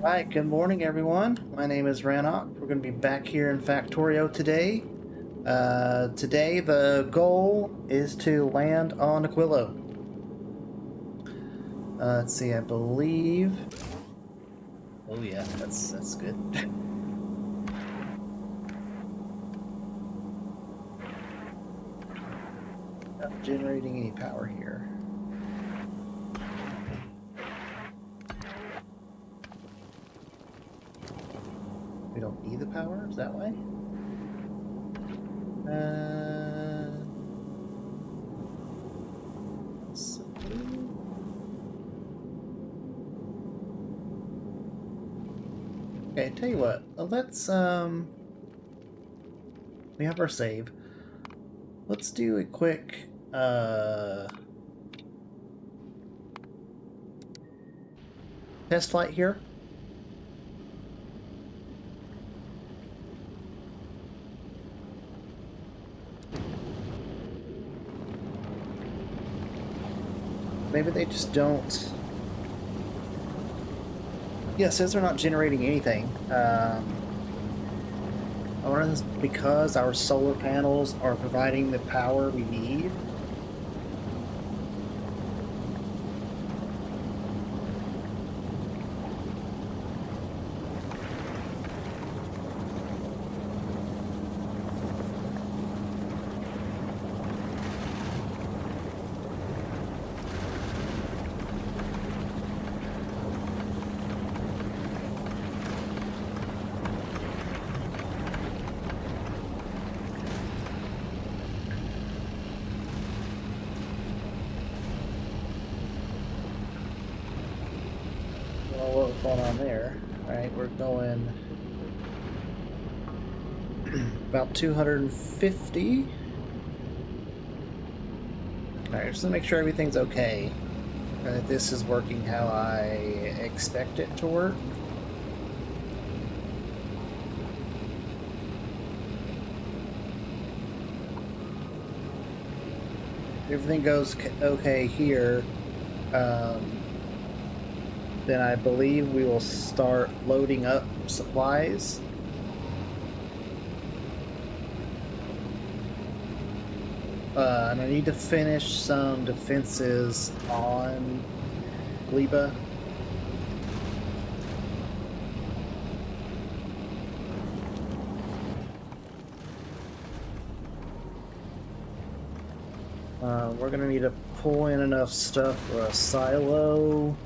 Right, good morning, everyone. My name is Ranok. We're going to be back here in Factorio today. Today, the goal is to land on Aquilo. Let's see, I believe. Oh yeah, that's good. Not generating any power here. We don't need the power. Is that why? Possibly. Okay, tell you what. Let's we have our save. Let's do a quick test flight here. Maybe they just don't. Yeah, it says they're not generating anything. I wonder if it's because our solar panels are providing the power we need. Well, what's going on there? Alright, we're going about 250. Alright, just to make sure everything's okay. That this is working how I expect it to work. Everything goes okay here. Then I believe we will start loading up supplies. And I need to finish some defenses on Gleba. We're gonna need to pull in enough stuff for a silo.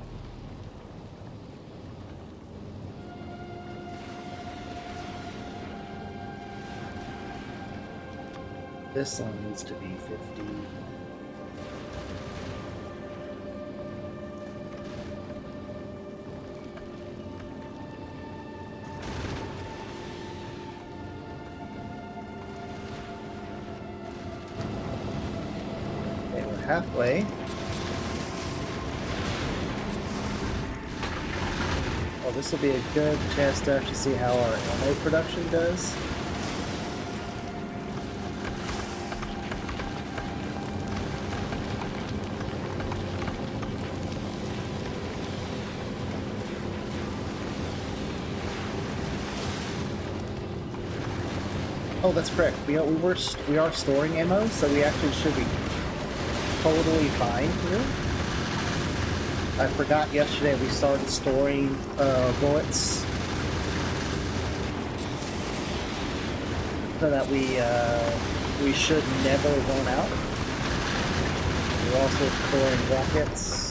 This one needs to be 50. Okay, we're halfway. Oh, this will be a good test to actually see how our ammo production does. Oh, that's correct. We are storing ammo, so we actually should be totally fine here. I forgot yesterday we started storing bullets so that we should never run out. We're also storing rockets.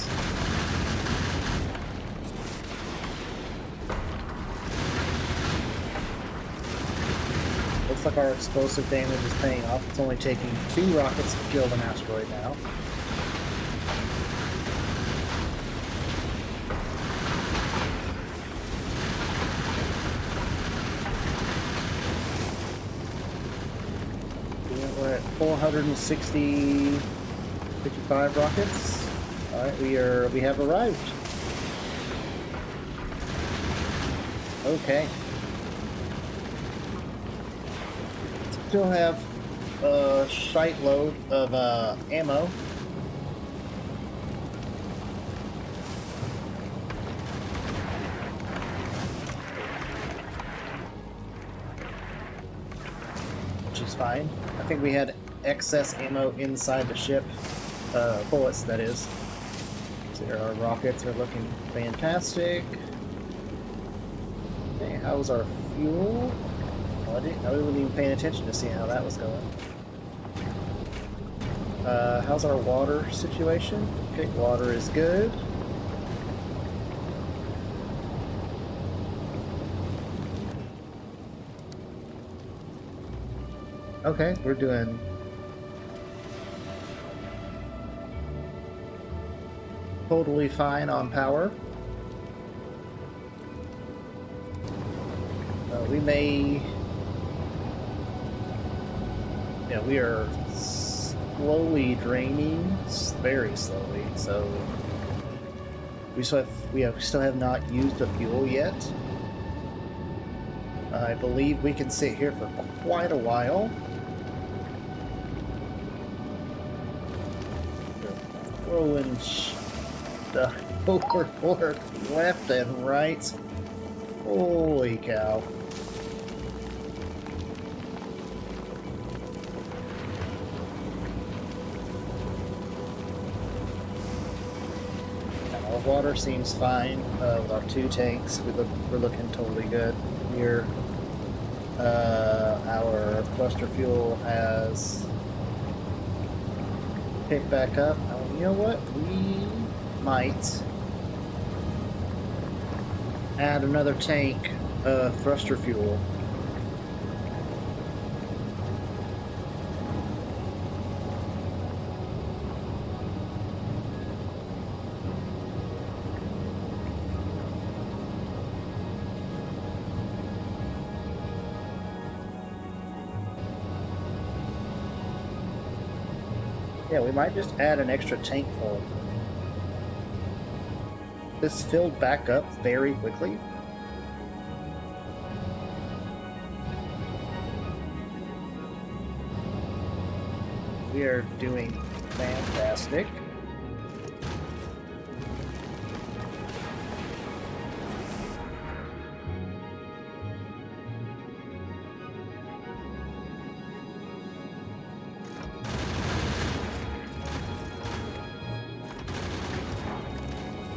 Looks like our explosive damage is paying off. It's only taking 2 rockets to kill an asteroid now. We're at 460, 55 rockets. All right, we have arrived. Okay. Still have a shite load of ammo. fine. I think we had excess ammo inside the ship. Bullets, that is. So our rockets are looking fantastic. Okay, how's our fuel? I wasn't even paying attention to see how that was going. How's our water situation? Okay, water is good. Okay, we're doing totally fine on power. We may... Yeah, we are slowly draining, very slowly, so we still have not used the fuel yet. I believe we can sit here for quite a while. Throwing stuff overboard left and right. Holy cow. Our water seems fine with our 2 tanks. We're looking totally good here. Our cluster fuel has picked back up. You know what? We might add another tank of thruster fuel. Yeah, we might just add an extra tank full. This filled back up very quickly. We are doing fantastic.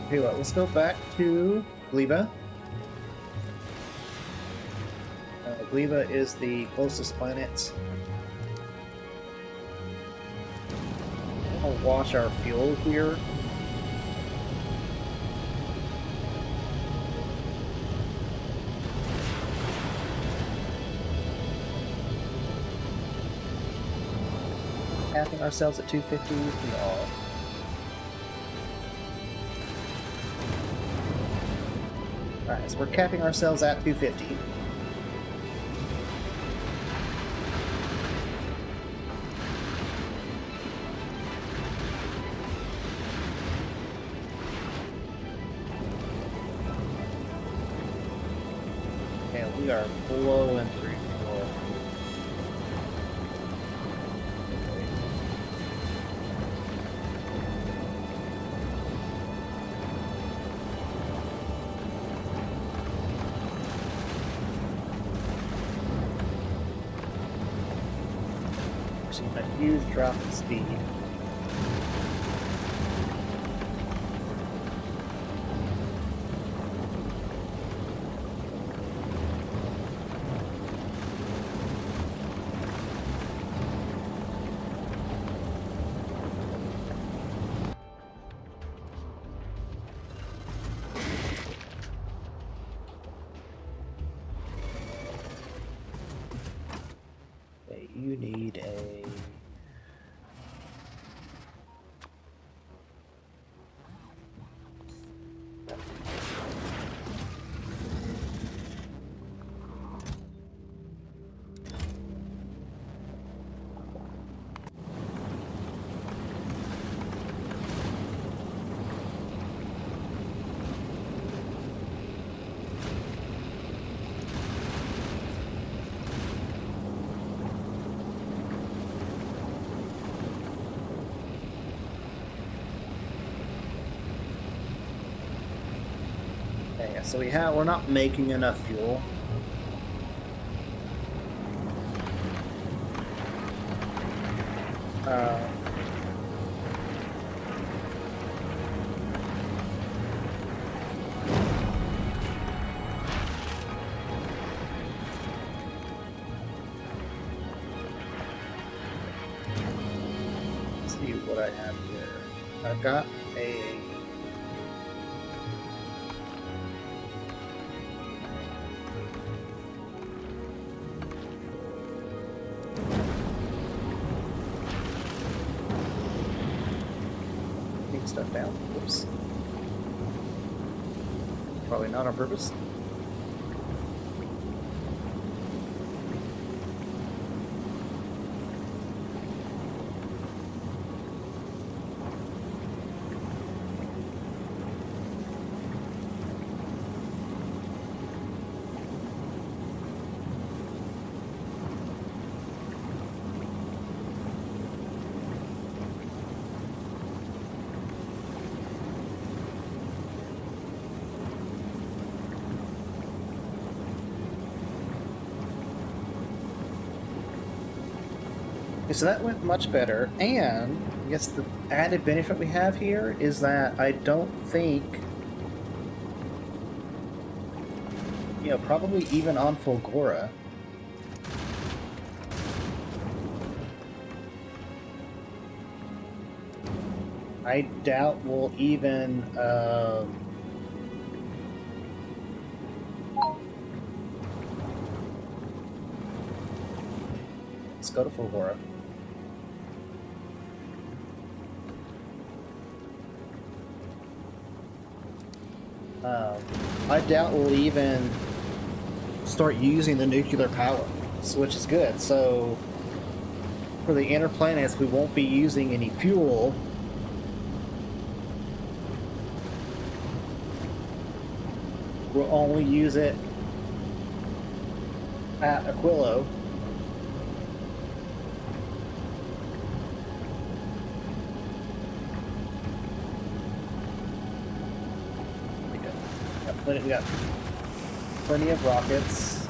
Okay, well, let's go back to Gleba. Gleba is the closest planet. I'll wash our fuel here. Capping ourselves at 250, we are. Alright, so we're capping ourselves at 250. And we are blowing through fuel. A huge drop in speed. Okay, you need a... Okay, so we're not making enough fuel. Uh, let's see what I have here. I've got a take stuff down. Whoops. Probably not on purpose. Okay, so that went much better, and I guess the added benefit we have here is that I don't think, probably even on Fulgora, I doubt we'll even, let's go to Fulgora. I doubt we'll even start using the nuclear power, which is good. So for the inner planets, we won't be using any fuel. We'll only use it at Aquilo. We got plenty of rockets.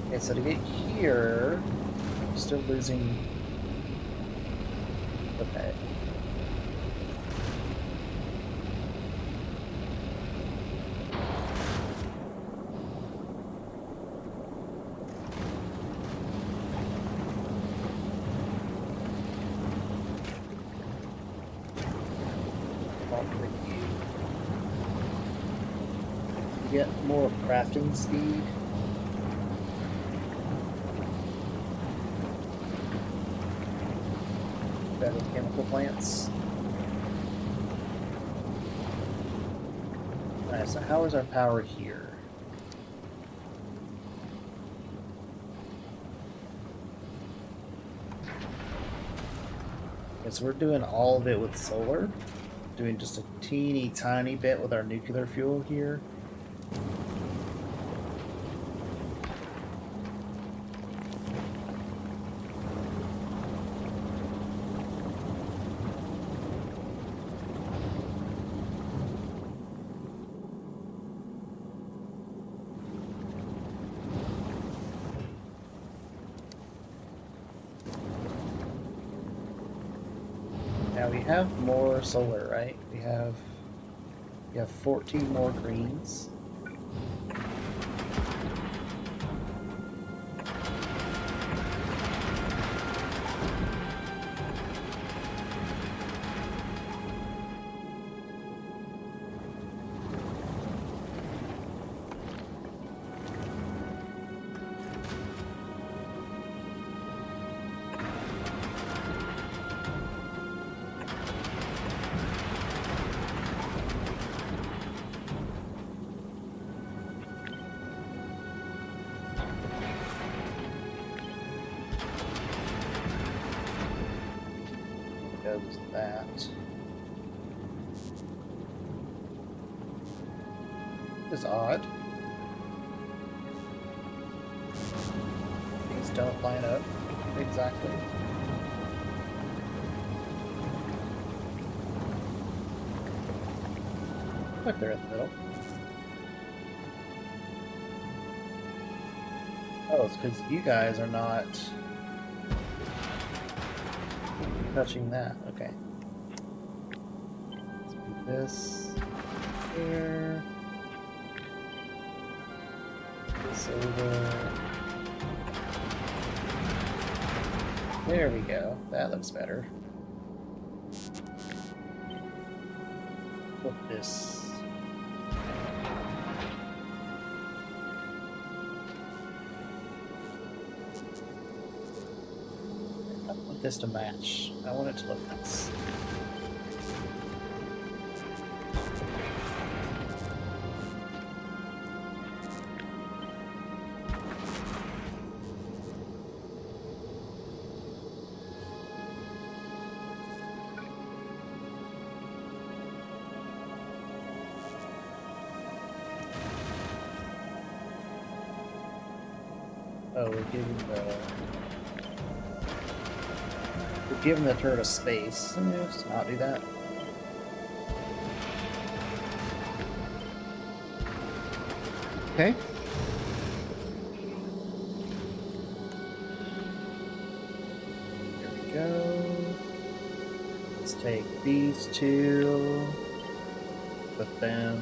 Okay, so to get here, I'm still losing. Okay. Get more crafting speed. Better chemical plants. Alright, so how is our power here? Okay, so we're doing all of it with solar. Doing just a teeny tiny bit with our nuclear fuel here. Now we have more solar, right? We have 14 more greens. Goes that. Is odd. These don't line up Exactly. Look, they're in the middle. Oh, it's because you guys are not touching that. Okay. Let's do this here. This over. There we go. That looks better. Put this. I want this to match. I want it to look nice. Oh, we're giving the turret a space. Let's not do that. Okay. Here we go. Let's take these two. Put them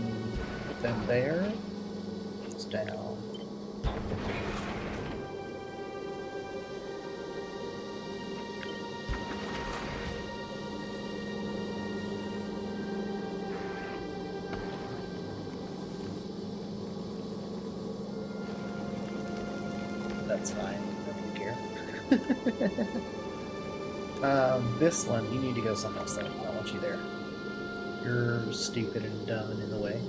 there. It's down. That's fine. I don't care. This one, you need to go somewhere else. I don't want you there. You're stupid and dumb and in the way.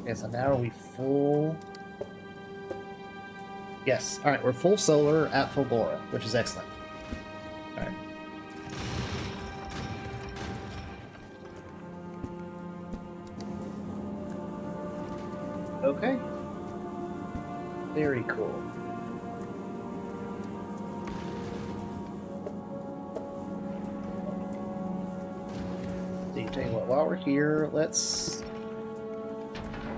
Okay, so now are we full? Yes. All right, we're full solar at full Bora, which is excellent. All right. Okay. Very cool. So you tell you what, while we're here, let's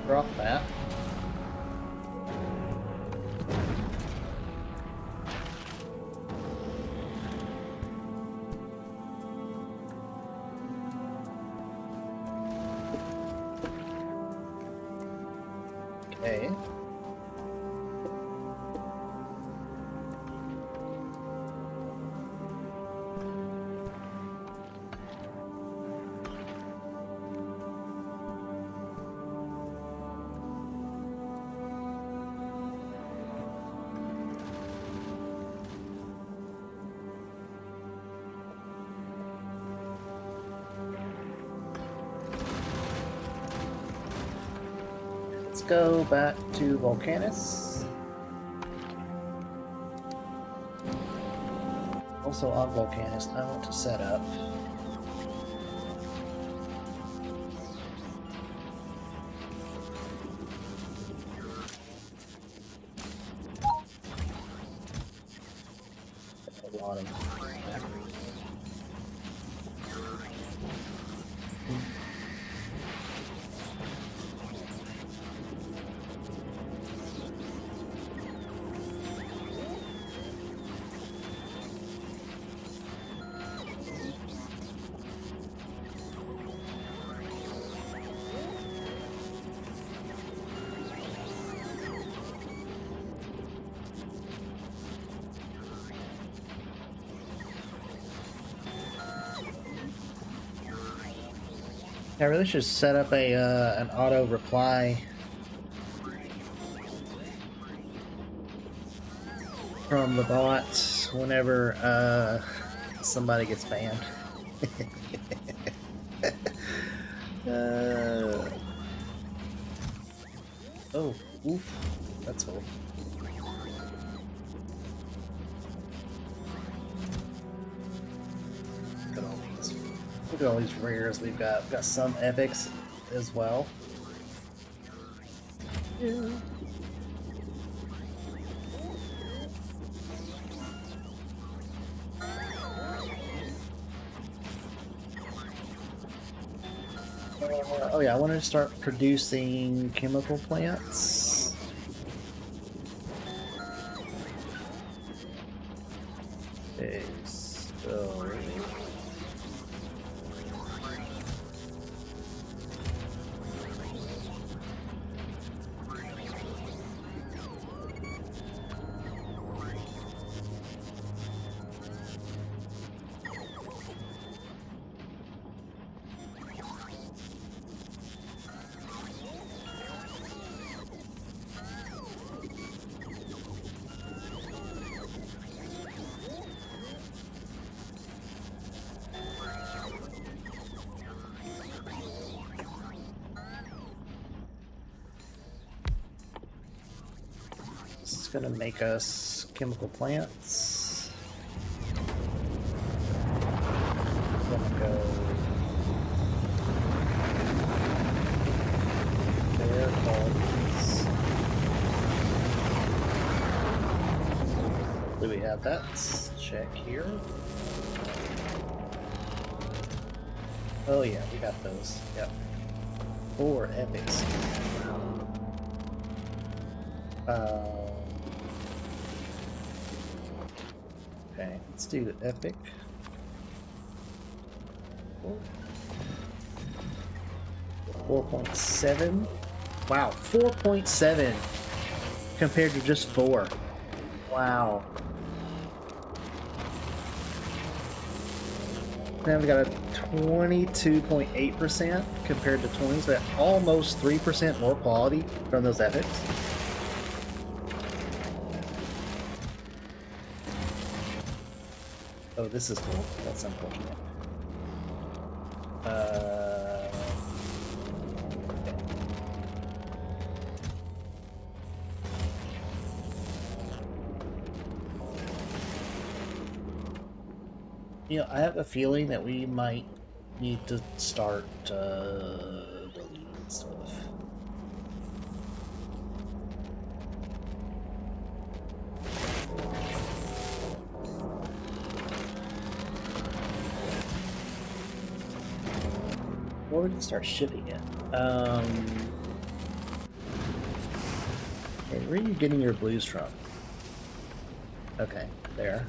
drop that. Okay. Let's go back to Volcanus. Also on Volcanus, I want to set up a lot of I really should set up a an auto reply from the bot whenever somebody gets banned. Oh, oof. That's cool. Look at all these rares we've got. We've got some epics as well. Yeah. Oh yeah, I wanted to start producing chemical plants. Okay, so... This is gonna make us chemical plants. Gonna go there, qualities. Do we have that? Let's check here. Oh yeah, we got those. Yep. 4 epics. Okay, let's do the epic. 4.7. Wow, 4.7 compared to just 4. Wow. Now we got a 22.8% compared to 20, so almost 3% more quality from those epics. Oh, this is cool. That's unfortunate. Okay. You know, I have a feeling that we might need to start deleting stuff. Or we can start shipping it. Hey, where are you getting your blues from? Okay, there.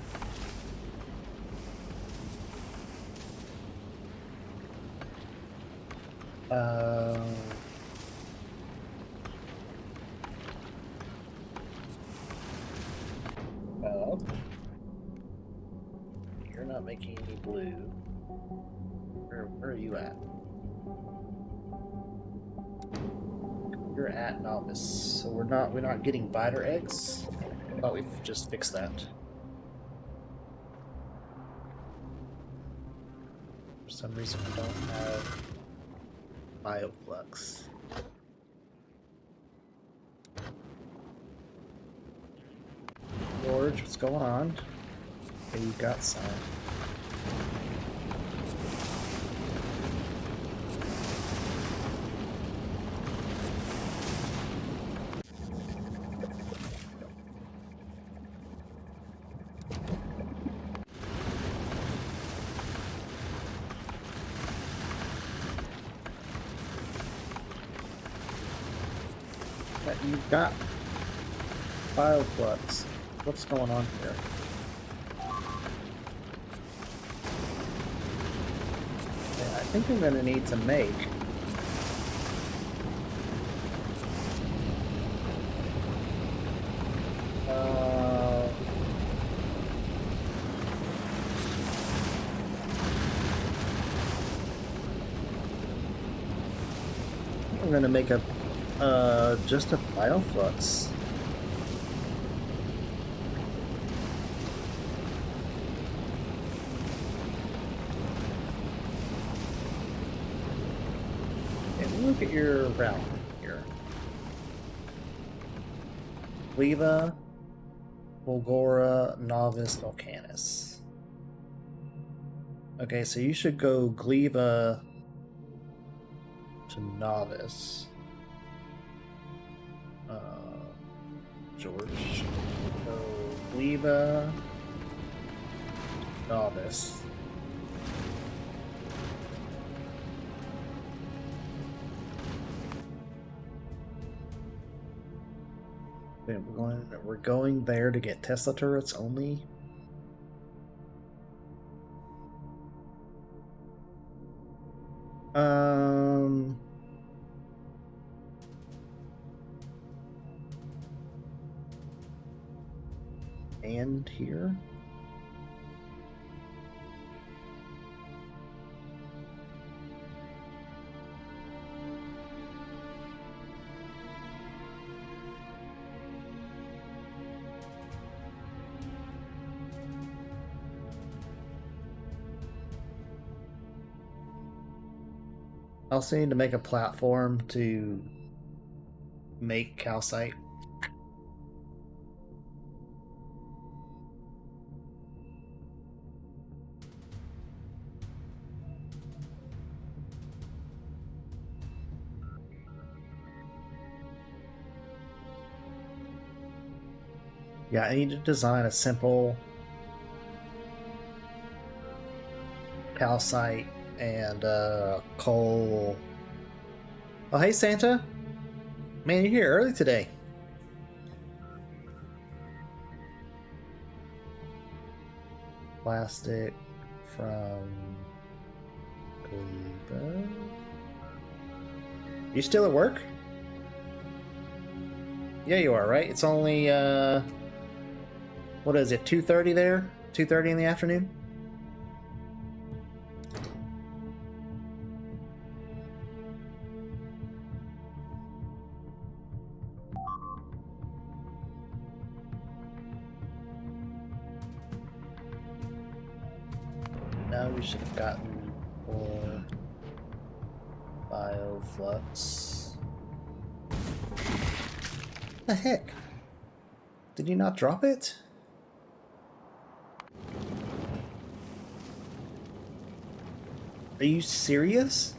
Well, you're not making any blue. Where are you at? You're at novice, so we're not getting biter eggs. I thought we've just fixed that. For some reason, I don't have bioflux. George, what's going on? Okay, you got some. You've got bioflux. What's going on here? Yeah, I think I'm gonna need to make I'm gonna make a just a bioflux. look at your route here. Leva, Volgora, Novice, Volcanus. Okay, so you should go Gleba to Novice. George. So Gleba, Novice. We're going there to get Tesla turrets only. And here. I also need to make a platform to make calcite. Yeah, I need to design a simple calcite and coal. Oh, hey Santa! Man, you're here early today. Plastic from Gleba. You still at work? Yeah, you are, right? It's only what is it, 2:30 there? 2:30 in the afternoon? Now we should have gotten more bioflux. What the heck? Did you not drop it? Are you serious?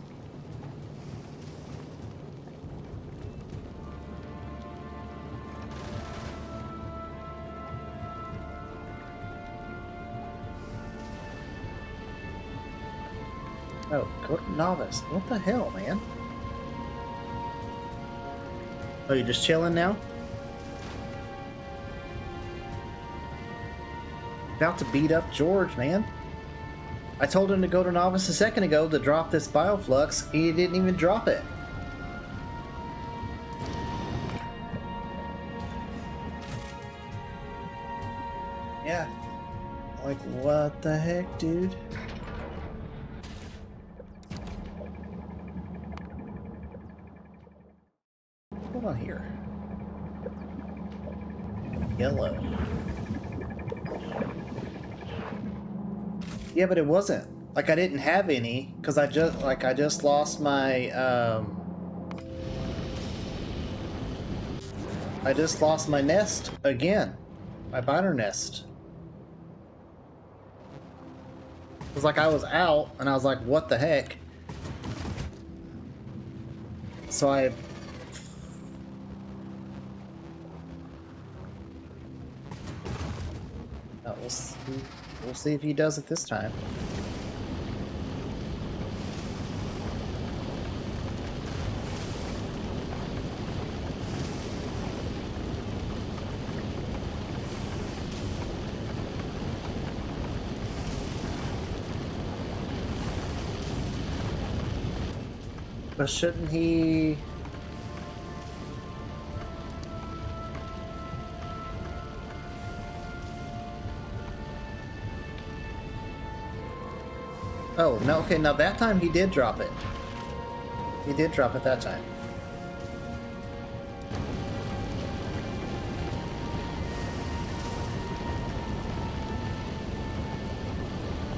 Oh, go to Novice. What the hell, man? Oh, you're just chilling now? About to beat up George, man. I told him to go to Novice a second ago to drop this bioflux. He didn't even drop it. Yeah. Like, what the heck, dude? Hold on here. Yellow. Yeah, but it wasn't. Like, I didn't have any, because I just lost my, I just lost my nest again. My biner nest. It was like I was out, and I was like, what the heck? So I... We'll see if he does it this time. But shouldn't he... Oh, no, okay, now that time he did drop it. He did drop it that time.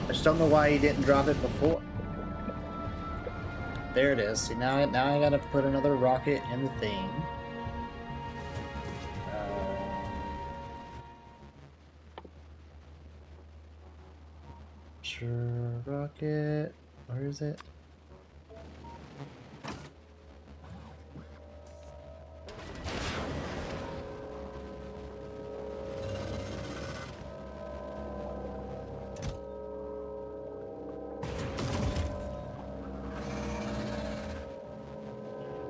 I just don't know why he didn't drop it before. There it is. See, now I gotta put another rocket in the thing. Sure, rocket. Where is it?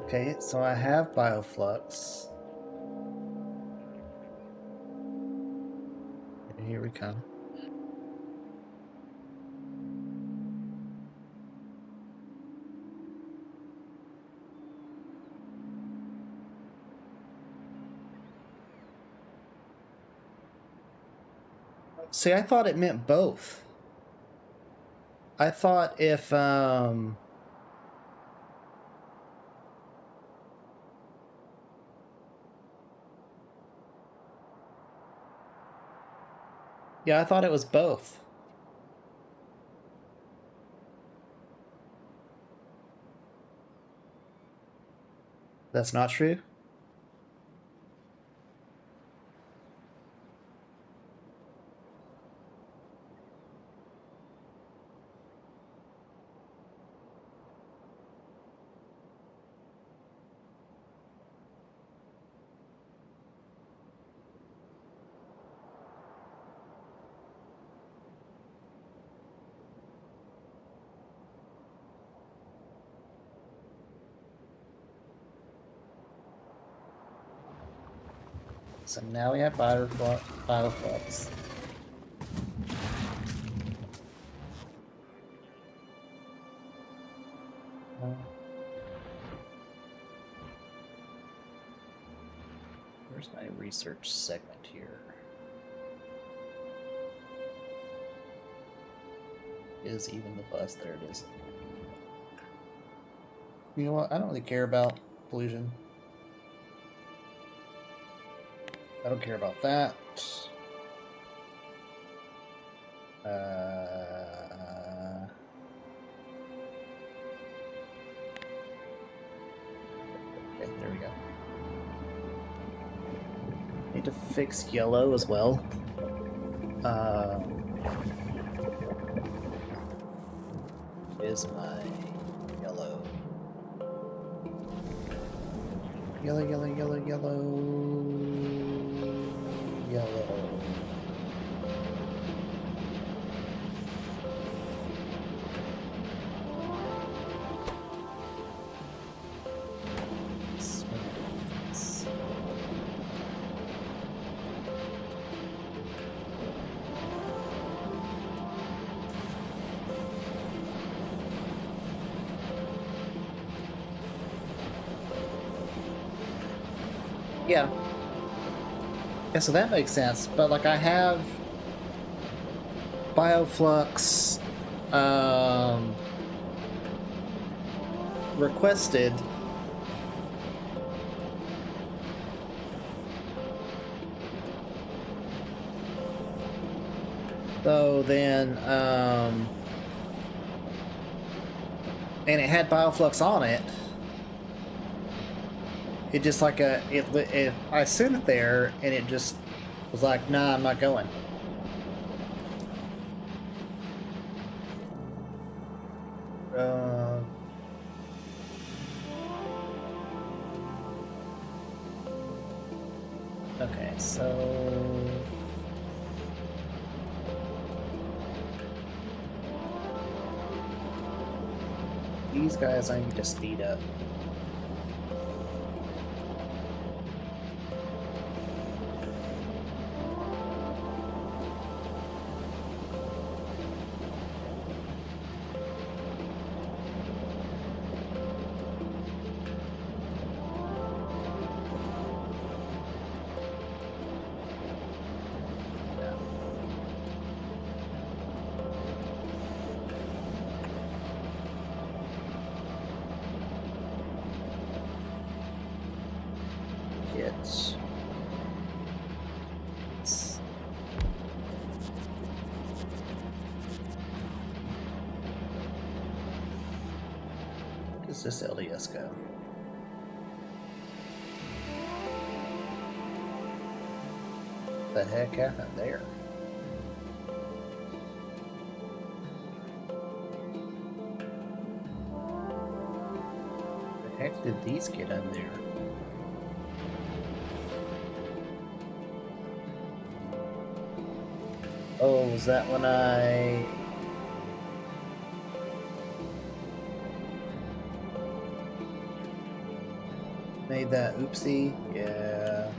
Okay, so I have bioflux. Here we come. See, I thought it meant both. I thought if, yeah, I thought it was both. That's not true? So now we have bioflux. Where's my research segment here? Is even the bus? There it is. You know what? I don't really care about pollution. I don't care about that. Okay, there we go. Need to fix yellow as well. Is my yellow. Yellow, yellow, yellow, yellow. Yellow. Yeah. Yeah, so that makes sense. But like I have bioflux requested. So then and it had bioflux on it. It just like I sent it there, and it just was like, nah, I'm not going. Okay, so these guys I need to speed up. Does this LDS go? What the heck happened there? The heck did these get in there? Oh, was that when I... made that oopsie? Yeah.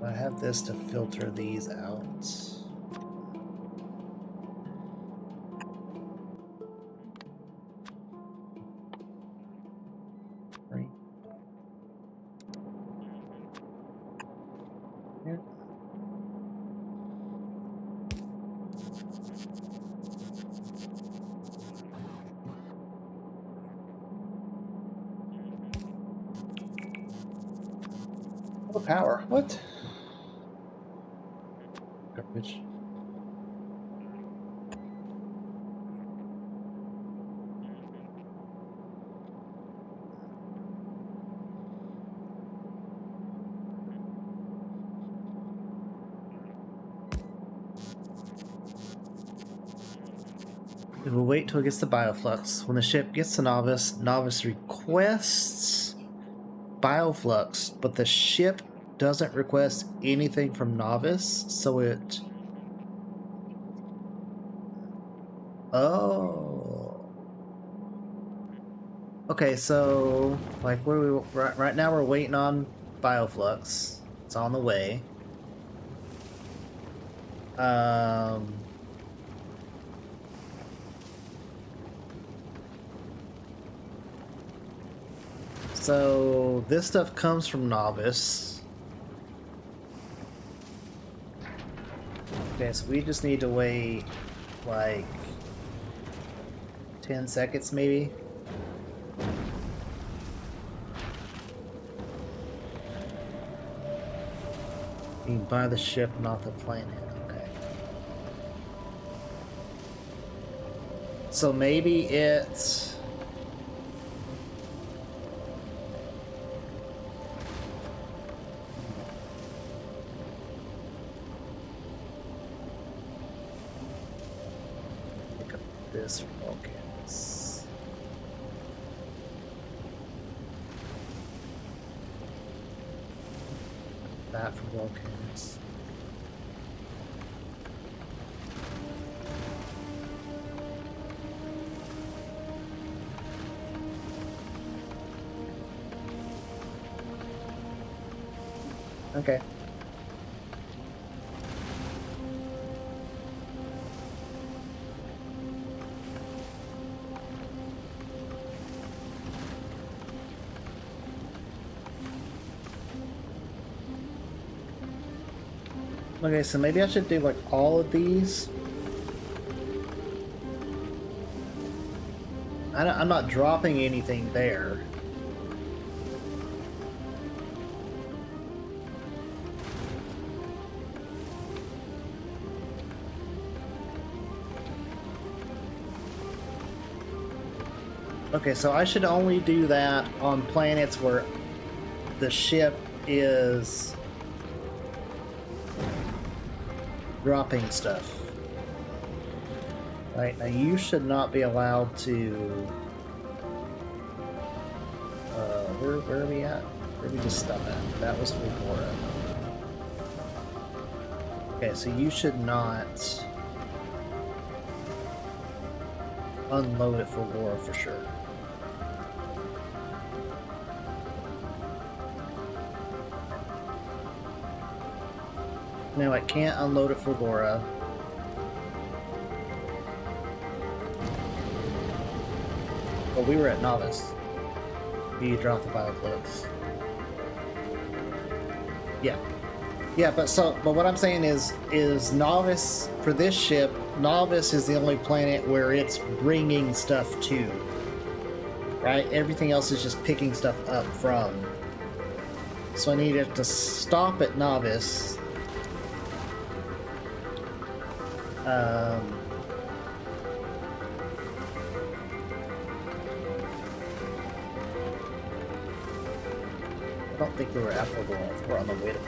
I have this to filter these out. Right. Here. Oh, power. What? Garbage. We will wait till it gets the bioflux. When the ship gets to Novice, Novice requests bioflux, but the ship doesn't request anything from Novice, so it... Oh. Okay, so like right now we're waiting on bioflux. It's on the way. So this stuff comes from Novice. Okay, so we just need to wait like 10 seconds maybe. You can buy the ship, not the planet. Okay. So maybe it's... pick up this from Vulcans. That from Vulcans. Okay. Okay, so maybe I should do like all of these. I'm not dropping anything there. Okay, so I should only do that on planets where the ship is dropping stuff. Right, now you should not be allowed to... where are we at? Where did we just stop at? That was Fulgora. Okay, so you should not unload at Fulgora for sure. No, I can't unload at Fulgora. Well, we were at Novice. You dropped the bioflux. Yeah. Yeah, but what I'm saying is Novice, for this ship, Novice is the only planet where it's bringing stuff to. Right? Everything else is just picking stuff up from. So I needed to stop at novice. I don't think we were affable. We're on the way to.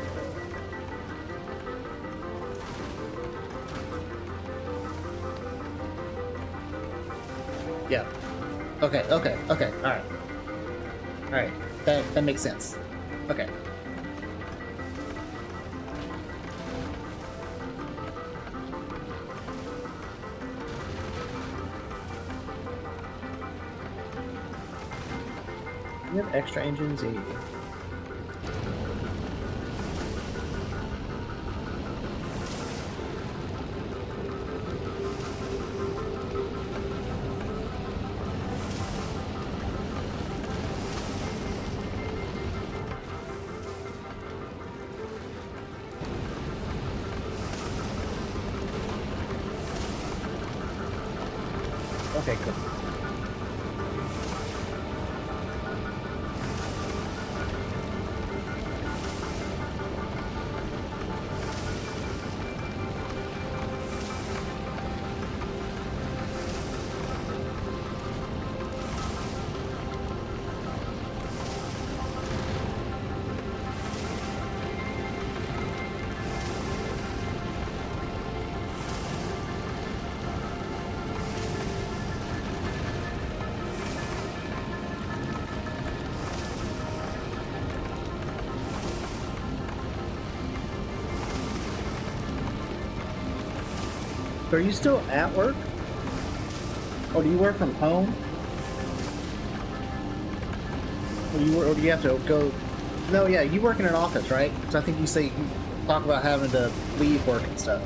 Yeah. Okay. Okay. Okay. All right. All right. That makes sense. Okay. You have extra engines? Yeah, you do. Okay, good. So are you still at work? Or do you work from home? Or do you have to go? No, yeah, you work in an office, right? So I think you say you talk about having to leave work and stuff.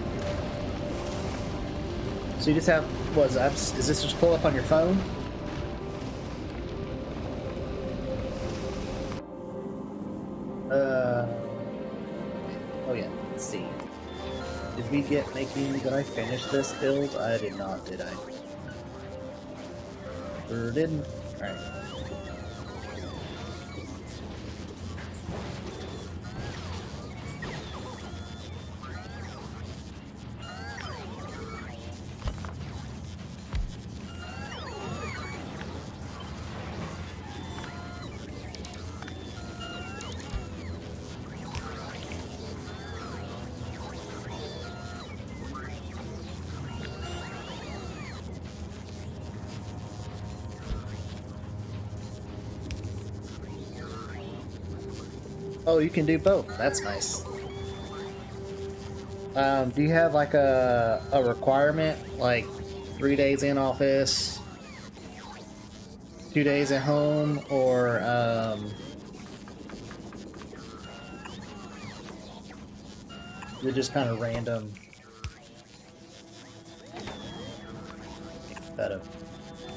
So you just have is this just pull up on your phone? Oh yeah, let's see. Did we did I finish this build? I did not, did I? Sure didn't. Alright. Oh, you can do both. That's nice. Do you have like a requirement, like 3 days in office, 2 days at home, or you're just kind of random? That a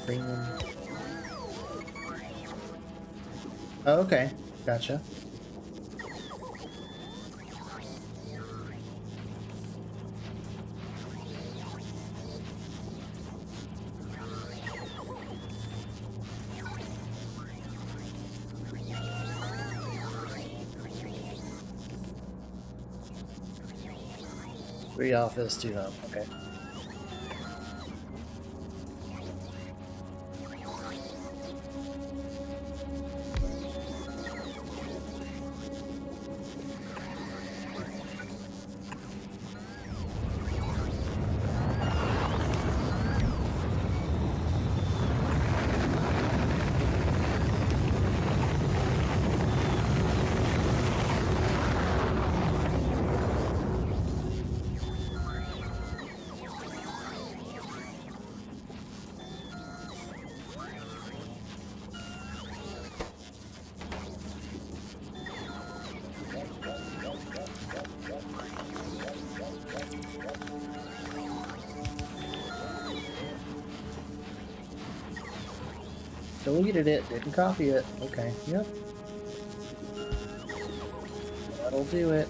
premium? Oh, okay, gotcha. Three office, 2 home. Okay. Deleted it, didn't copy it. Okay, yep. That'll do it.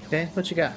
Okay, what you got?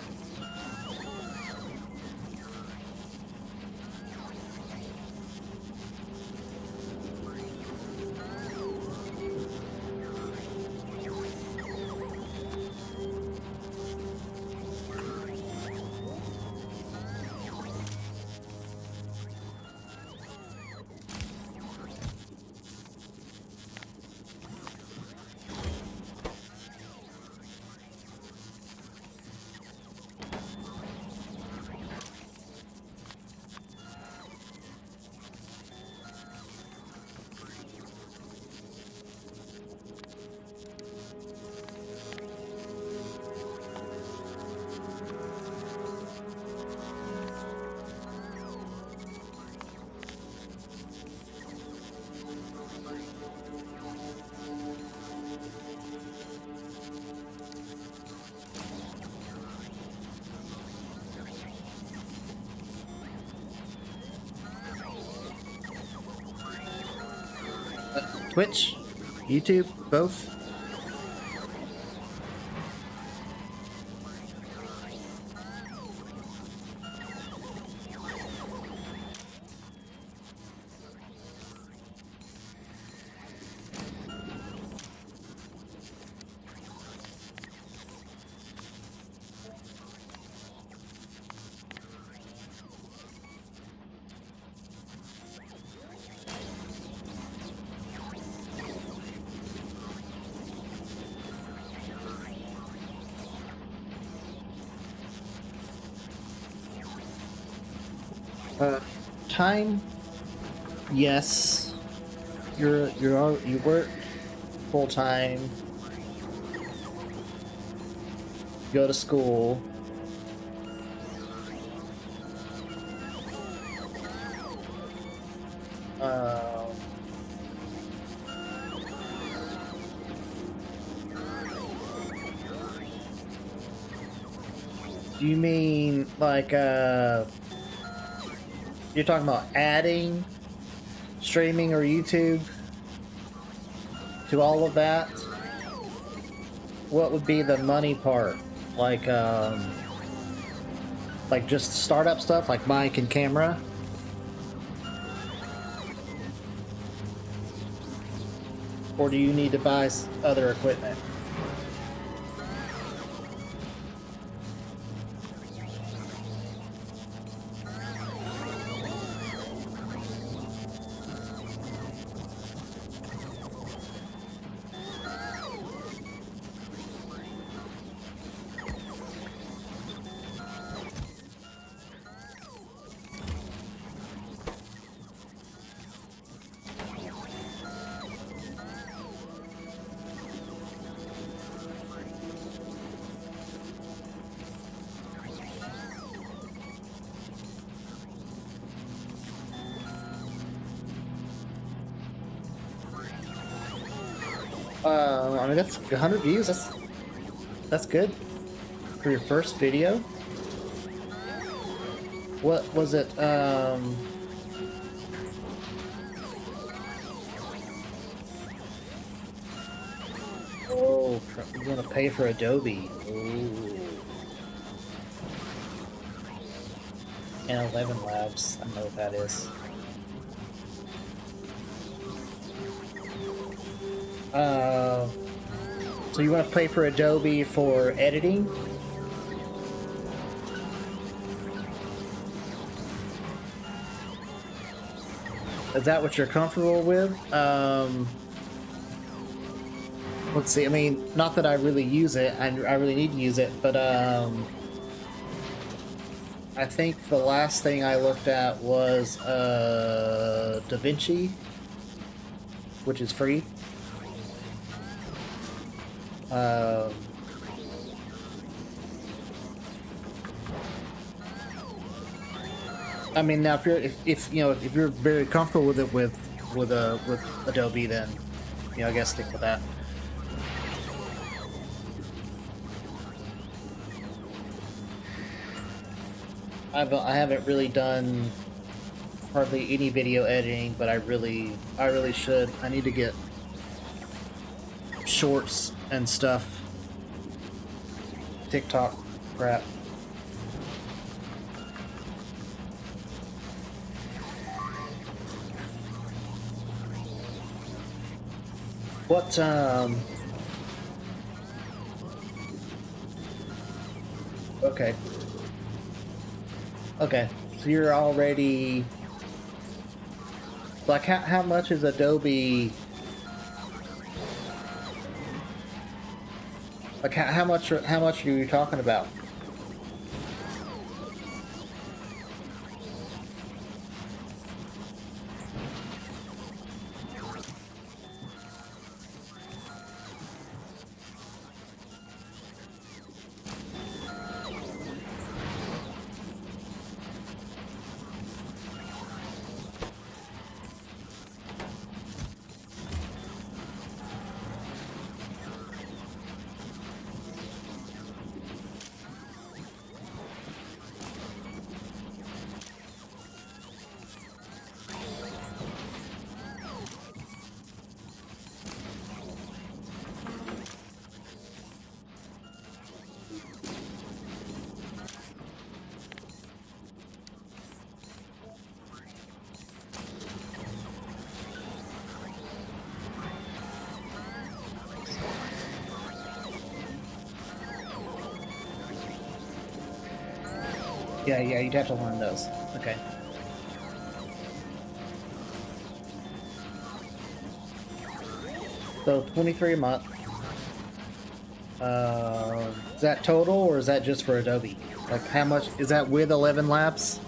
Twitch? YouTube? Both? Uh, Time? Yes. You work full time. Go to school. Um, do you mean like you're talking about adding streaming or YouTube to all of that? What would be the money part? Like just startup stuff like mic and camera? Or do you need to buy other equipment? I mean that's 100 views. That's good for your first video. What was it? Oh, you want to pay for Adobe? Ooh. And 11 Labs. I know what that is. So you want to pay for Adobe for editing? Is that what you're comfortable with? Let's see. I mean, not that I really use it. I really need to use it, but I think the last thing I looked at was DaVinci, which is free. I mean, now if you know if you're very comfortable with it with Adobe, then you know I guess stick with that. I haven't really done hardly any video editing, but I really should. I need to get shorts and stuff. TikTok crap. What, okay. Okay, so you're already... Like, how much is Adobe... Like, how much are you talking about? Yeah, you'd have to learn those. Okay. So 23 a month. Is that total or is that just for Adobe? Like, how much is that with 11 Labs?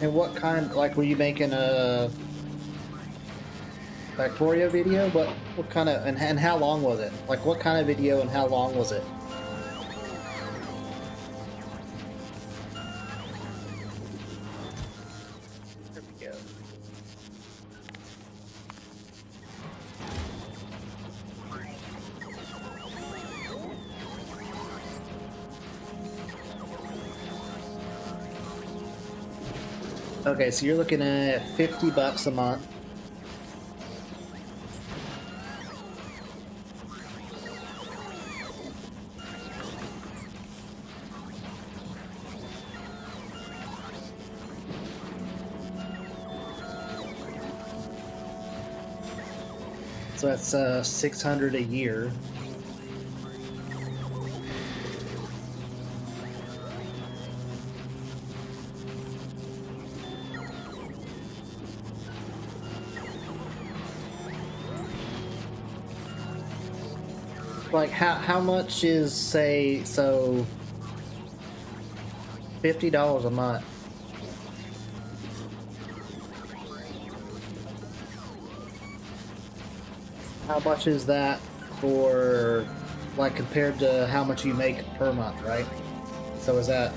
And what kind, like, were you making a Factorio video? What kind of, and how long was it? Like, what kind of video and how long was it? There we go. Okay, so you're looking at $50 a month. So that's $600 a year. Like, how much is, say, so $50 a month? How much is that for, like, compared to how much you make per month, right? So is that...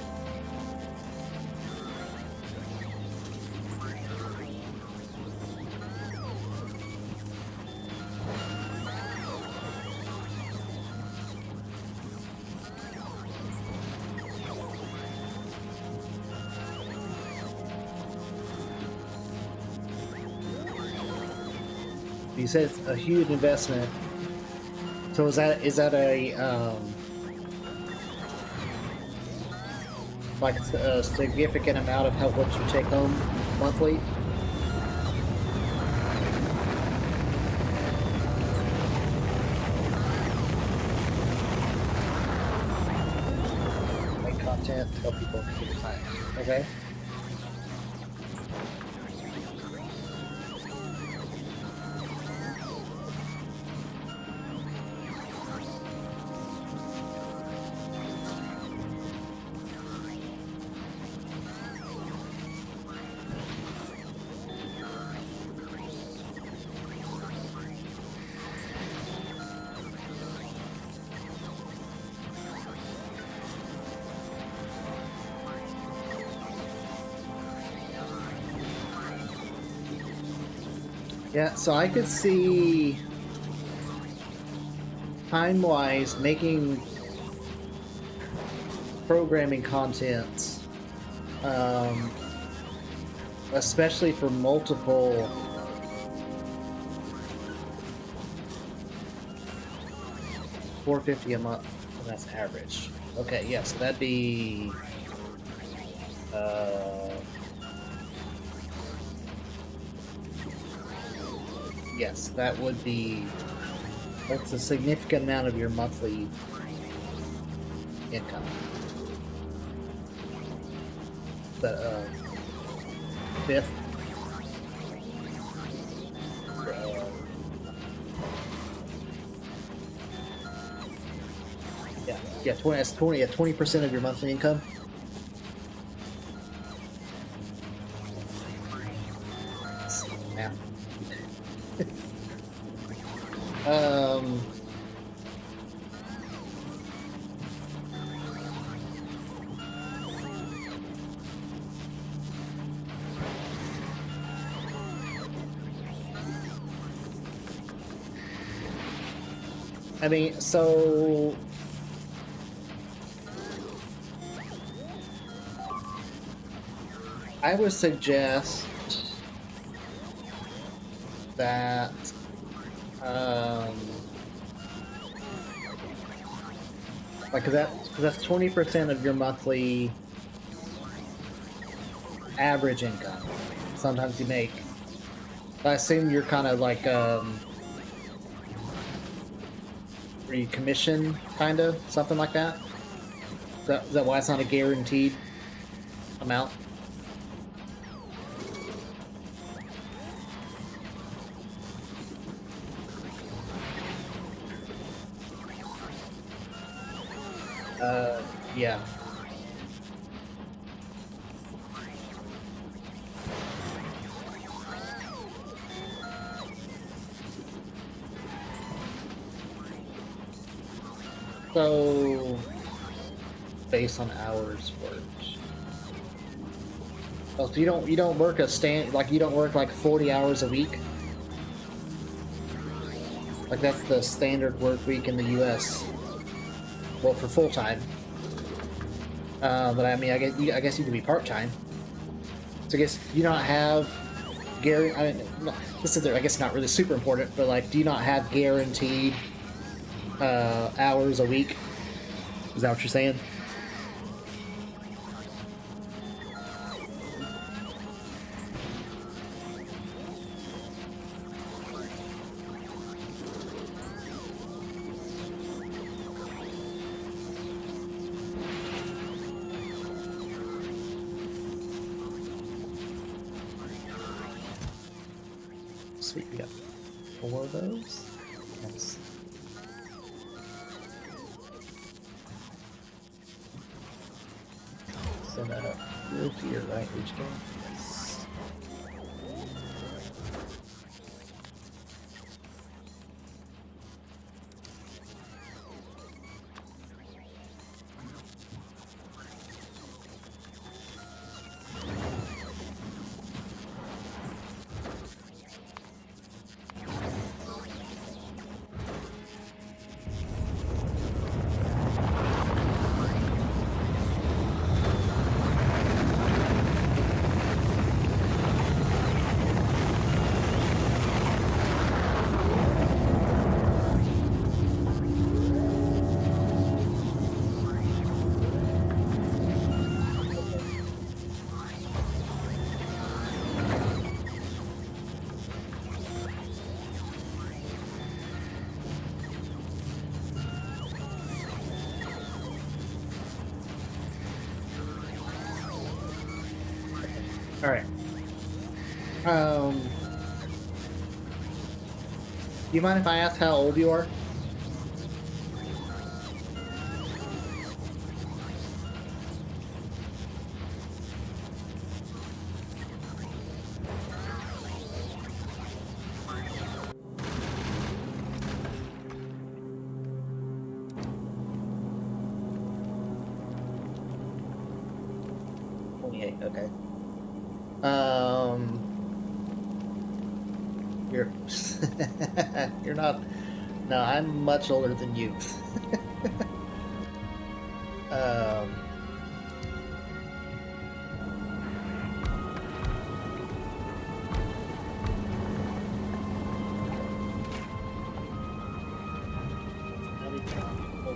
You said it's a huge investment. So is that a like a significant amount of what you take home monthly? Make content, tell people to keep it time. Okay. Yeah, so I could see time-wise making programming content Especially for multiple. $450 a month, and that's average. Okay, yeah, so that'd be yes, that would be, that's a significant amount of your monthly income. The fifth. Yeah, 20. That's 20. Yeah, 20% of your monthly income. Yeah. I mean, so I would suggest that like that's 20% of your monthly average income. Sometimes you make. I assume you're kind of like are you commission kind of something like that? Is that why it's not a guaranteed amount? Yeah. So, based on hours worked. Oh, so you don't work you don't work like 40 hours a week. Like that's the standard work week in the U.S. Well, for full time. But I mean, I guess you could be part time. So I guess you don't have Gary. I mean, no, this is I guess not really super important, but like, do you not have guaranteed hours a week? Is that what you're saying? Sweet, we got 4 of those. Nice. Send that up here to your right each game. Yes. All right. Do you mind if I ask how old you are? Okay. You're you're not. No, I'm much older than you. um,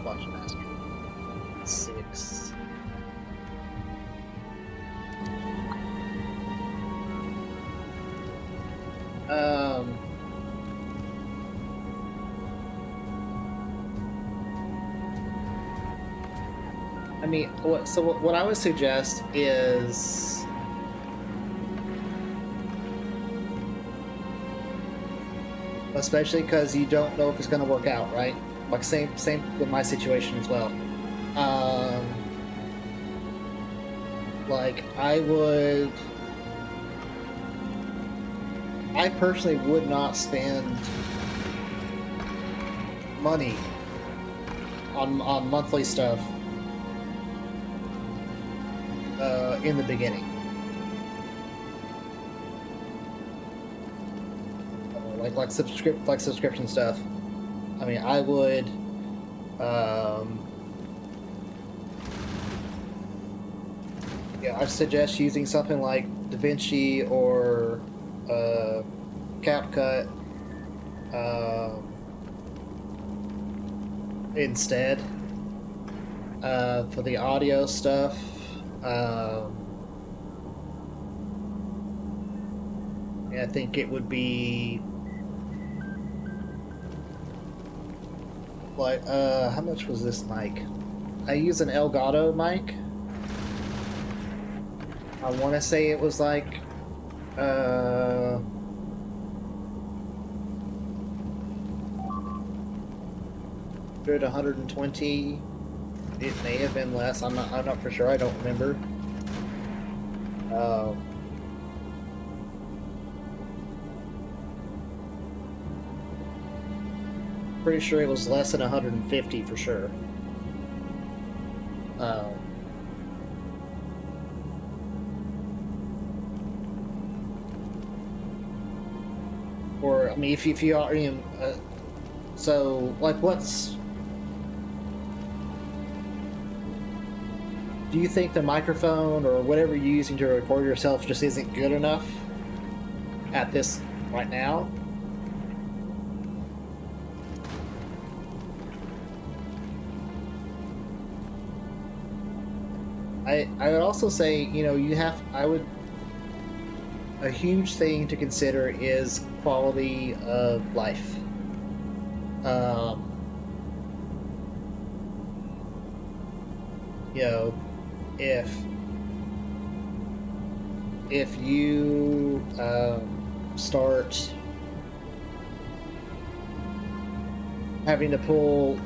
Watch master. 6. I mean, what I would suggest is, especially because you don't know if it's going to work out, right? Like same with my situation as well. Like I personally would not spend money on monthly stuff in the beginning. Like subscription stuff. I mean, I would yeah, I suggest using something like DaVinci or CapCut instead for the audio stuff. I think it would be like how much was this mic? I use an Elgato mic. I want to say it was like $120. It may have been less. I'm not for sure. I don't remember. Pretty sure it was less than 150 for sure. Or I mean, if you are, so like, do you think the microphone or whatever you're using to record yourself just isn't good enough at this right now? I would also say, a huge thing to consider is quality of life. If you start having to pull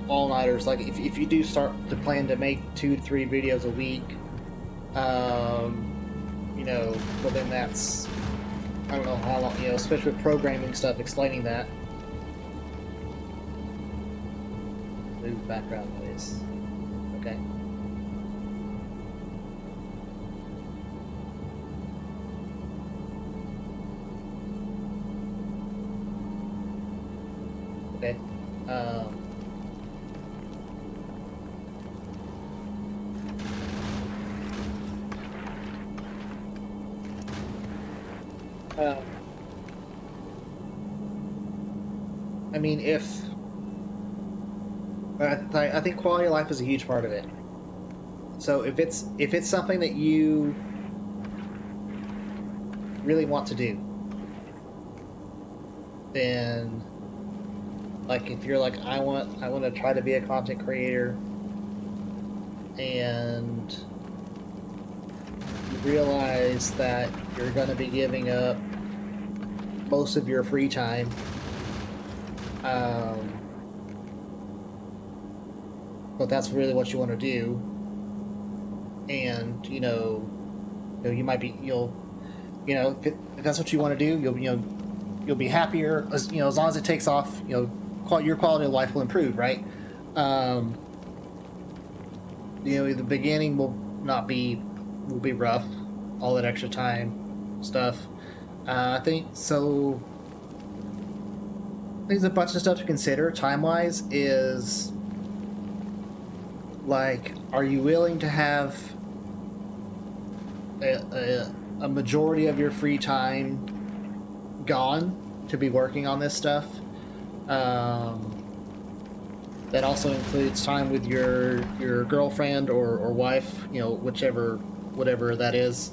all-nighters, like if you do start to plan to make 2 to 3 videos a week, well then that's, I don't know how long, especially with programming stuff, explaining that. Move background noise. Okay. Okay. I mean, I think quality of life is a huge part of it. So if it's something that you really want to do, then like if you're like, I want to try to be a content creator, and you realize that you're going to be giving up most of your free time, but that's really what you want to do, and you might be if that's what you want to do, you'll be happier as long as it takes off. Your quality of life will improve, right? The beginning will be rough, all that extra time stuff. I think so. There's a bunch of stuff to consider time-wise. Is like, are you willing to have a majority of your free time gone to be working on this stuff? that also includes time with your girlfriend or wife, you know, whichever, whatever that is.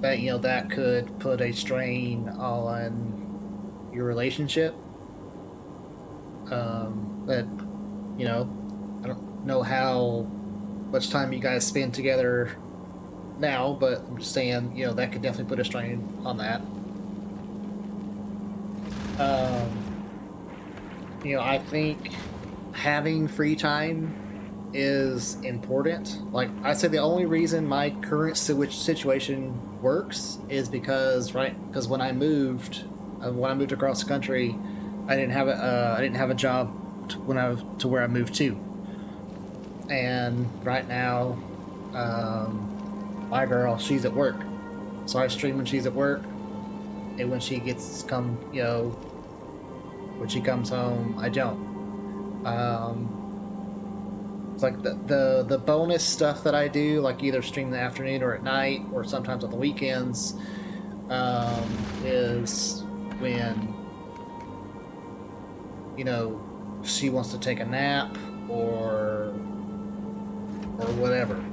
That, you know, that could put a strain on your relationship. That, you know, I don't know how much time you guys spend together now, but I'm just saying, you know, that could definitely put a strain on that. You know, I think having free time is important. Like I said, the only reason my current situation works is because, right, because when I moved across the country, I didn't have a job when I was to where I moved to, and right now, my girl, she's at work, so I stream when she's at work, and when she you know, when she comes home, I don't. It's like the bonus stuff that I do, like either stream in the afternoon or at night, or sometimes on the weekends, is when, you know, she wants to take a nap or whatever,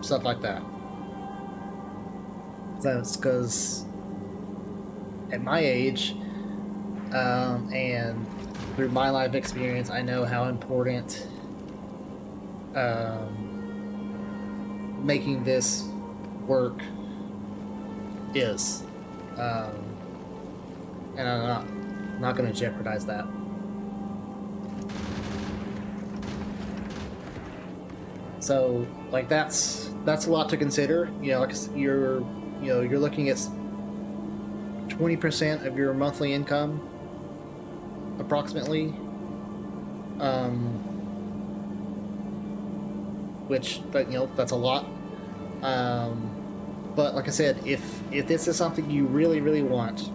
stuff like that. That's because at my age, and through my life experience, I know how important making this work is, and I'm not going to jeopardize that. So, like, that's a lot to consider. You know, like you're looking at 20% of your monthly income, approximately. Which, but you know, that's a lot. But like I said, if this is something you really, really want,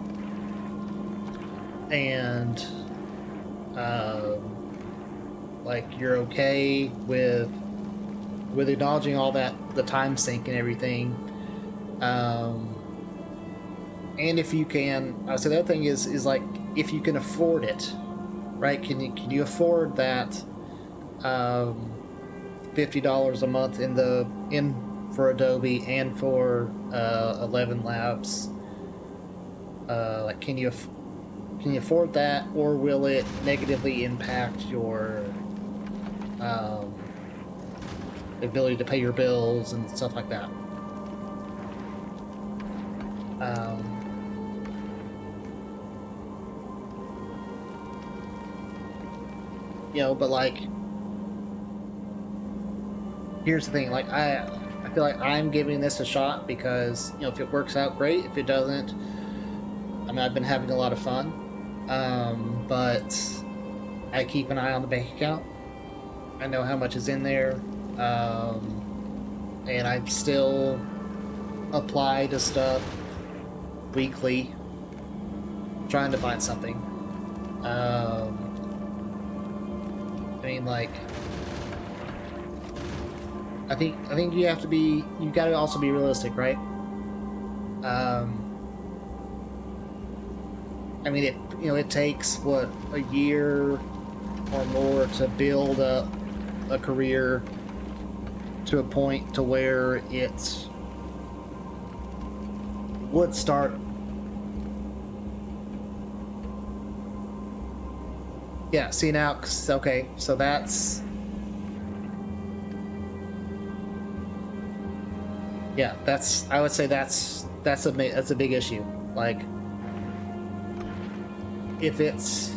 and like you're okay with acknowledging all that, the time sink and everything, and if you can, I would say the other thing is like, if you can afford it, right? Can you afford that $50 a month in for Adobe and for 11 Labs? Like, can you afford that, or will it negatively impact your ability to pay your bills and stuff like that? You know, but like, here's the thing, like, I feel like I'm giving this a shot because, you know, if it works out, great. If it doesn't, I mean, I've been having a lot of fun, but I keep an eye on the bank account. I know how much is in there, and I still apply to stuff weekly, trying to find something. I mean, like, I think you gotta also be realistic, right? I mean, it takes, what, a year or more to build up a career to a point to where it would start. Yeah, see now, okay, so that's... Yeah, I would say that's a big issue. Like, if it's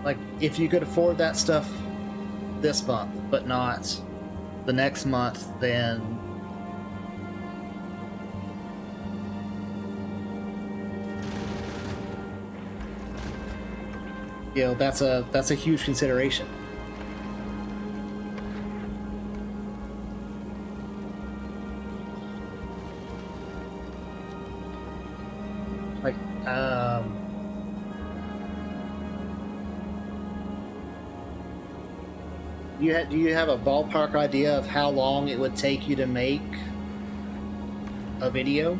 like, if you could afford that stuff this month but not the next month, then you know, that's a huge consideration. Like, do you have a ballpark idea of how long it would take you to make a video?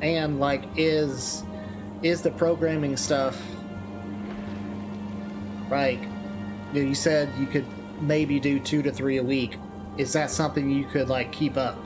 And like, is the programming stuff like, you said you could maybe do 2 to 3 a week? Is that something you could like keep up?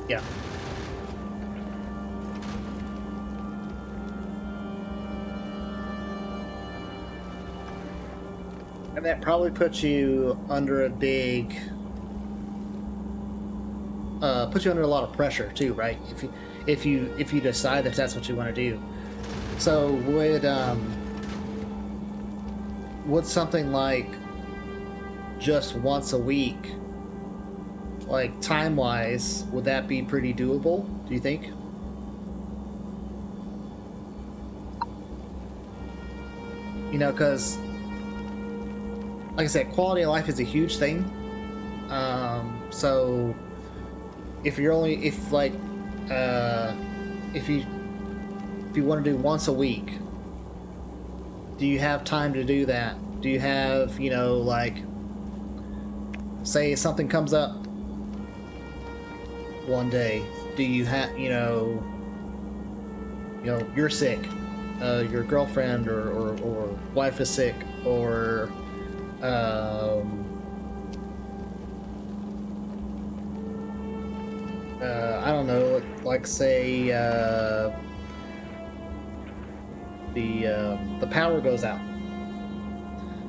Yeah. And that probably puts you under a big, puts you under a lot of pressure too, right? If you decide that that's what you want to do. So would something like just once a week, like time wise, would that be pretty doable? Do you think? You know, because like I said, quality of life is a huge thing. So if you're only if like if you want to do once a week, do you have time to do that? Do you have, you know, like, say something comes up one day, do you have, you're sick, your girlfriend or wife is sick, or I don't know, like say the power goes out.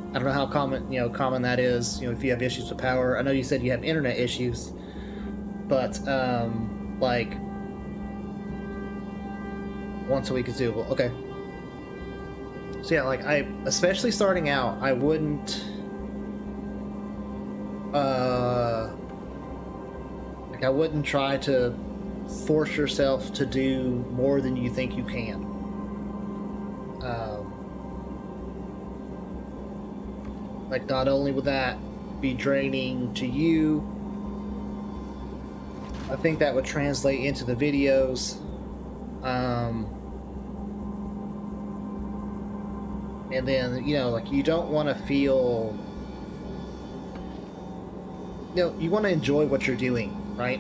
I don't know how common that is. If you have issues with power. I know you said you have internet issues, but like once a week is doable. Okay. So yeah, like especially starting out, I wouldn't I wouldn't try to force yourself to do more than you think you can. Like, not only would that be draining to you, I think that would translate into the videos. And then, like, you don't want to feel, you want to enjoy what you're doing, right?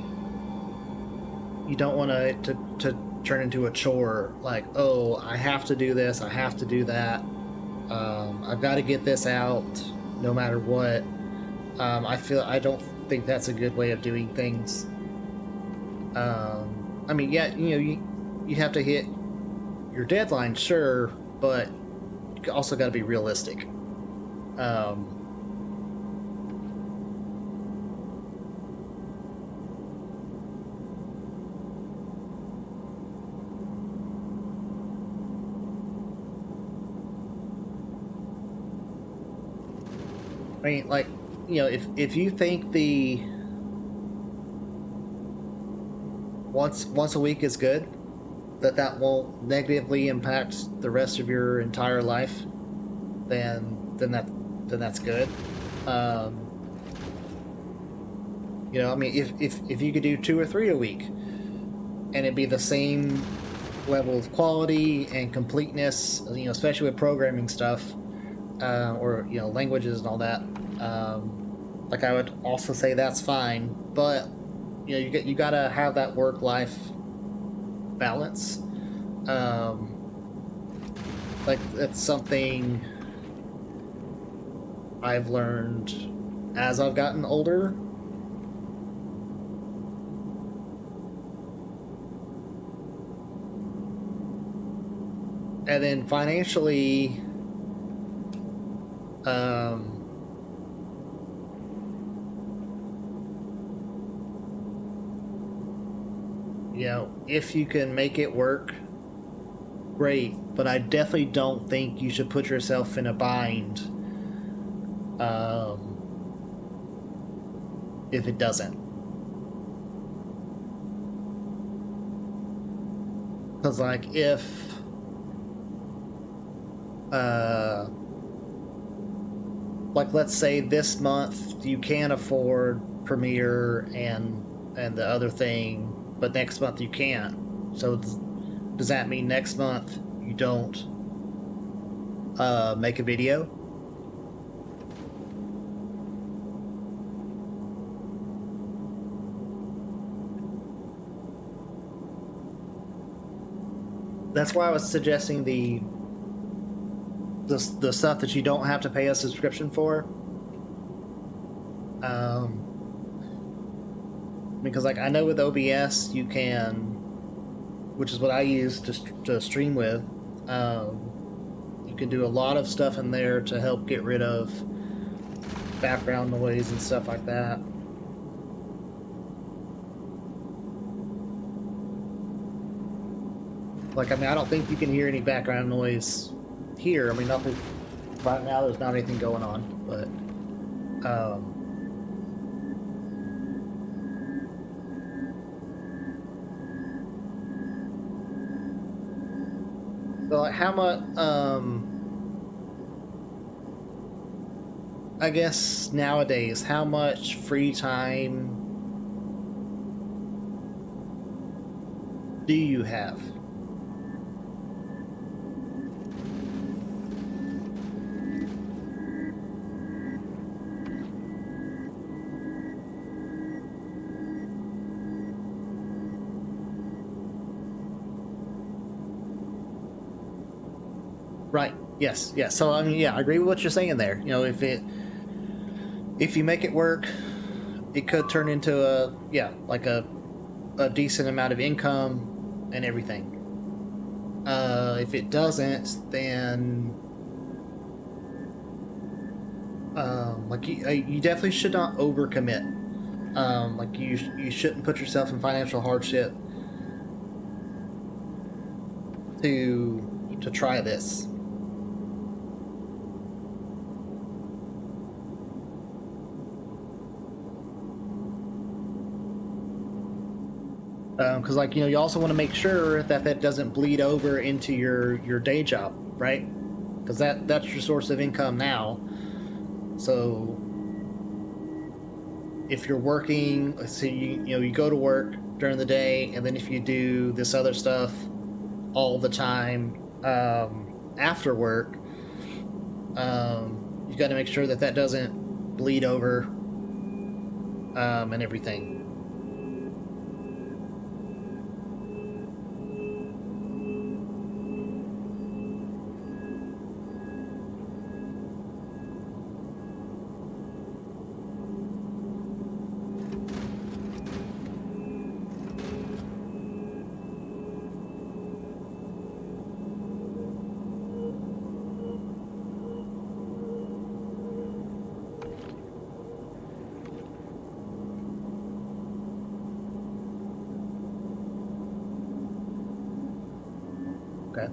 You don't want to turn into a chore, like, oh, I have to do this, I have to do that, I've got to get this out no matter what. I don't think that's a good way of doing things. I mean, yeah, you have to hit your deadline, sure, but you also got to be realistic. I mean, like, if you think the once a week is good, that won't negatively impact the rest of your entire life, then that's good. I mean, if you could do 2 or 3 a week, and it'd be the same level of quality and completeness, especially with programming stuff, or languages and all that. Like, I would also say that's fine, but you gotta have that work-life balance. Like, it's something I've learned as I've gotten older. And then financially, you know, if you can make it work, great. But I definitely don't think you should put yourself in a bind if it doesn't. Because, like, if like, let's say this month you can't afford Premiere and the other thing, but next month you can't. So does that mean next month you don't make a video? That's why I was suggesting the stuff that you don't have to pay a subscription for. Because, like, I know with OBS you can, which is what I use to stream with, you can do a lot of stuff in there to help get rid of background noise and stuff like that. Like, I mean, I don't think you can hear any background noise here. I mean, nothing right now. There's not anything going on, but so, like, how much? I guess nowadays, how much free time do you have? Right. Yes. Yes. So, I mean, yeah, I agree with what you're saying there. You know, if you make it work, it could turn into like a decent amount of income and everything. If it doesn't, then like, you definitely should not overcommit. Like, you shouldn't put yourself in financial hardship to try this. Because, like, you know, you also want to make sure that doesn't bleed over into your day job, right? Because that's your source of income now. So if you're working, let's see, you know, you go to work during the day, and then if you do this other stuff all the time after work, you got to make sure that doesn't bleed over and everything. Okay.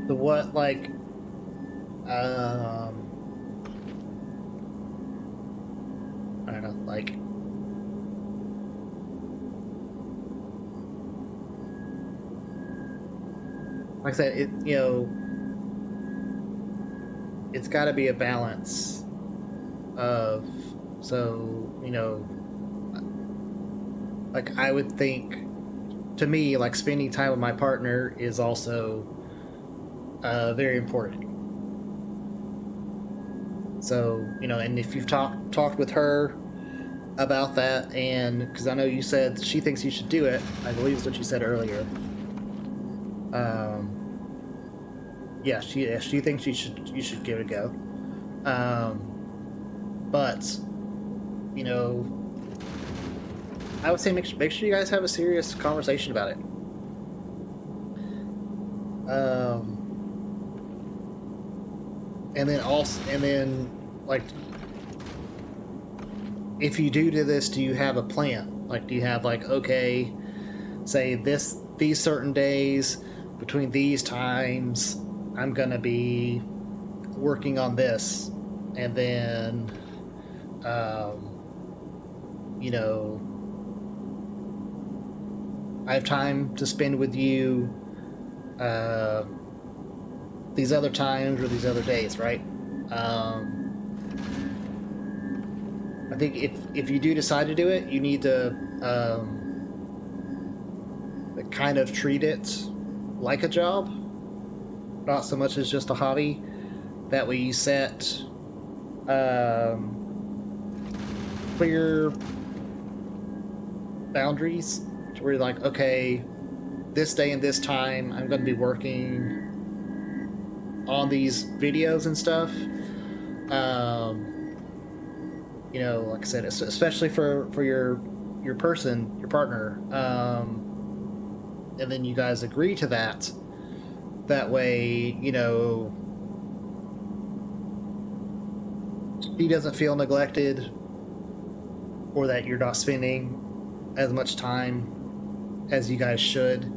So what, like, I don't know, like, I said, you know, it's got to be a balance of, so, you know, like, I would think, to me, like, spending time with my partner is also very important. So, you know, and if you've talked with her about that, and because I know you said she thinks you should do it, I believe is what you said earlier. Yeah, she thinks you should give it a go. But, you know, I would say make sure you guys have a serious conversation about it. And then like, if you do this, do you have a plan? Like, do you have like, okay, say these certain days between these times, I'm gonna be working on this, and then, you know, I have time to spend with you these other times or these other days, right? I think if you do decide to do it, you need to kind of treat it like a job, not so much as just a hobby. That way you set clear boundaries to where you're like, okay, this day and this time I'm going to be working on these videos and stuff. You know, like I said, especially for your person, your partner, and then you guys agree to that. That way, you know, he doesn't feel neglected, or that you're not spending as much time as you guys should.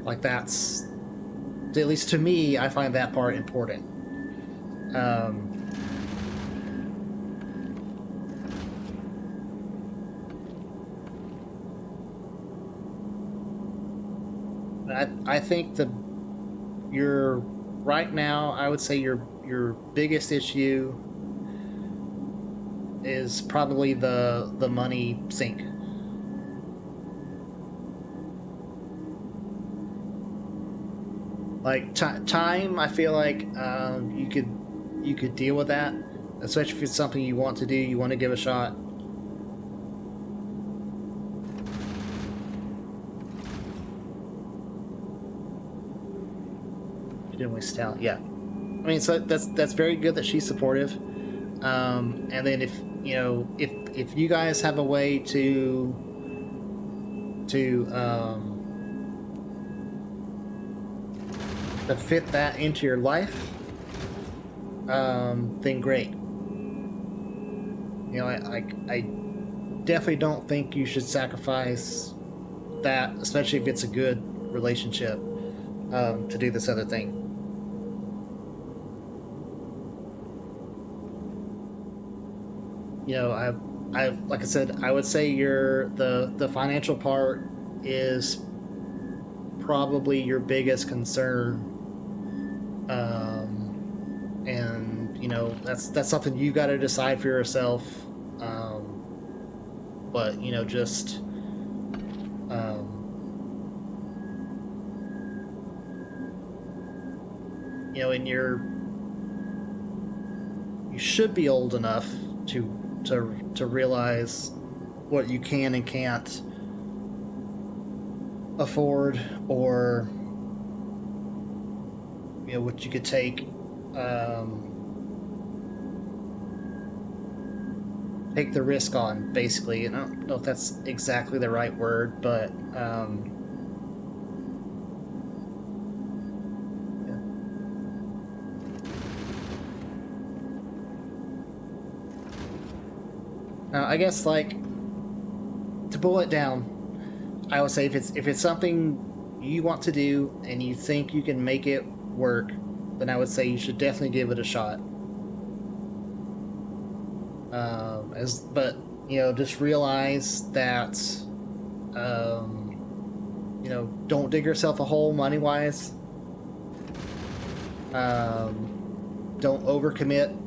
Like, that's, at least to me, I find that part important. I think your right now, I would say your biggest issue is probably the money sink. Like, time, I feel like you could deal with that, especially if it's something you want to do, you want to give a shot. You didn't waste talent, yeah. I mean, so that's very good that she's supportive. And then if you know, if you guys have a way to fit that into your life, then great. You know, I definitely don't think you should sacrifice that, especially if it's a good relationship, to do this other thing. You know, I like I said, I would say the financial part is probably your biggest concern. And you know, that's something you got to decide for yourself. But you know, just you know, you should be old enough to realize what you can and can't afford, or you know, what you could take the risk on, basically. And I don't know if that's exactly the right word, but yeah. Now, I guess, like, to boil it down, I would say if it's something you want to do and you think you can make it work, then I would say you should definitely give it a shot. But you know, just realize that you know, don't dig yourself a hole money wise. Don't overcommit.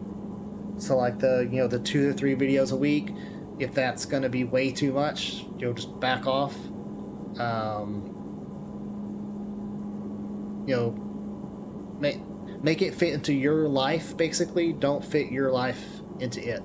So like the 2 to 3 videos a week, if that's gonna be way too much, you know, just back off. You know, make it fit into your life, basically. Don't fit your life into it.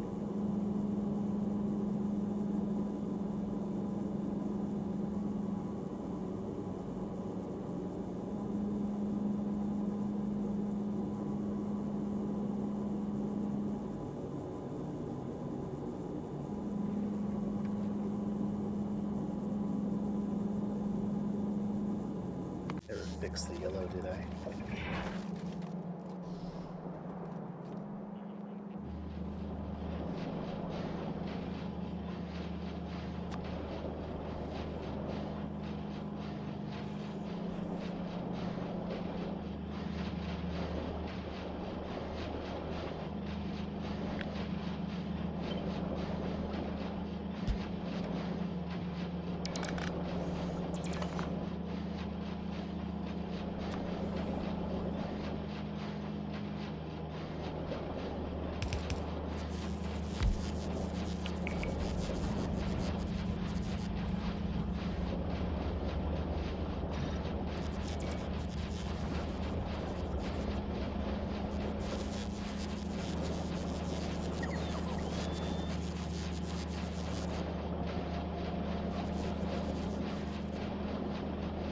fix the yellow, did I?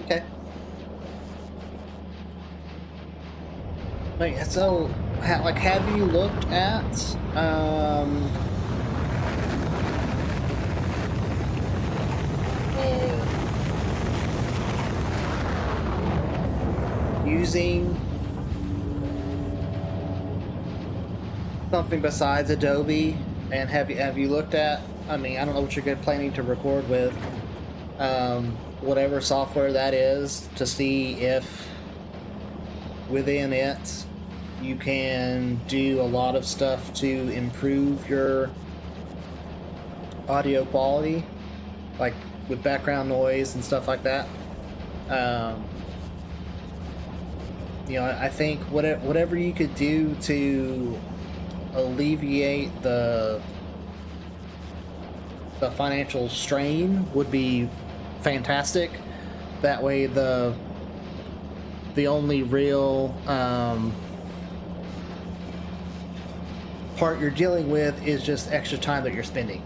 Okay. Wait, so, like, have you looked at, using something besides Adobe? And have you looked at, I mean, I don't know what you're planning to record with, whatever software that is, to see if within it you can do a lot of stuff to improve your audio quality, like with background noise and stuff like that. You know, I think whatever you could do to alleviate the financial strain would be fantastic. That way, the only real part you're dealing with is just extra time that you're spending.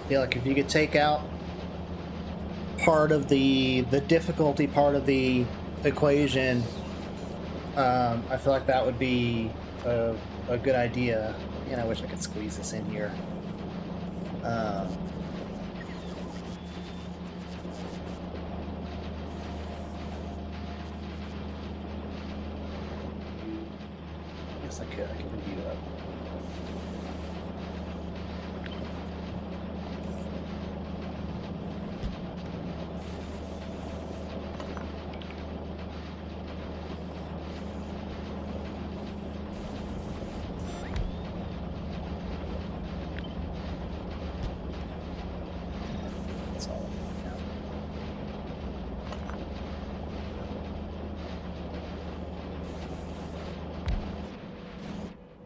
Yeah, like if you could take out part of the difficulty part of the equation, I feel like that would be a good idea. And I wish I could squeeze this in here. Yes, I could. I can review it.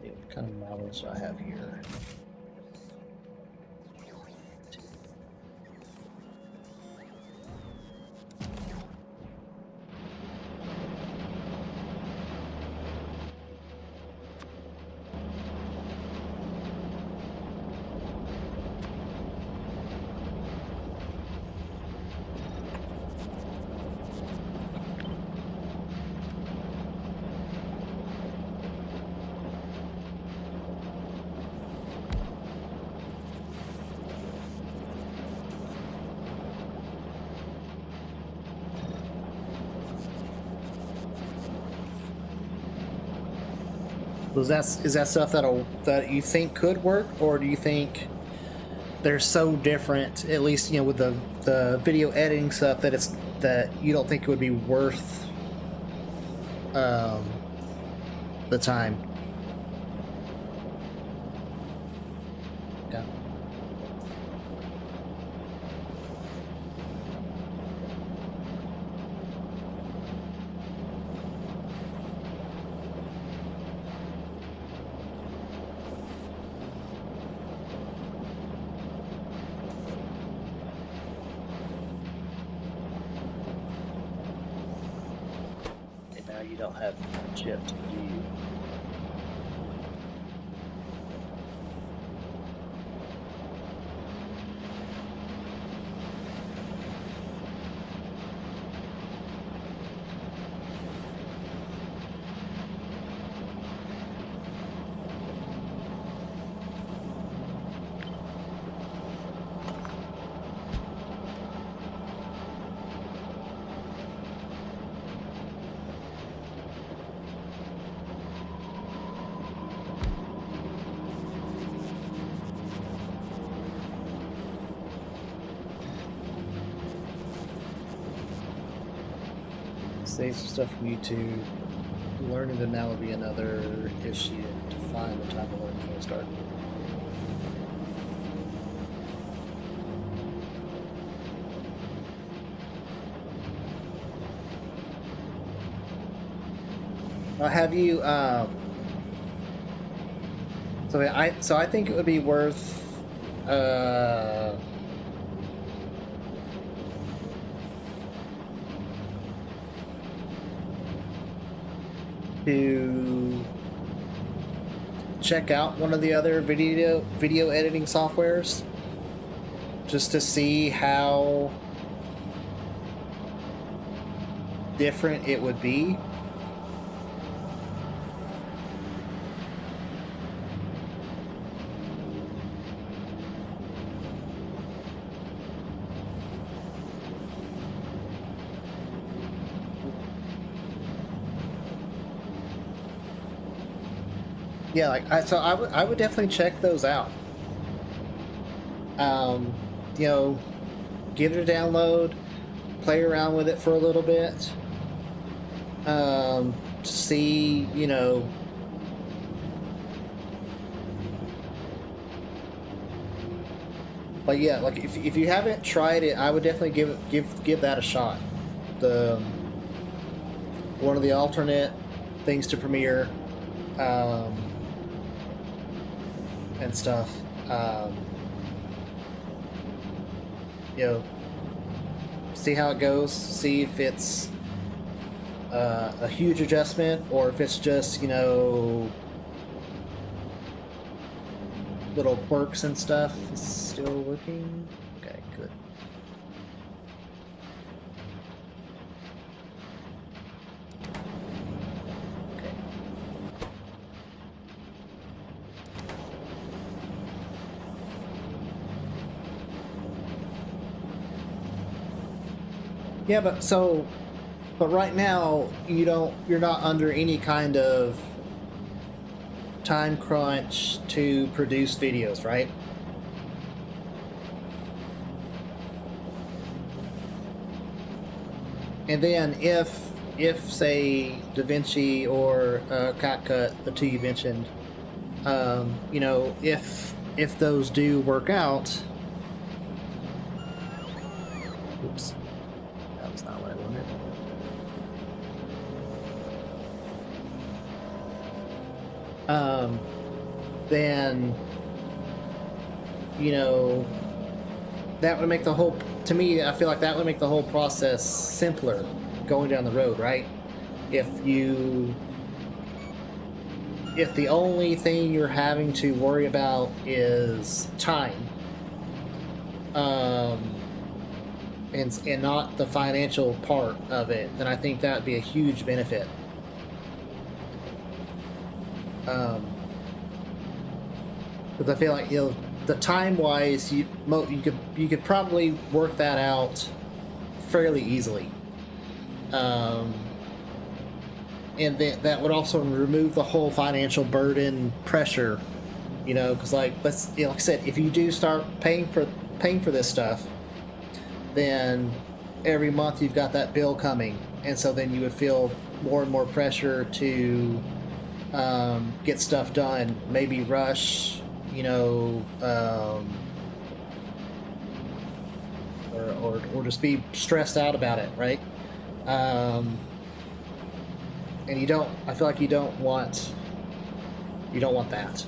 What kind of models do I have here? Is that stuff that you think could work, or do you think they're so different? At least, you know, with the video editing stuff, that you don't think it would be worth the time. Yeah. You don't have chips, do you? Save some stuff from YouTube. Learning them now would be another issue to find the time to learn before we start. Have you? So I think it would be worth. To check out one of the other video editing softwares, just to see how different it would be. Yeah, I would definitely check those out. You know, give it a download, play around with it for a little bit. See, you know, but yeah, like if you haven't tried it, I would definitely give that a shot. The one of the alternate things to Premiere. And stuff. You know, see how it goes. See if it's a huge adjustment or if it's just, you know, little quirks and stuff. It's still working. Okay, good. Yeah, but right now you're not under any kind of time crunch to produce videos, right? And then if say DaVinci or CapCut, the two you mentioned, you know, if those do work out. Oops. Not what I wanted. Then, you know, that would make the whole, to me, I feel like that would make the whole process simpler going down the road, right? If the only thing you're having to worry about is time, and not the financial part of it, then I think that would be a huge benefit. Because I feel like, you know, the time-wise, you could probably work that out fairly easily, and that would also remove the whole financial burden pressure, you know, because like like I said, if you do start paying for this stuff, then every month you've got that bill coming, and so then you would feel more and more pressure to get stuff done, maybe rush, you know, or just be stressed out about it, right? And I feel like you don't want that.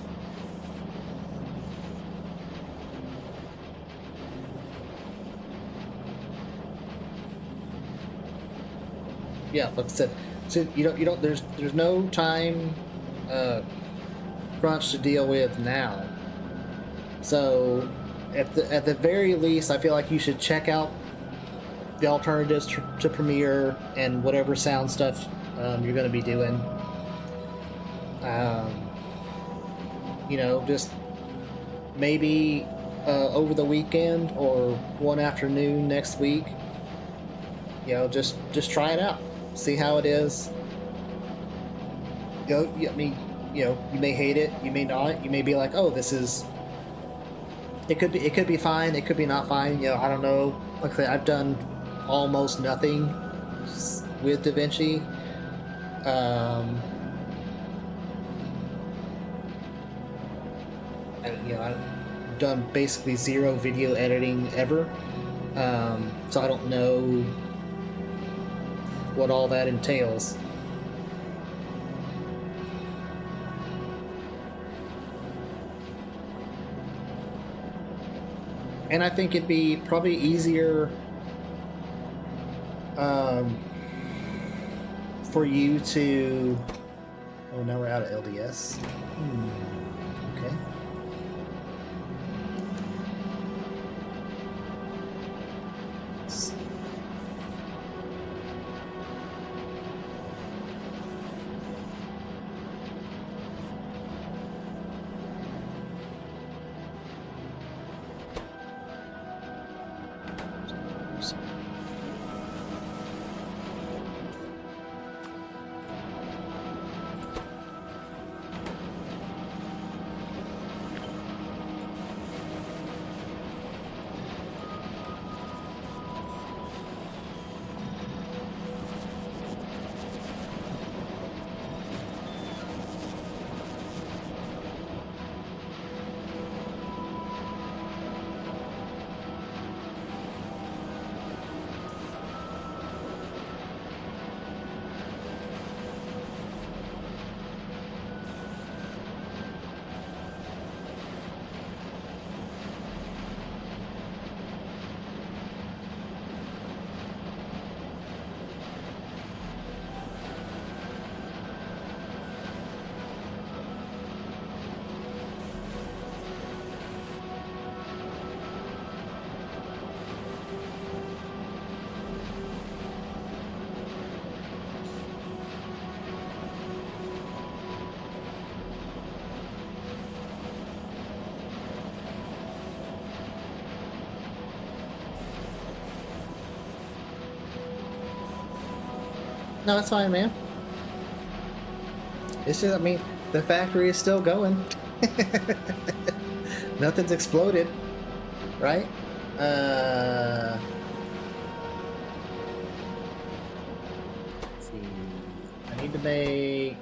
Yeah, like I said, so you don't. There's no time crunch to deal with now. So at the very least, I feel like you should check out the alternatives to Premiere and whatever sound stuff you're going to be doing. You know, just maybe over the weekend or one afternoon next week. You know, just try it out. See how it is. You know, I mean, you know, you may hate it, you may not. You may be like, oh, this is. It could be fine. It could be not fine. You know, I don't know. Like I said, I've done almost nothing with DaVinci. I've done basically zero video editing ever, so I don't know what all that entails. And I think it'd be probably easier for you to... Oh, now we're out of LDS. Okay. No, that's fine, man. It's just, I mean, the factory is still going. Nothing's exploded, right? Let's see. I need to make...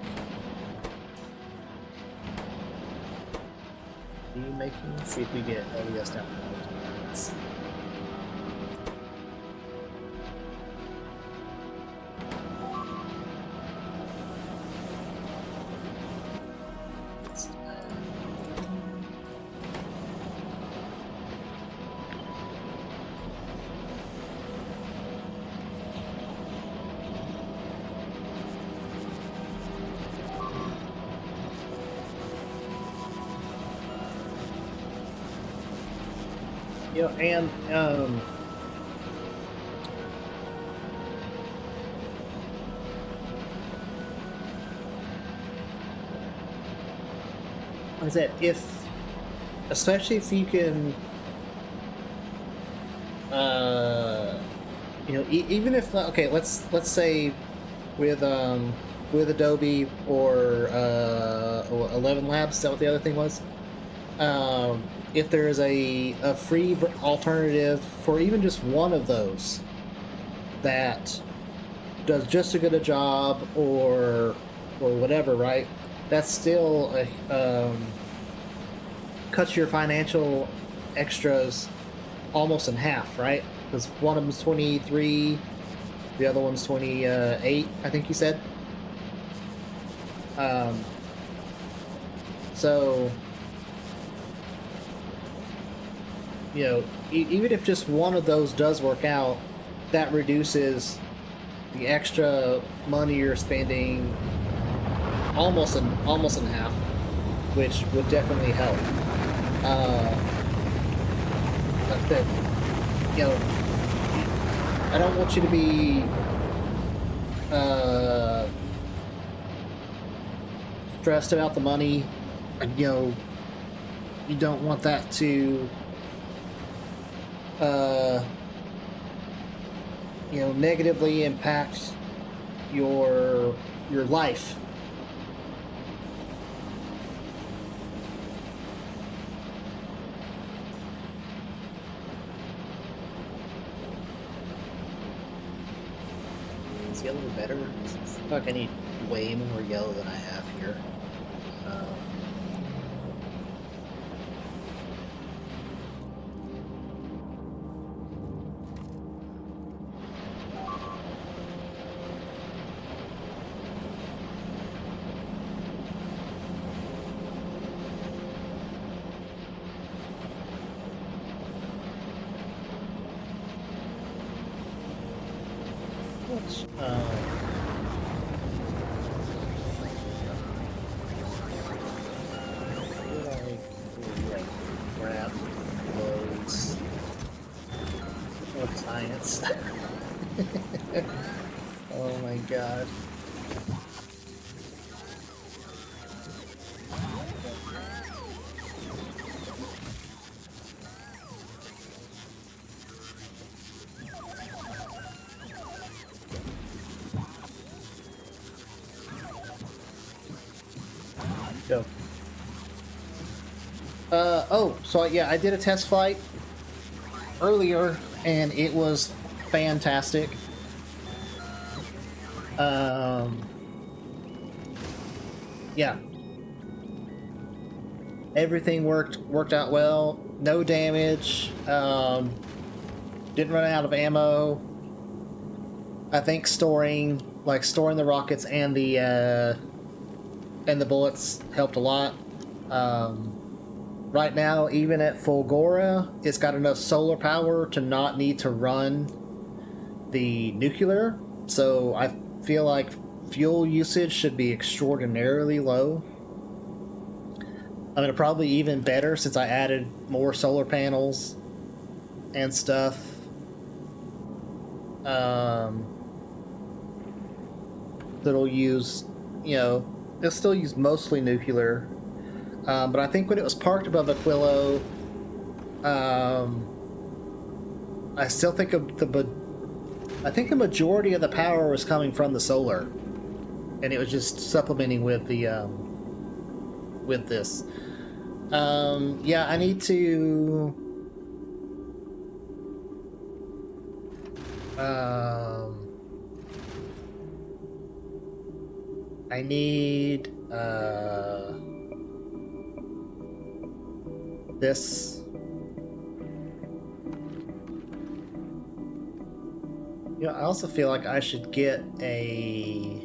Are you making? Let's see if we get LES down. You know, and like I said, especially if you can, you know, even if okay, let's say with Adobe or 11 Labs, is that what the other thing was? If there is a free alternative for even just one of those that does just as good a job or whatever, right? That's still cuts your financial extras almost in half, right? Because one of them's 23, the other one's 28, I think you said. So, you know, even if just one of those does work out, that reduces the extra money you're spending almost in half, which would definitely help. Like that, you know, I don't want you to be stressed about the money. You know, you don't want that to you know, negatively impact your life. Is yellow better? I feel like I need way more yellow than I have here. Grab loads of science. Oh my god. Go. Oh, so yeah, I did a test flight earlier, and it was fantastic. Yeah, everything worked out well. No damage. Didn't run out of ammo. I think storing the rockets and the bullets helped a lot. Right now, even at Fulgora, it's got enough solar power to not need to run the nuclear, so I feel like fuel usage should be extraordinarily low. I mean, probably even better since I added more solar panels and stuff. That'll use, it'll still use mostly nuclear. But I think when it was parked above Aquilo, I still think the majority of the power was coming from the solar, and it was just supplementing with the with this. Yeah, I need to. I need this. I also feel like I should get a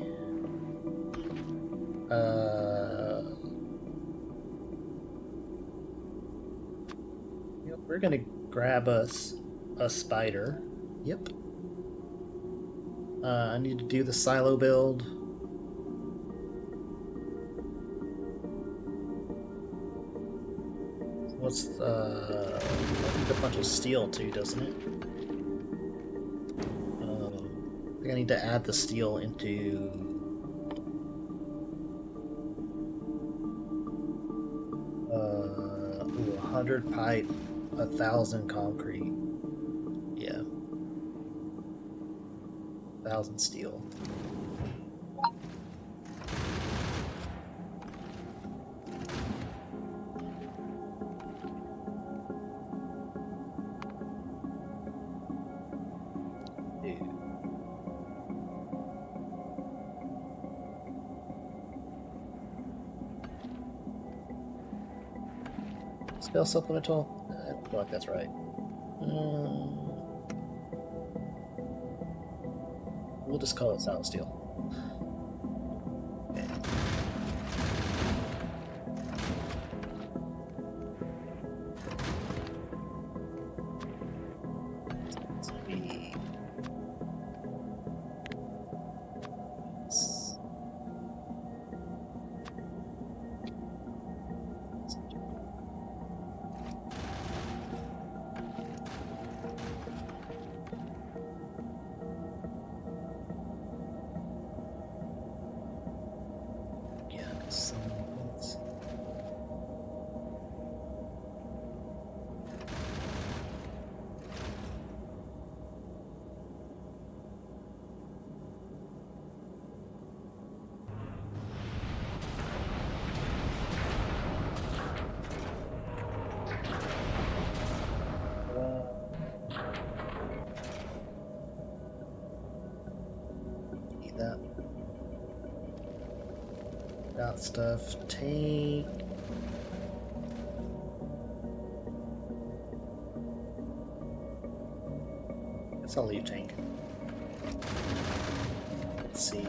we're gonna grab us a spider. Yep. I need to do the silo build. What's I need a bunch of steel too, doesn't it? I think I need to add the steel into 100 pipe, 1,000 concrete. Yeah. 1,000 steel. Spell supplemental? I don't feel like that's right. We'll just call it Silent Steel. Okay. Got stuff. Tank. Guess I'll leave tank. Let's see.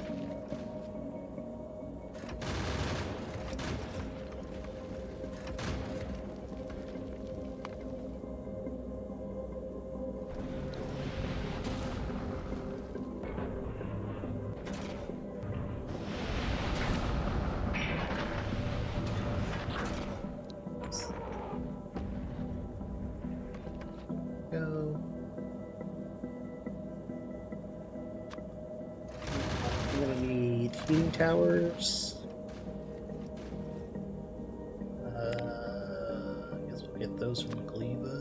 Go. I'm gonna need heating towers. I guess we'll get those from Gleba.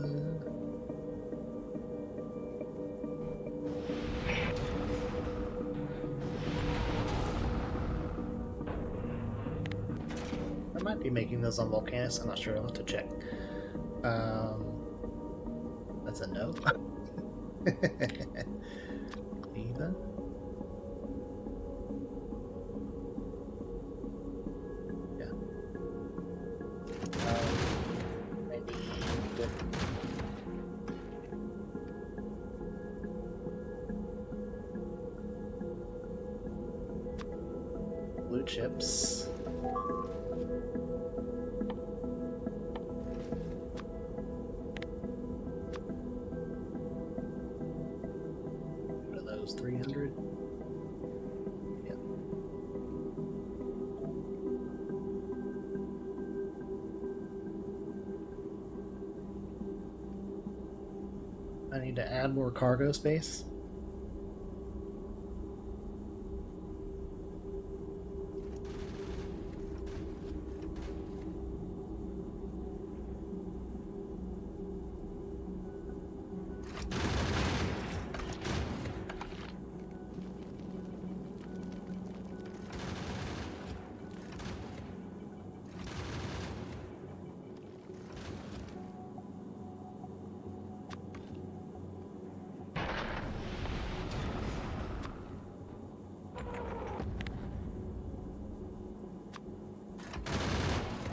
I might be making those on Volcanus, I'm not sure, I'll have to check. That's a no. Gleba. Yeah. Maybe blue chips. What are those, 300? Yeah. I need to add more cargo space.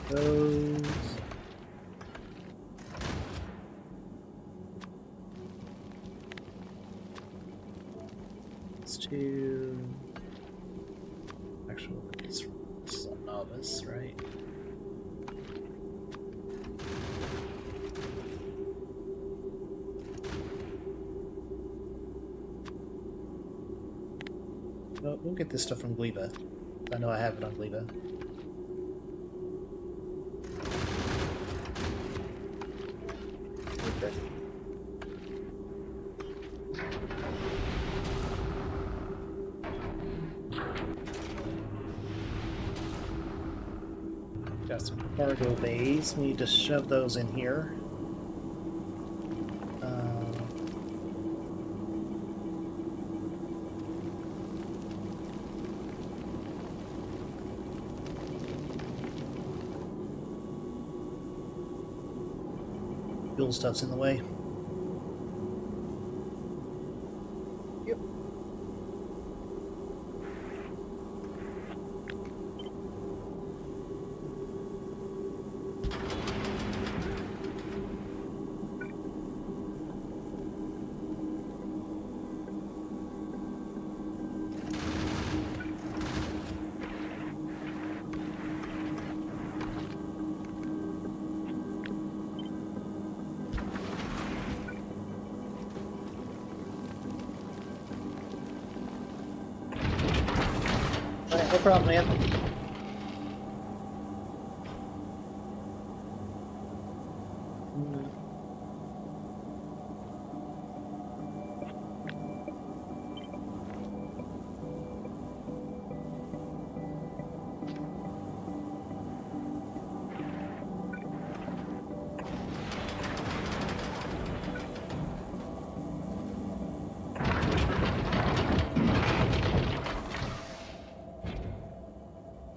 Those. Let's do. Actually, it's a novice, right? Well, we'll get this stuff from Gleba. I know I have it on Gleba. Okay. Got some cargo bays. We need to shove those in here. Fuel stuff's in the way. Yep. Alright, no problem, man.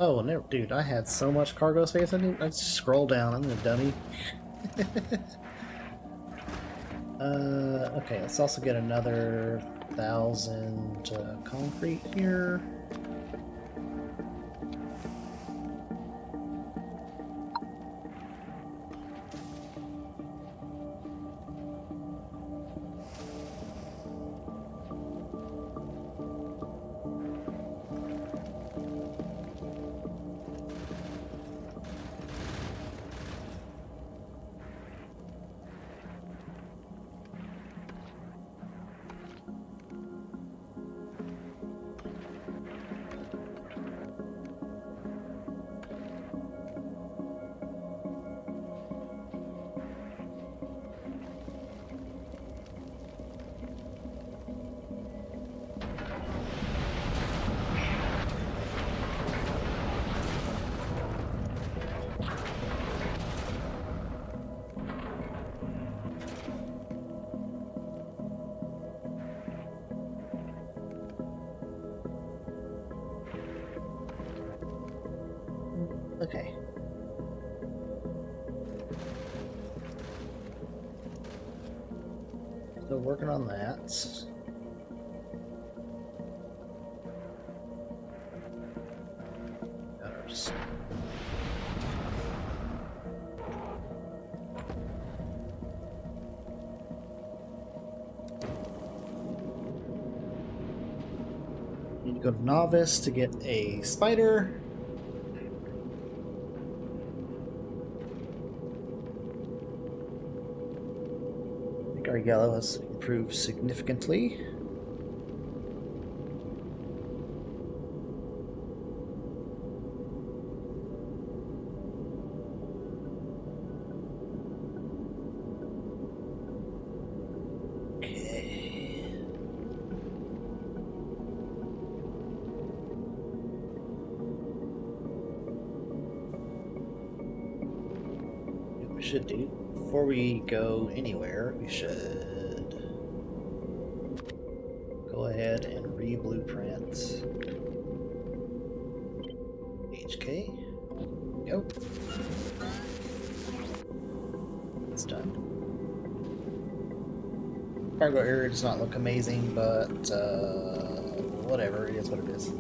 Oh, no, dude, I had so much cargo space, I didn't scroll down, I'm a dummy. Okay, let's also get another 1,000 concrete here. Okay. Still working on that. Gutters. Need to go to Novice to get a spider. I think our yellow has improved significantly. Should do before we go anywhere, we should go ahead and re-blueprint HK. Yep, it's done. Cargo area does not look amazing, but whatever, it is what it is.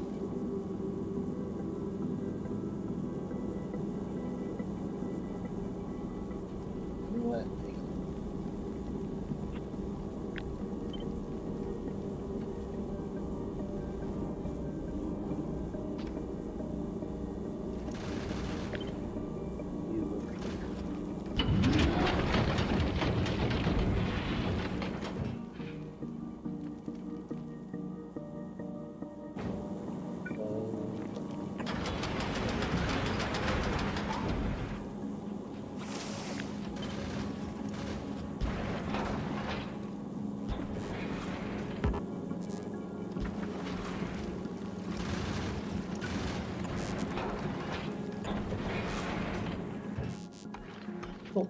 Cool.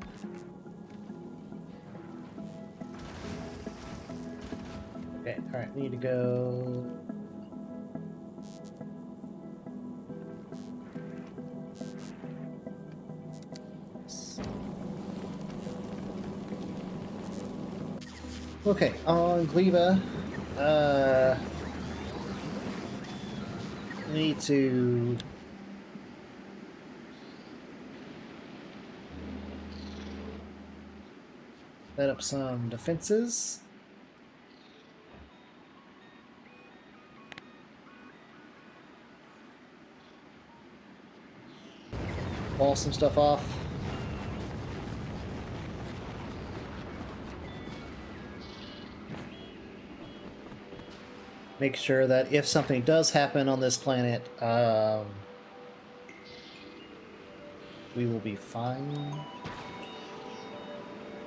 Okay, alright, need to go. Okay, on Gleba, we need to set up some defenses. Wall some stuff off. Make sure that if something does happen on this planet, we will be fine.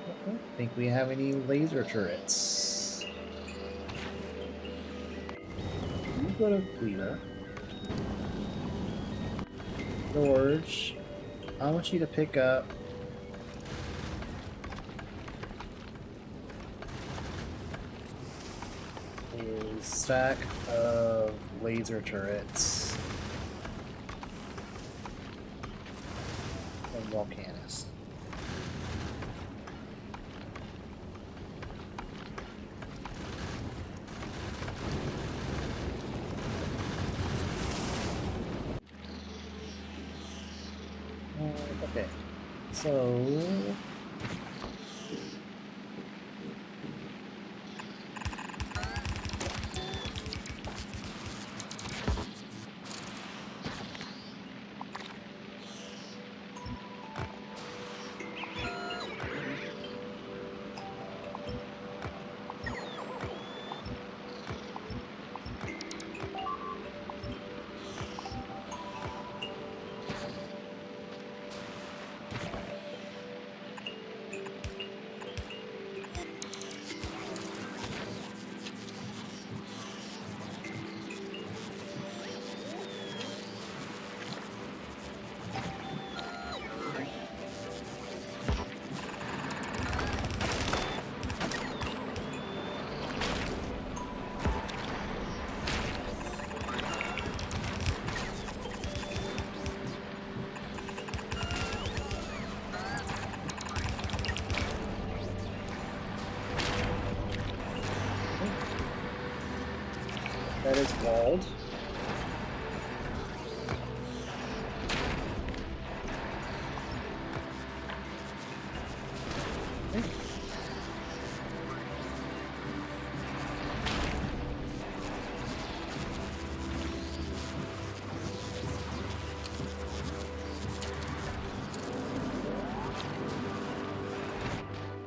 I don't think we have any laser turrets. You go to Cleaver. George, I want you to pick up a stack of laser turrets and volcanists. Okay, so That is walled.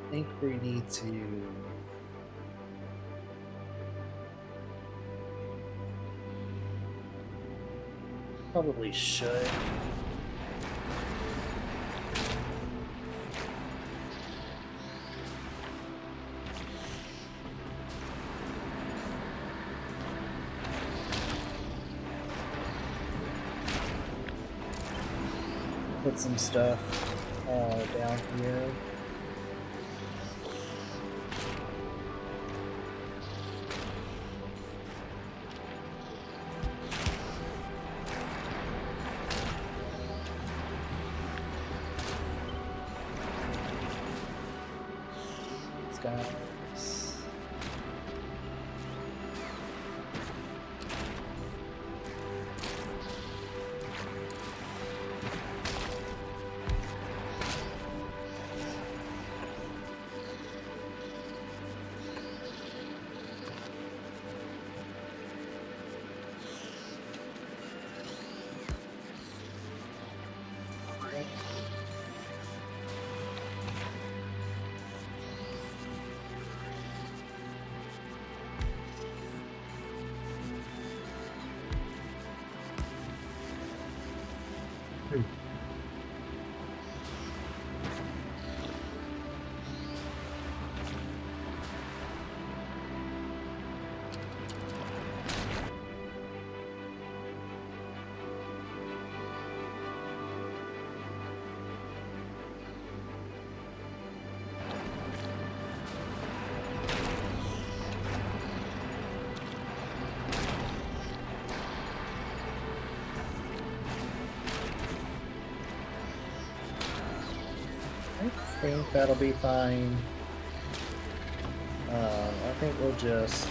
I think we need to... Probably should. Put some stuff down here. Guys. I think that'll be fine. I think we'll just...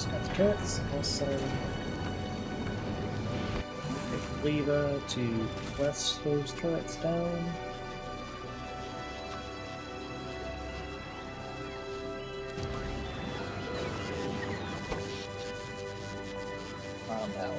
Got the turrets. Also, take lever to press those turrets down. Now.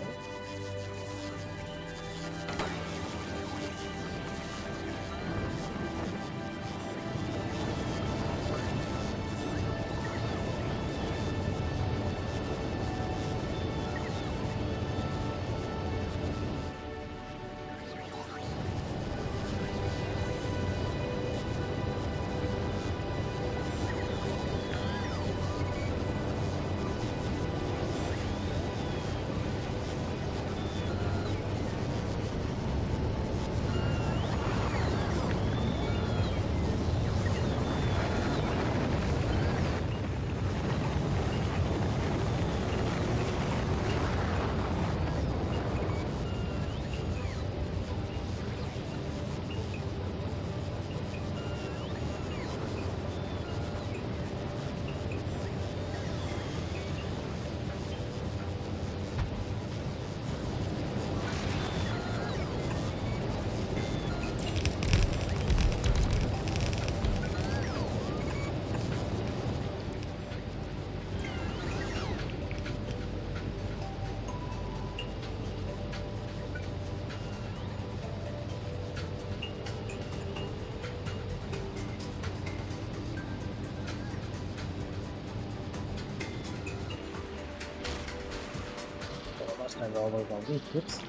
I roll over on me. Whoops.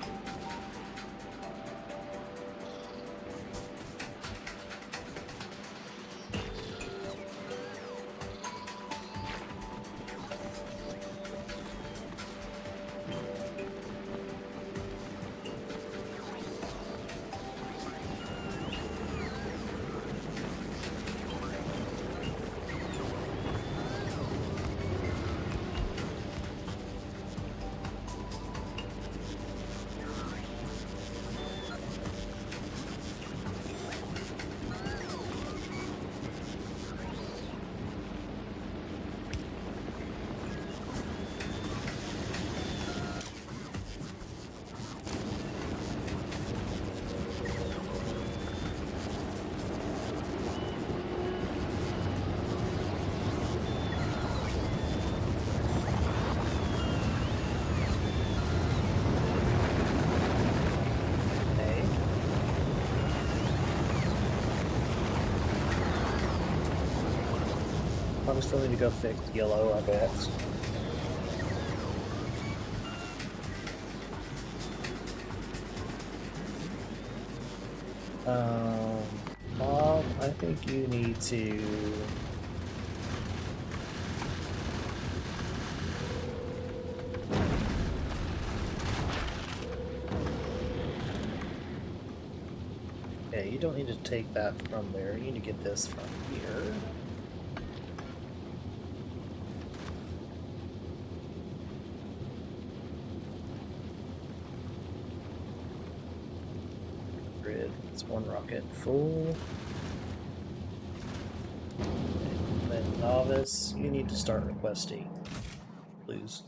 Probably still need to go fix yellow, I bet. Bob, I think you need to... Yeah, you don't need to take that from there. You need to get this from here. Grid, it's one rocket full. And then novice, you need to start requesting blues.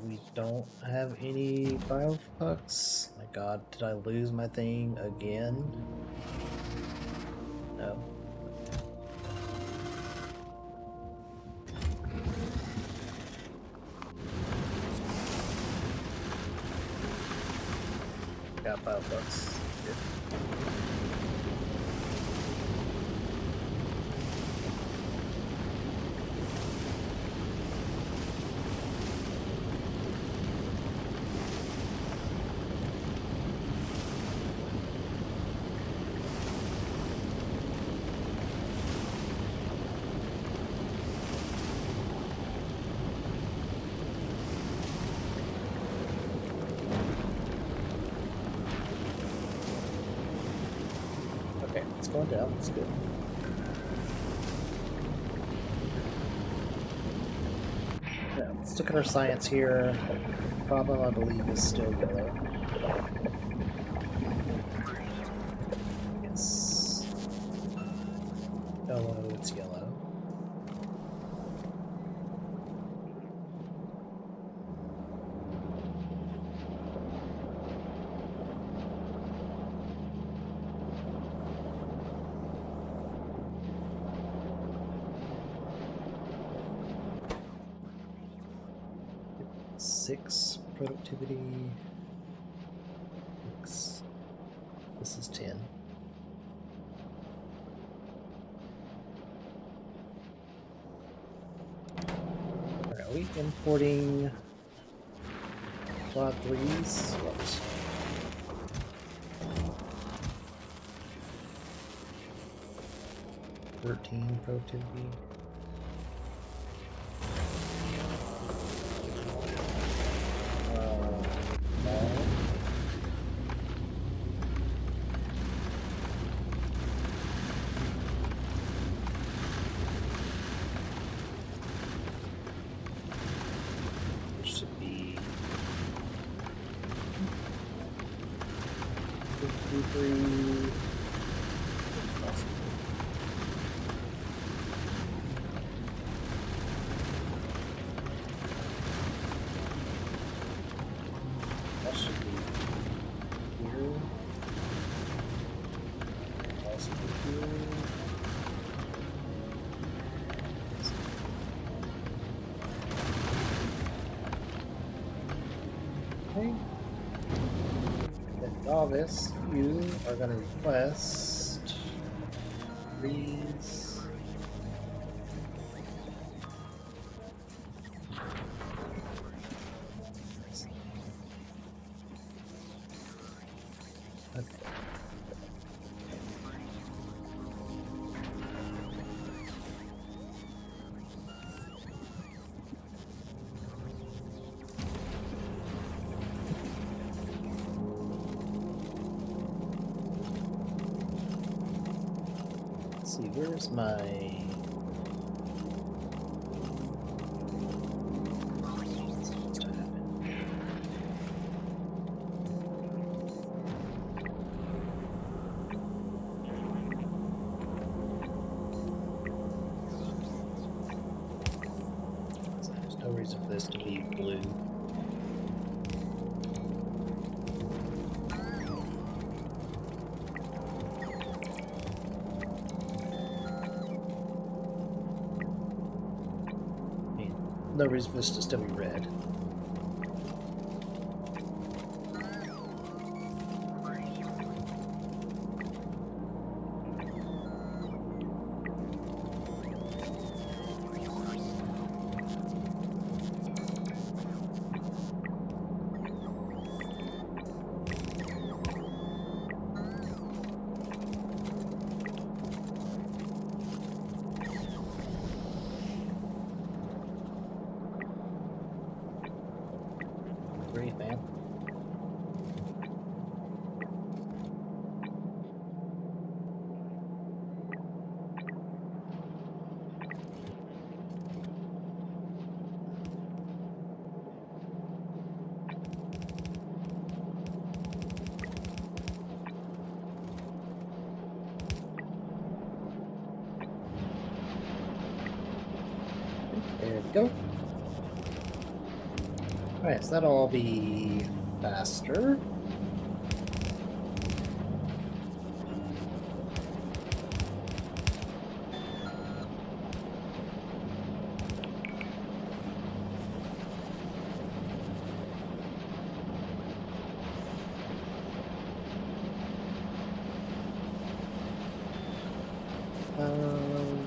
We don't have any biofucks. My god, did I lose my thing again? No. Got biofucks. Good. It's going down, it's good. Yeah, let's look at our science here. Problem, I believe, is still yellow. Yes. Yellow, it's yellow. Six productivity. Six. This is 10. Are we importing quad threes? What? $13 productivity. Novice, you are going to request Freeze. Okay. Let's see, where's my... There's no reason for this to be blue. No reason for this to still be red. Great, man. There we go. Alright, so that'll all be faster. Um,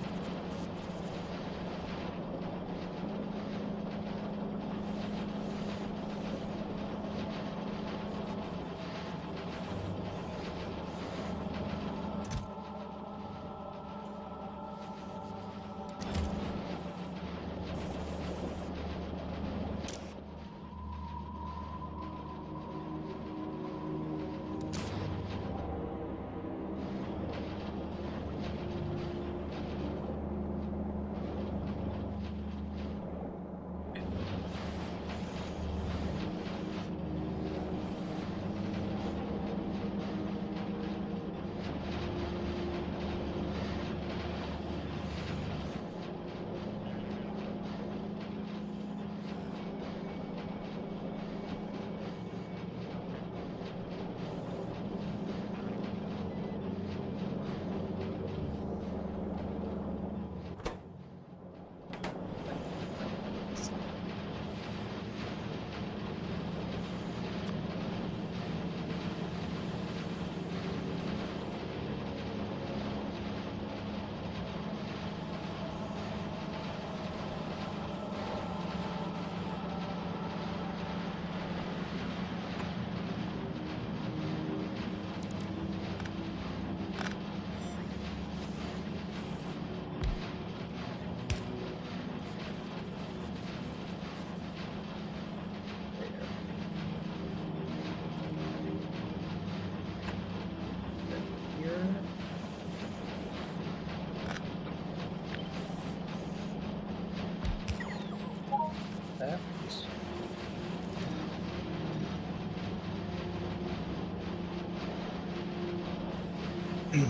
that. There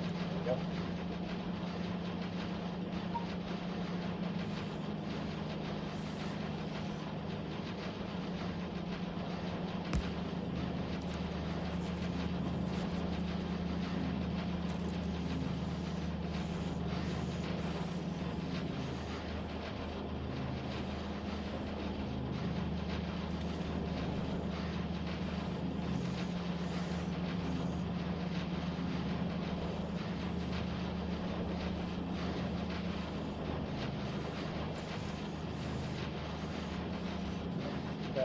we go.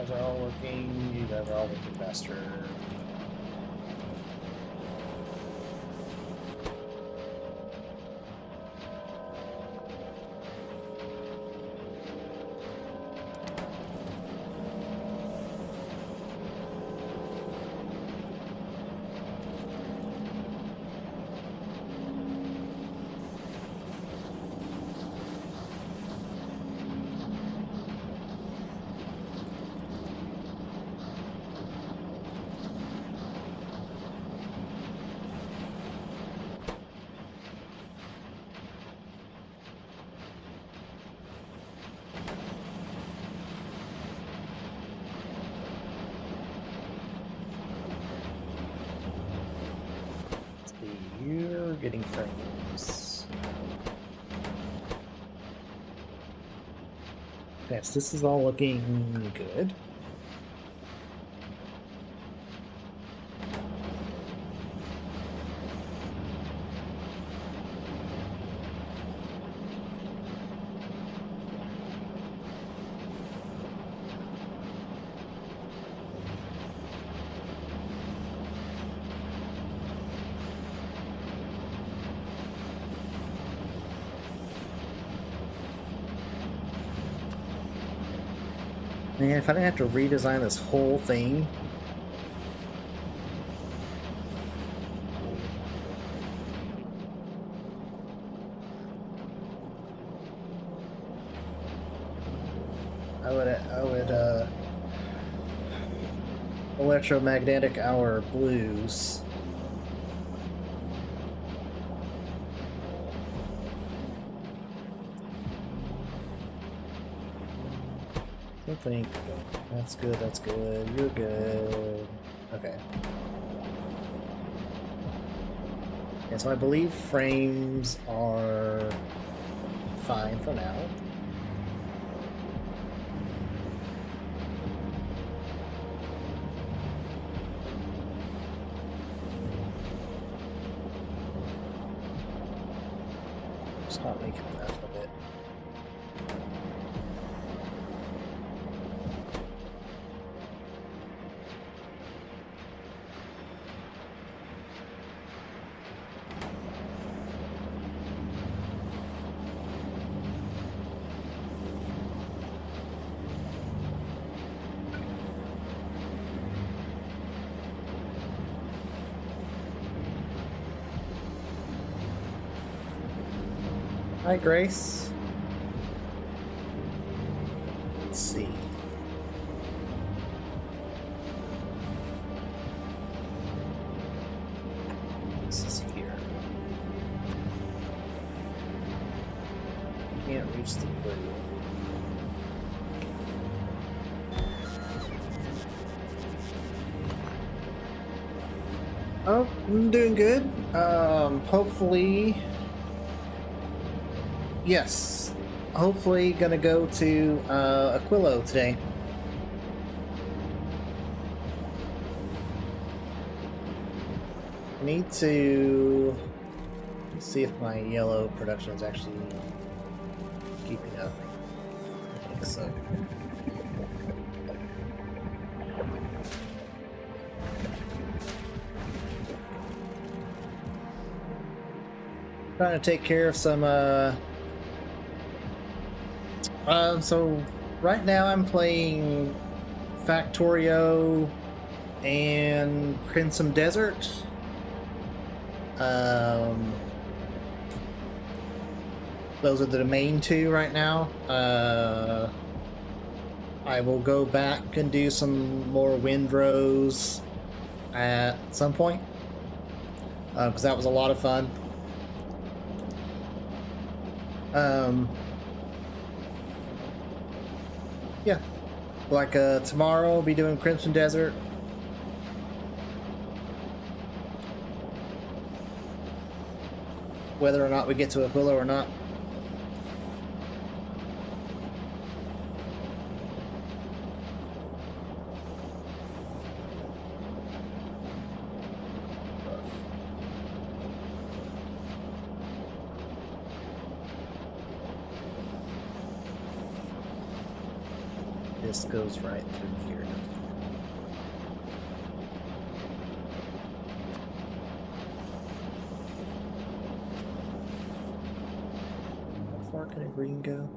guys are all looking. You guys are all looking faster. You're getting frames. Yes, this is all looking good. Man, if I didn't have to redesign this whole thing. I would electromagnetic hour blues. I think that's good, that's good. You're good. Okay. Yeah, so I believe frames are fine for now. Just not making enough of it. Hi, Grace. Let's see. This is here. Can't reach the blue. Oh, I'm doing good. Hopefully. Yes. Hopefully gonna go to Aquilo today. I need to see if my yellow production is actually keeping up. I think so. Trying to take care of some so right now I'm playing Factorio and Crimson Desert. Those are the main two right now. I will go back and do some more Windrose at some point, because that was a lot of fun. Yeah, like tomorrow I'll be doing Crimson Desert. Whether or not we get to Aquilo or not. This goes right through here. How far can a green go?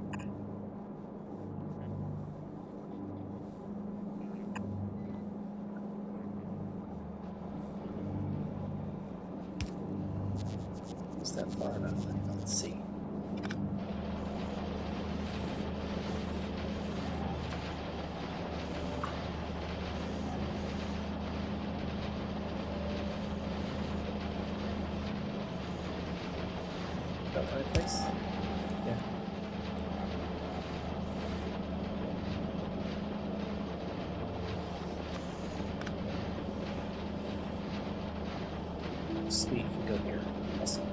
Is that far enough? Let's see. Got the right place? Yeah. Sweet, you can go here. Awesome.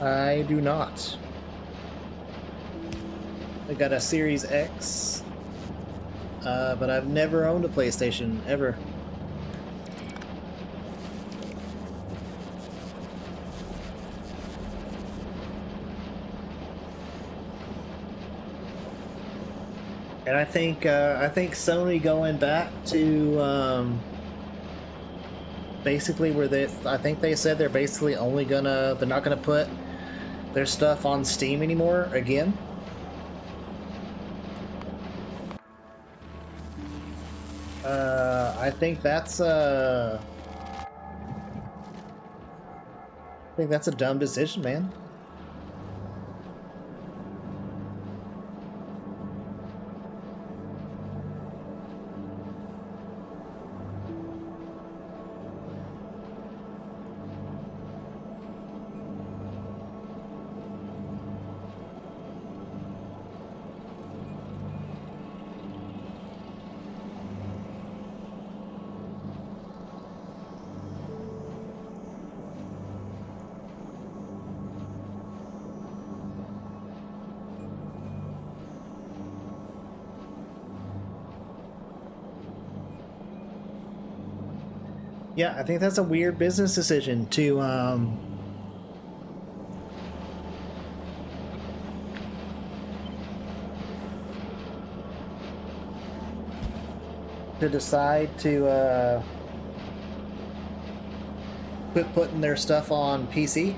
I do not. I got a Series X, but I've never owned a PlayStation, ever. And I think Sony going back to basically where I think they said they're basically only they're not gonna put their stuff on Steam anymore again. I think that's a dumb decision, man. Yeah, I think that's a weird business decision to decide to quit putting their stuff on PC.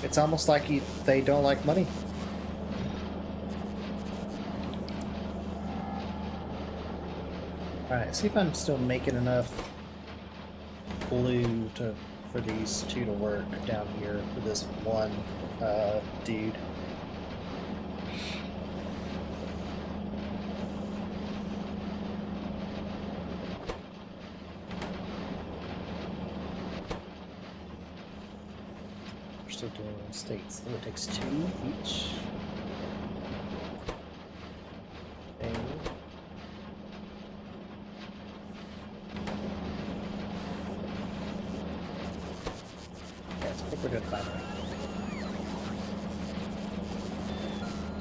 It's almost like they don't like money. Alright, see if I'm still making enough glue for these two to work down here for this one dude. We're still doing states. Oh, it takes 2 each. And I think we're good finally.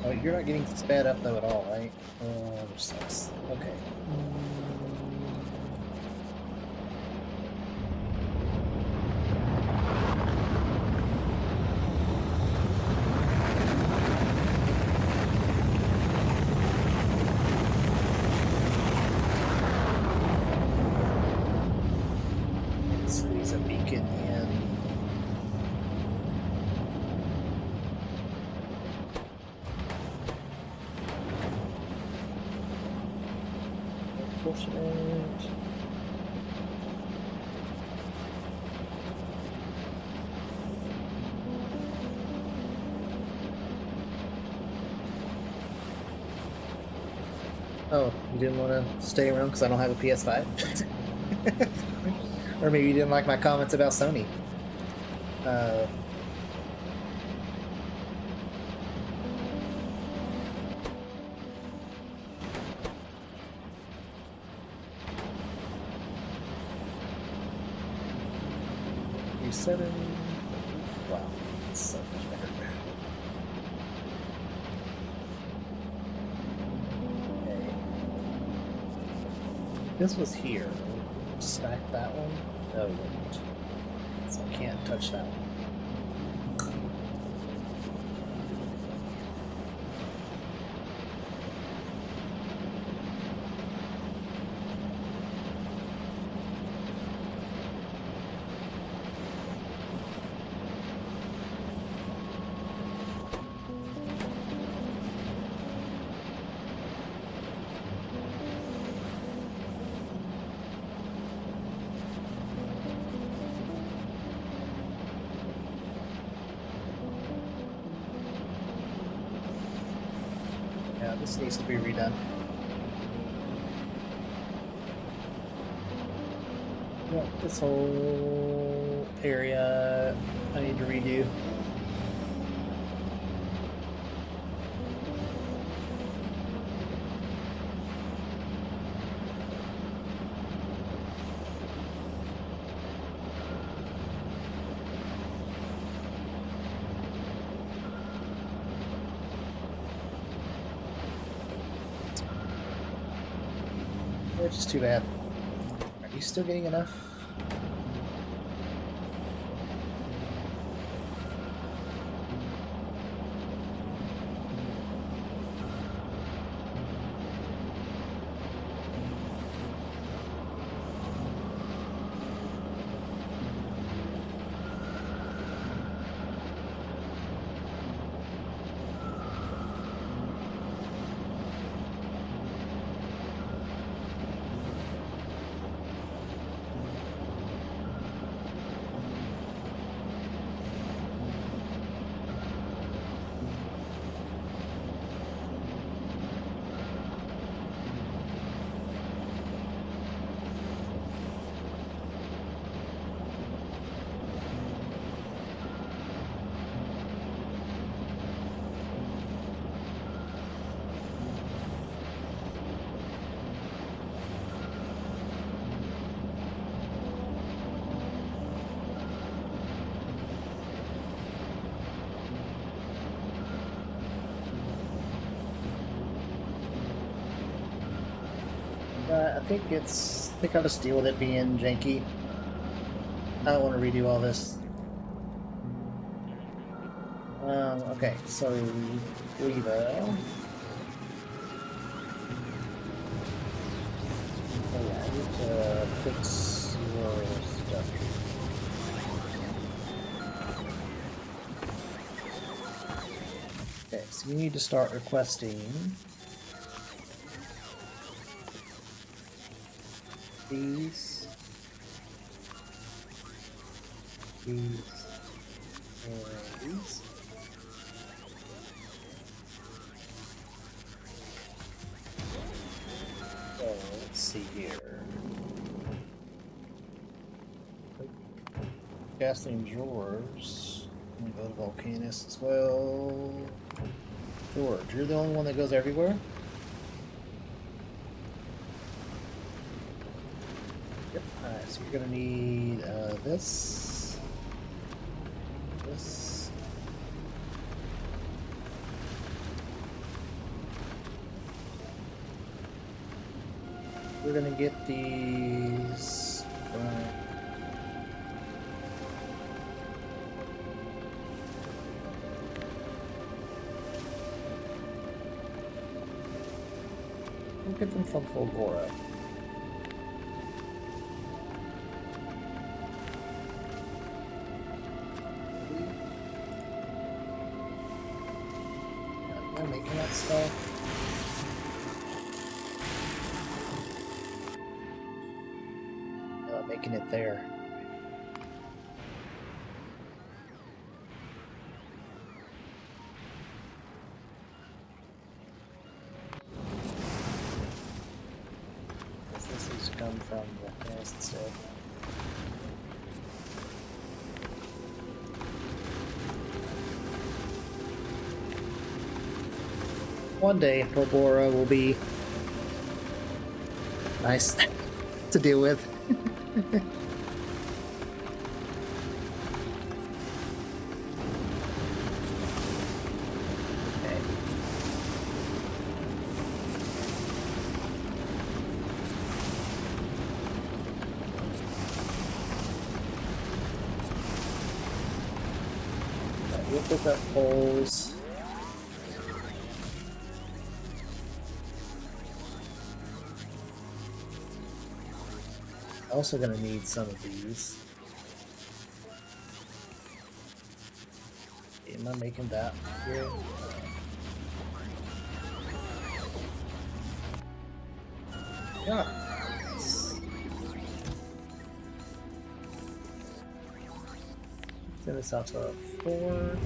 Oh, you're not getting sped up though at all, right? Which sucks. Okay. So he's a beacon in. Unfortunate. Oh, you didn't want to stay around because I don't have a PS5? Or maybe you didn't like my comments about Sony. Seven. Wow, that's so much better. This was here. Smack that one? No, it wouldn't. So I can't touch that one. Yeah, this needs to be redone. Yep, this whole area I need to redo. Which is too bad. Are you still getting enough? I think I'll just deal with it being janky. I don't want to redo all this. Okay, so Weeva. Oh yeah, I need to fix your stuff. Okay, so you need to start requesting these, and these. So let's see here. Gasoline drawers. I'm gonna go to Volcanus as well. George, you're the only one that goes everywhere? Yep. Alright, so you're gonna need this. This. We're gonna get these we'll get them from Fulgora. Am I making that stuff? Making it there. This needs to come from the past instead. One day, Robora will be nice to deal with. we'll pick up poles. Also gonna need some of these. Am I making that here? Yeah. Send this out to 4.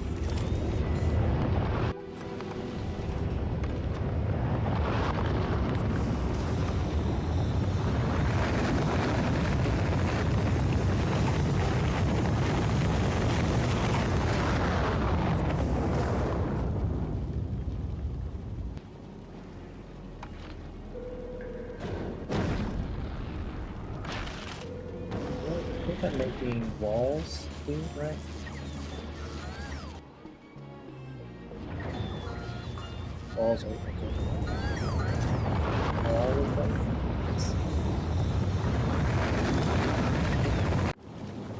I think I'm making walls too, right? Walls open. All of them.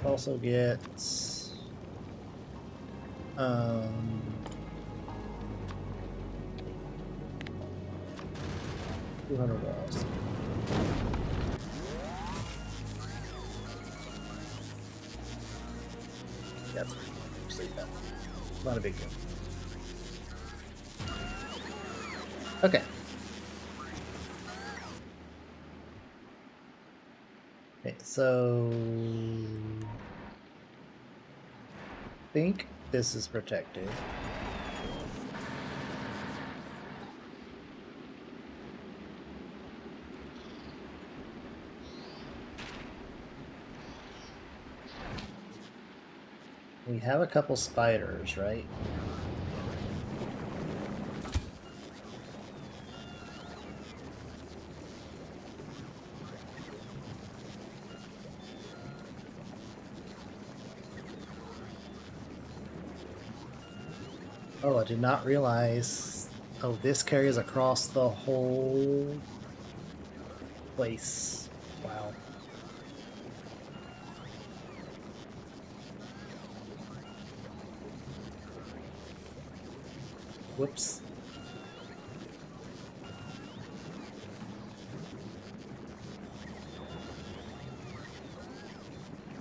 Also get 200 walls. That's not a big deal. Okay. Okay, so I think this is protected. We have a couple spiders, right? Oh, I did not realize. Oh, this carries across the whole place. Wow. Whoops.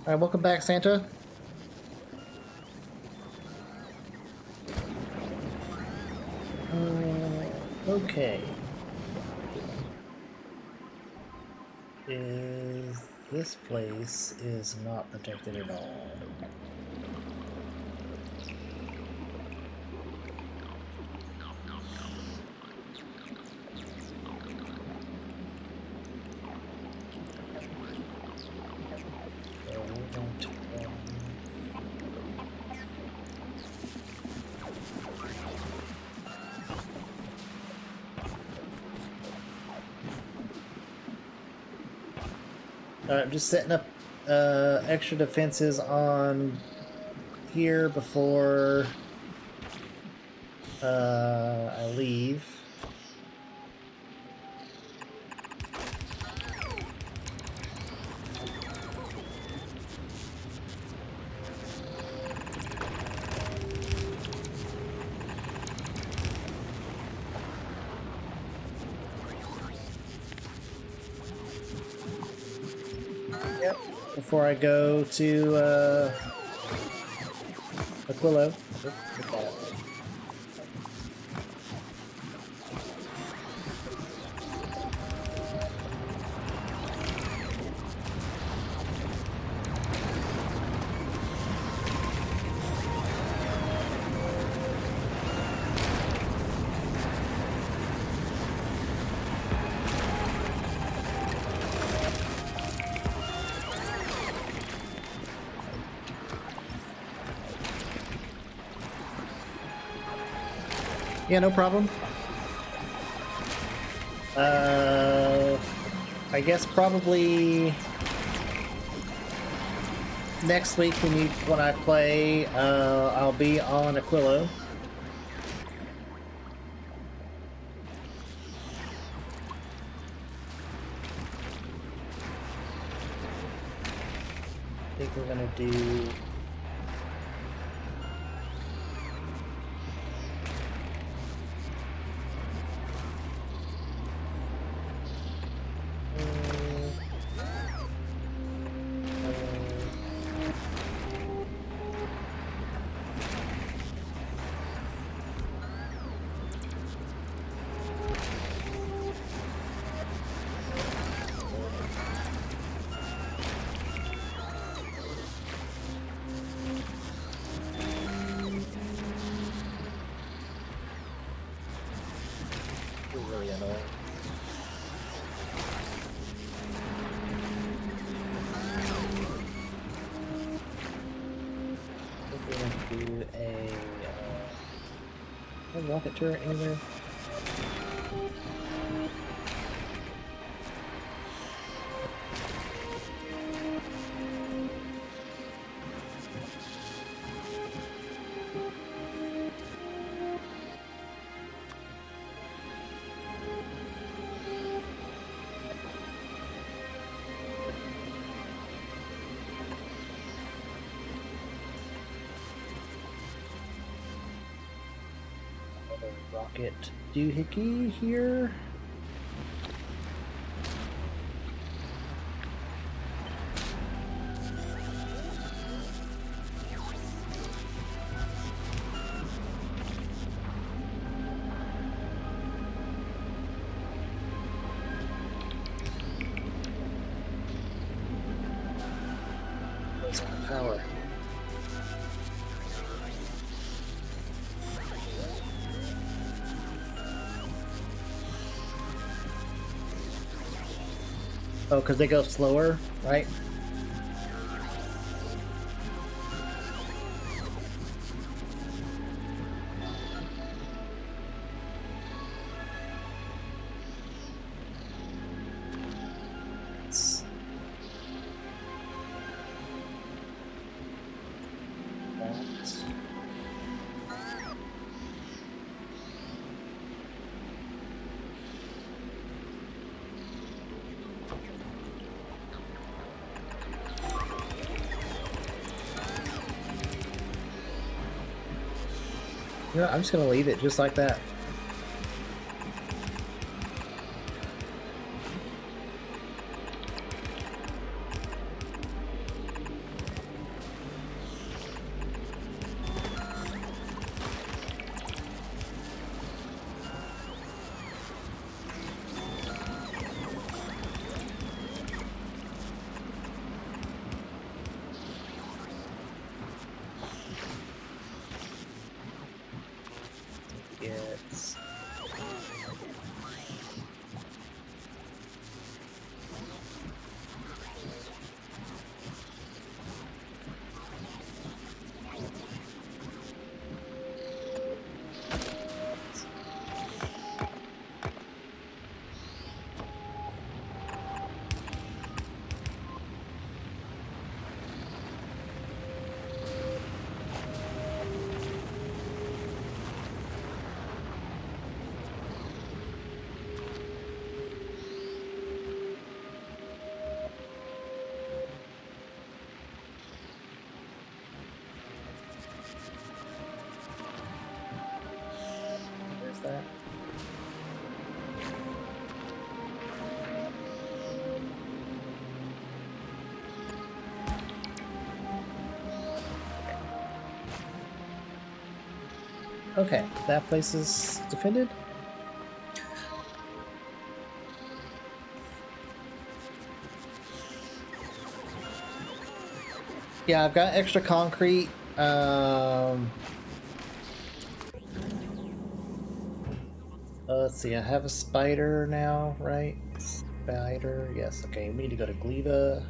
Alright, welcome back, Santa. Okay. This place is not protected at all. Alright, I'm just setting up extra defenses on here before I leave. Yep. Before I go to Aquilo. Yeah, no problem. I guess probably next week when I play, I'll be on Aquilo. I think we're gonna do really annoying. We're going to do a rocket turret anywhere. Rocket doohickey here. Where's my power? Oh, because they go slower, right? You know, I'm just gonna leave it just like that. It's that. Okay, that place is defended. Yeah, I've got extra concrete. Let's see, I have a spider now, right? Spider, yes, okay, we need to go to Gleva.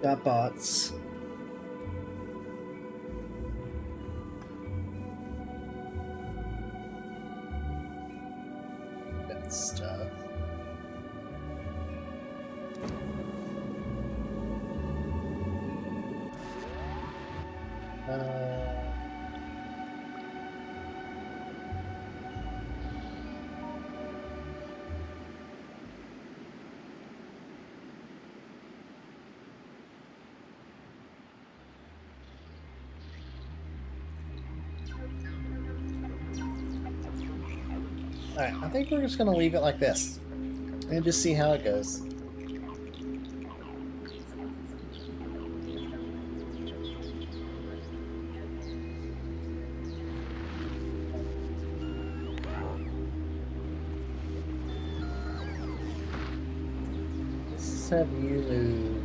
Got bots. That stuff. Alright, I think we're just gonna leave it like this. And just see how it goes. let's have you move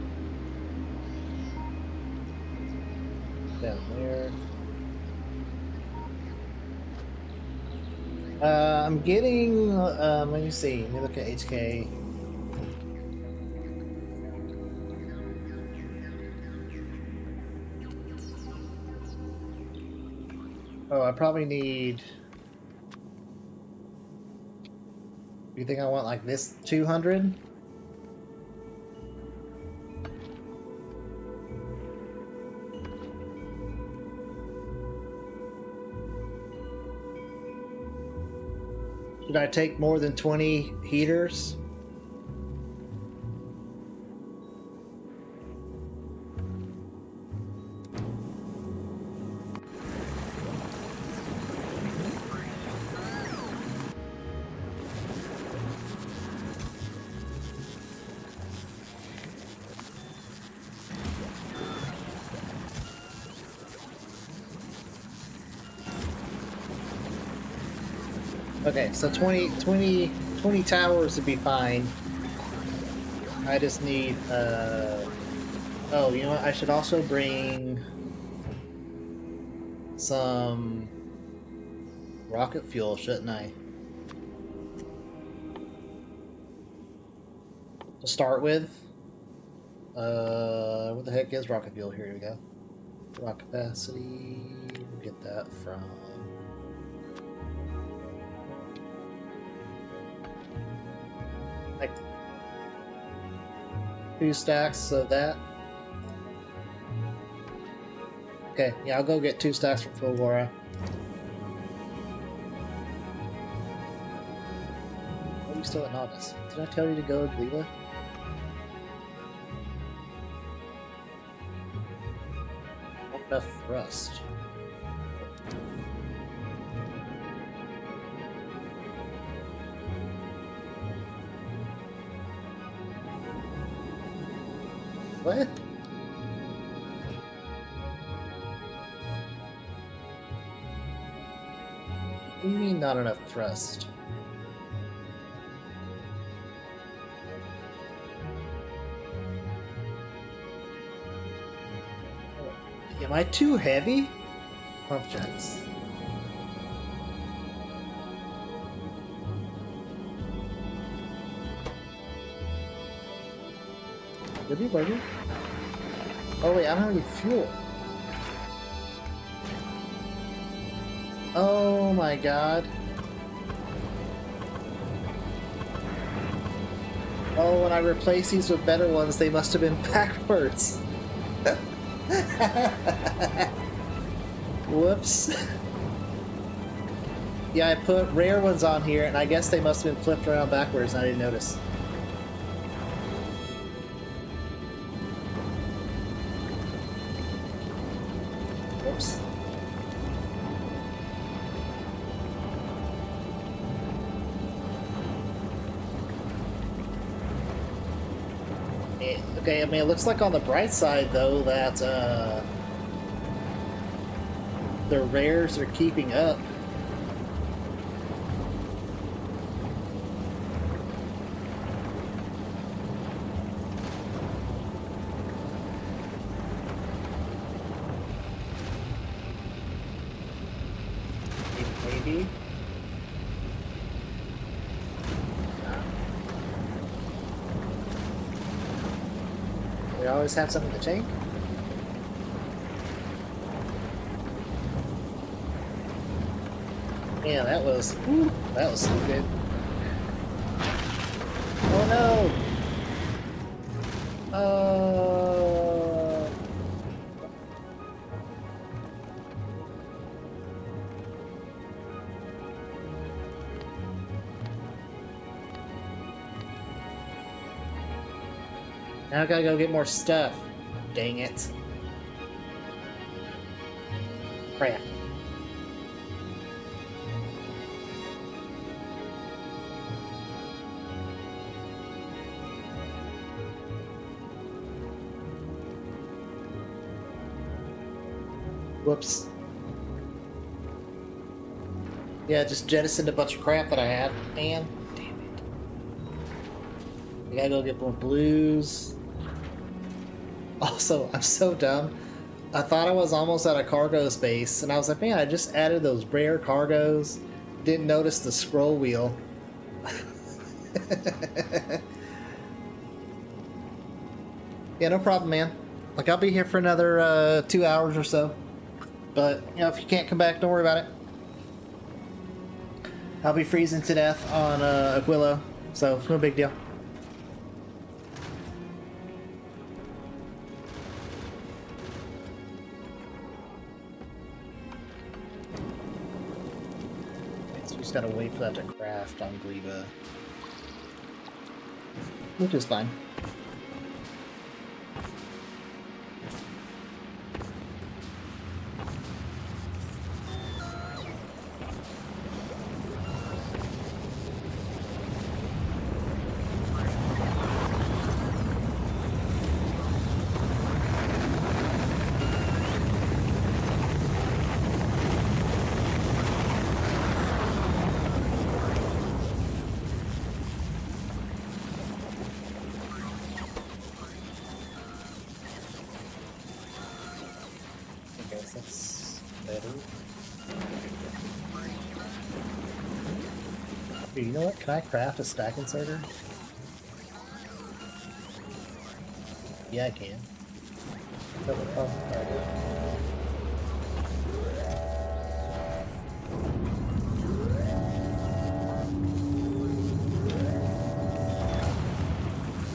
down there. I'm getting, let me see, let me look at HK. Oh, I probably need, do you think I want like this 200? Should I take more than 20 heaters? Okay, so 20 towers would be fine. I just need, oh, you know what? I should also bring some rocket fuel, shouldn't I? To start with. What the heck is rocket fuel? Here we go. Rock capacity. We'll get that from... like 2 stacks of that. Okay, yeah, I'll go get 2 stacks from Fulgora. Why are you still at Novice? Did I tell you to go to Glila? Not enough thrust. What? What do you mean not enough thrust? Am I too heavy? Pump jacks. Did he buggy? Oh wait, I don't have any fuel. Oh my god. Oh, when I replace these with better ones, they must have been backwards. Whoops. Yeah, I put rare ones on here, and I guess they must have been flipped around backwards, and I didn't notice. Whoops. Okay, I mean, it looks like on the bright side, though, that the rares are keeping up. Maybe. We always have something to change. Yeah, that was so good. Oh no! Now I gotta go get more stuff. Dang it. Crap. Whoops. Yeah, just jettisoned a bunch of crap that I had. Man, damn We gotta go get more blues. Also, I'm so dumb. I thought I was almost out of cargo space, and I was like, man, I just added those rare cargoes. Didn't notice the scroll wheel. Yeah, no problem, man. Like, I'll be here for another 2 hours or so. But, you know, if you can't come back, don't worry about it. I'll be freezing to death on Aquilo, so it's no big deal. So we just gotta wait for that to craft on Gleba. Which is fine. That's better. Hey, you know what? Can I craft a stack inserter? Yeah, I can. That would probably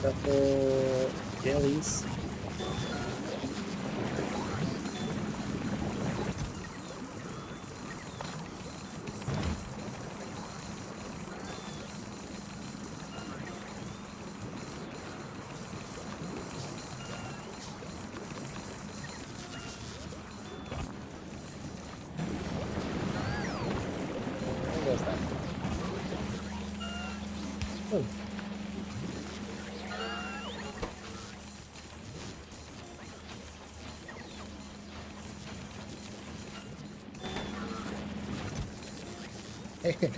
couple dailies. Oh.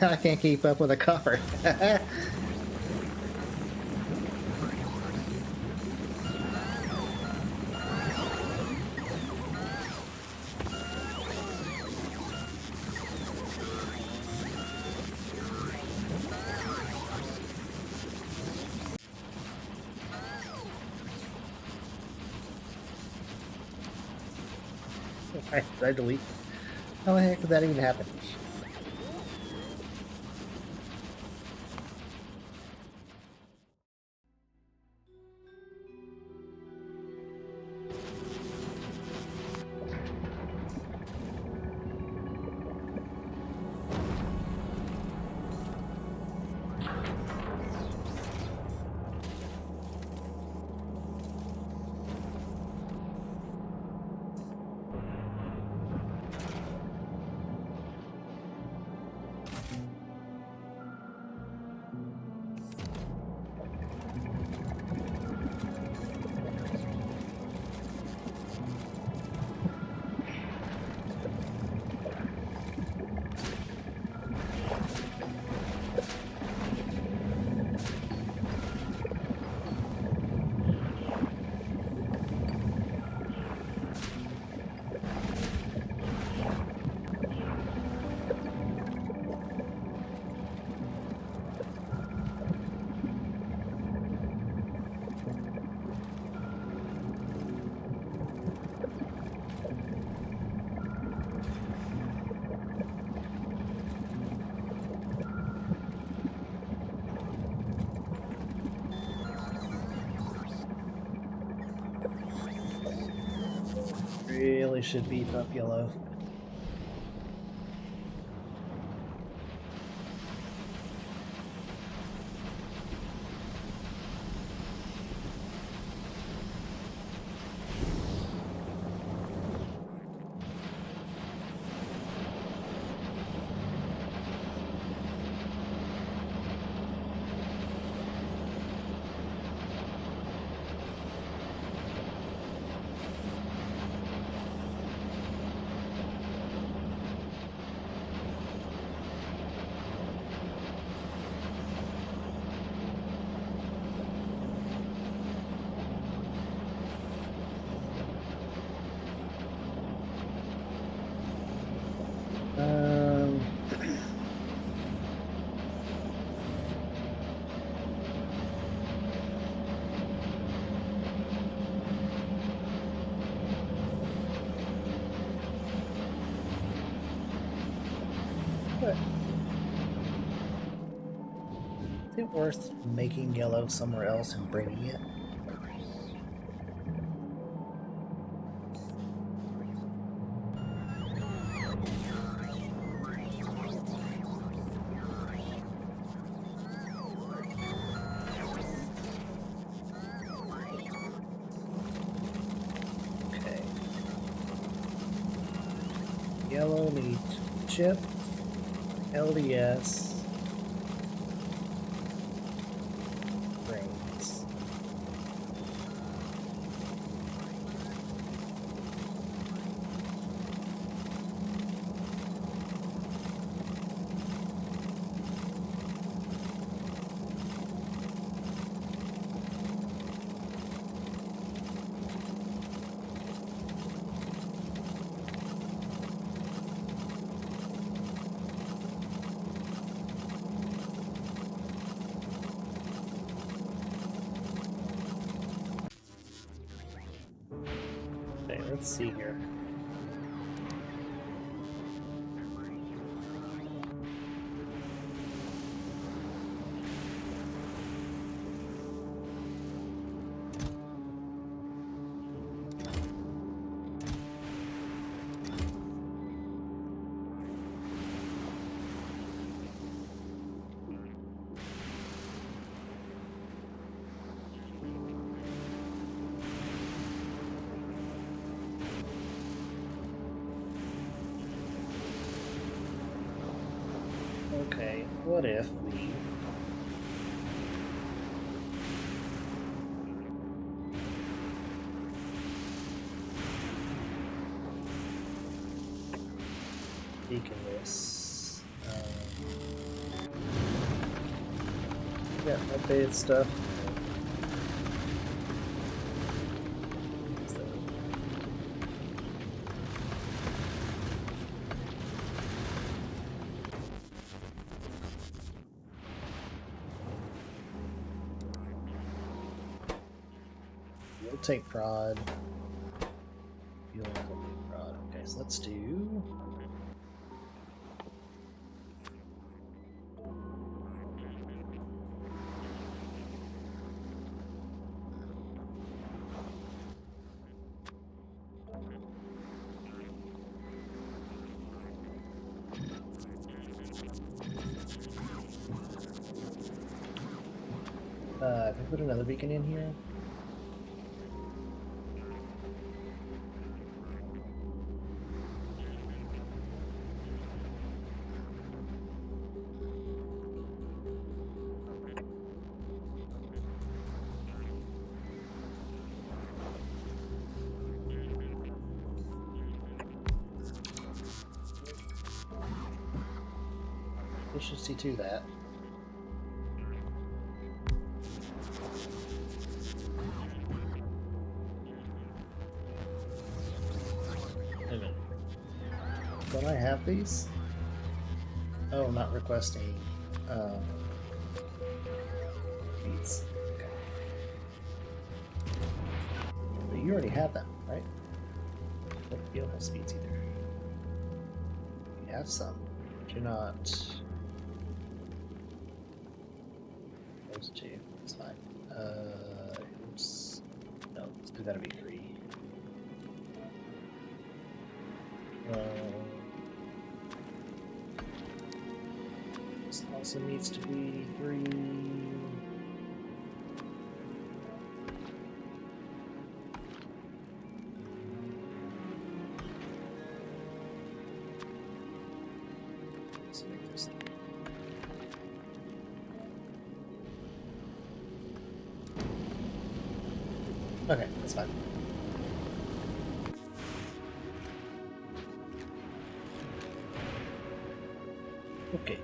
I can't keep up with a cover. Did I delete? How the heck did that even happen? Really should beef up yellow. Is it worth making yellow somewhere else and bringing it? Okay. Yellow needs chip, LDS, brains. Okay, let's see here. Okay, what if we beacon this? Yeah, updated stuff. We'll take prod. You'll take prod. Okay, so let's do. Can I put another beacon in here? Efficiency to that. Wait a minute. Don't I have these? Oh, not requesting beats. Okay. But you already have them, right? Oh, you don't have speeds either. You have some. Do not. Those two. It's fine. Oops. No, still gotta be free. This also needs to be 3. Let's make this 3. Okay, that's fine. Okay.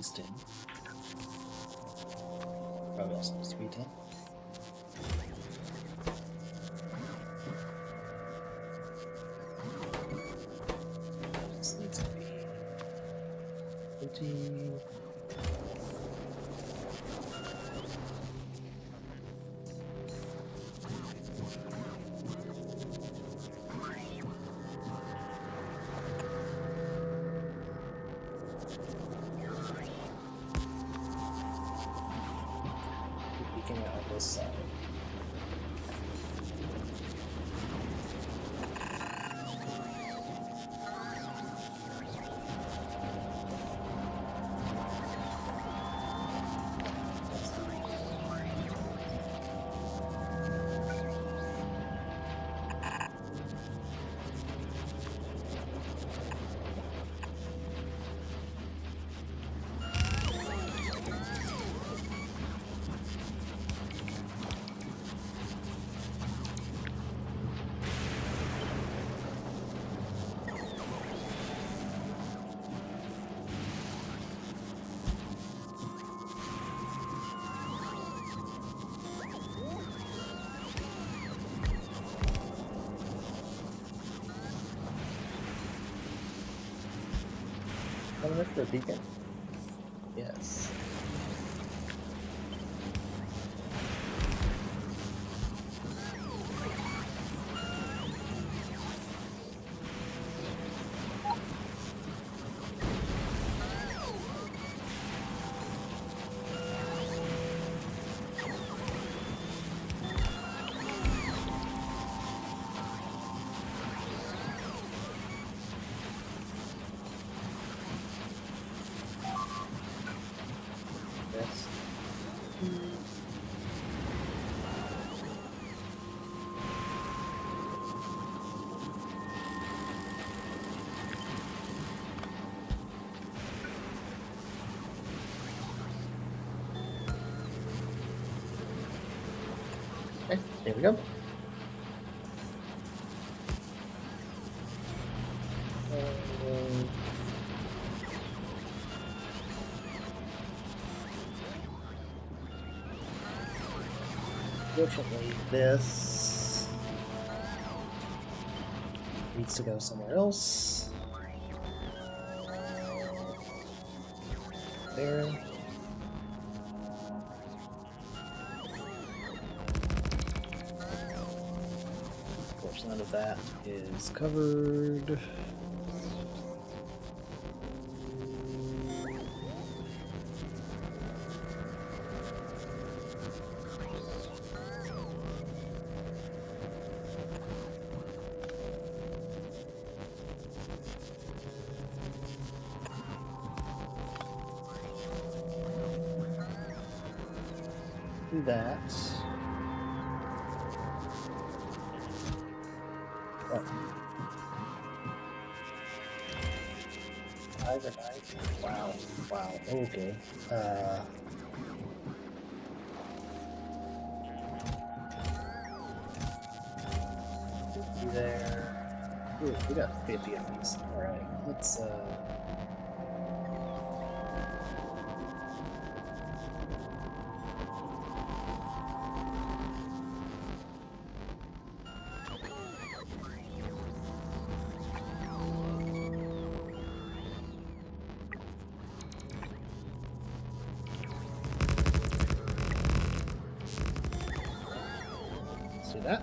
is 10. Probably also needs to be 10. This needs to be 20. Peeking out this side. Want to look for a beacon? Yes. Yes. Okay, there we go. Fortunately, this needs to go somewhere else. There. Of course, none of that is covered. Do that. Oh. 5 or 9? Wow. Wow. Okay. There. Ooh, we got 50 of these. Alright. Let's do that.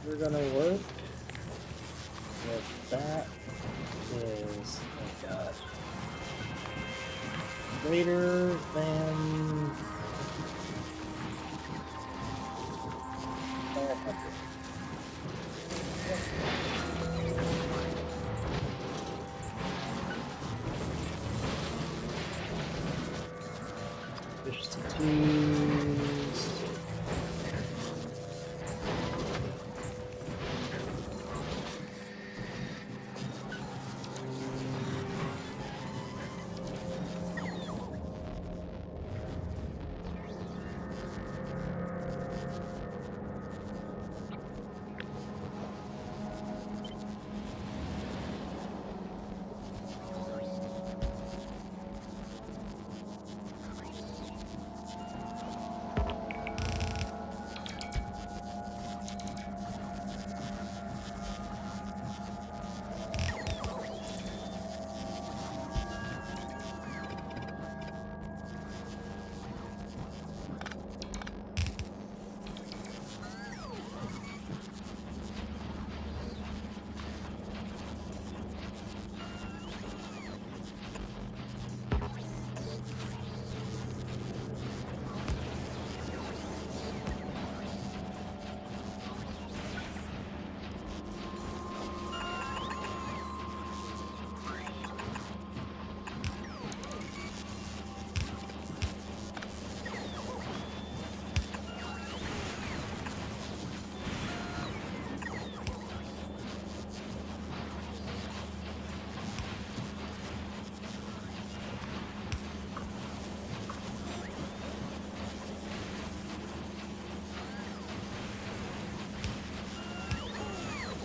we're gonna work with that is, oh god, greater than 500. Efficiencies.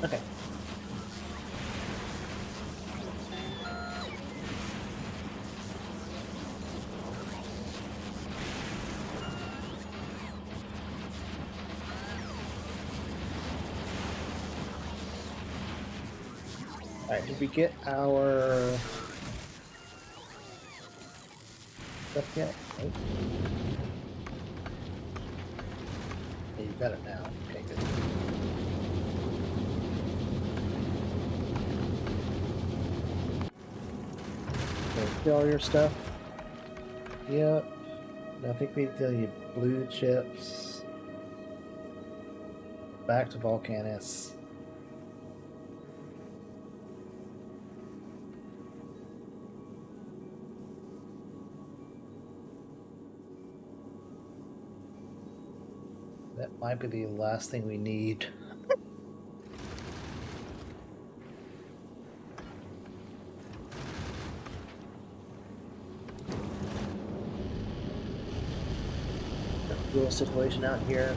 Okay. Alright, did we get our stuff yet? Nope. Yeah, you got it now. Okay, good. Okay, get all your stuff. Yep. And I think we need the blue chips. Back to Volcanus. That might be the last thing we need. The fuel situation out here.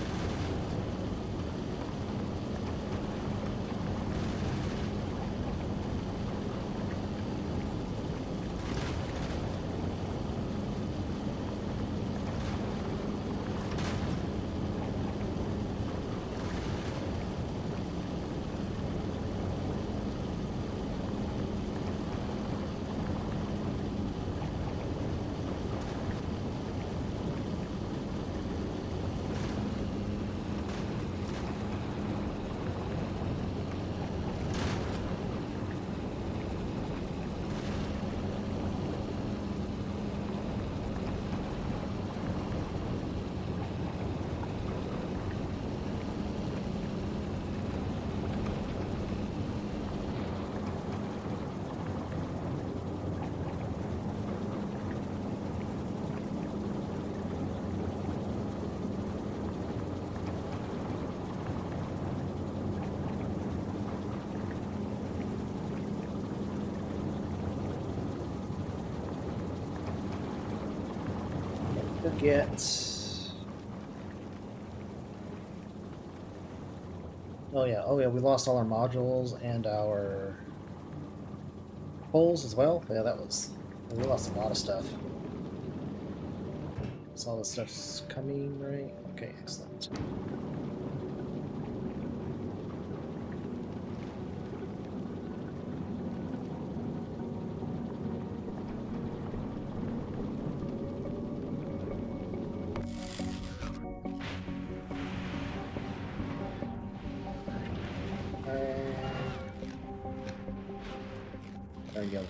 Forget. Oh yeah, we lost all our modules and our poles as well. Yeah, we lost a lot of stuff. So all this stuff's coming, right? Okay, excellent. go.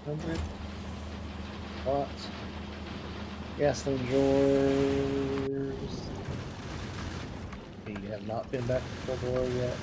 100 watts. Gasoline yours. You have not been back to full glow yet.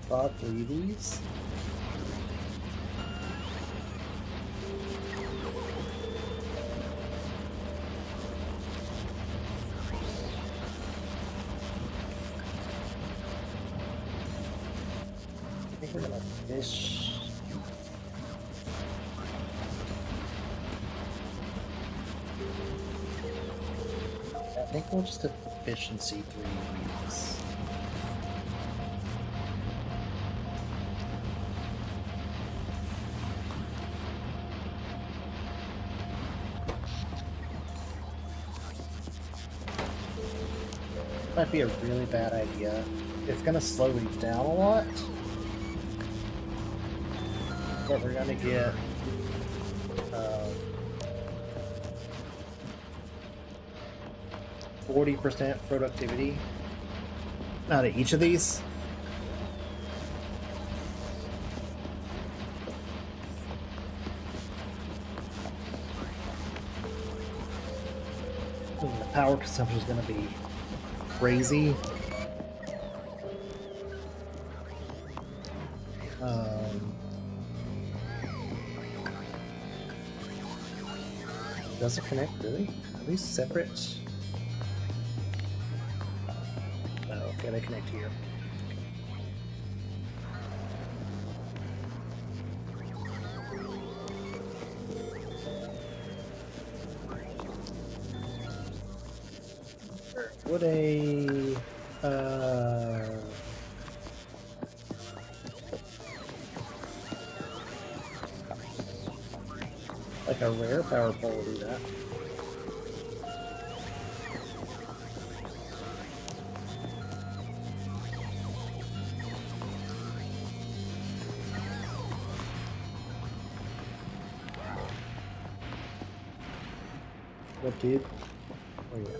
Bought 3 of these. I think we're gonna fish. I think we'll just efficiency 3 of these. Might be a really bad idea. It's gonna slow these down a lot, but we're gonna get 40% productivity out of each of these. And the power consumption is gonna be crazy. Does it connect really? Are these separate? Oh, okay, they connect here. Would a like a rare power pole do that? What did? Oh yeah.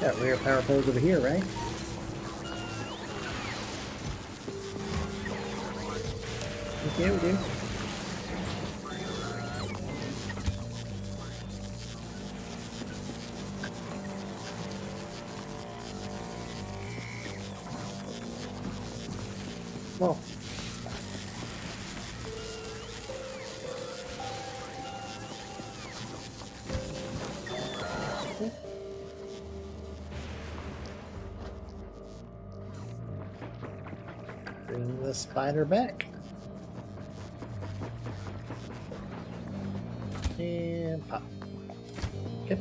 Got rare power poles over here, right? Okay, we do. Well. Bring the spider back. And pop. Okay.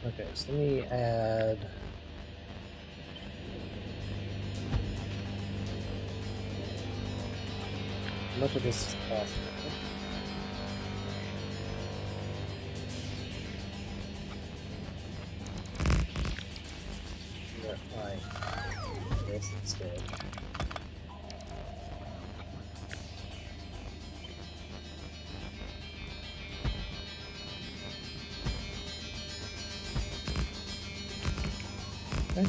Okay, so let me add how much of this is possible. This instead. Okay.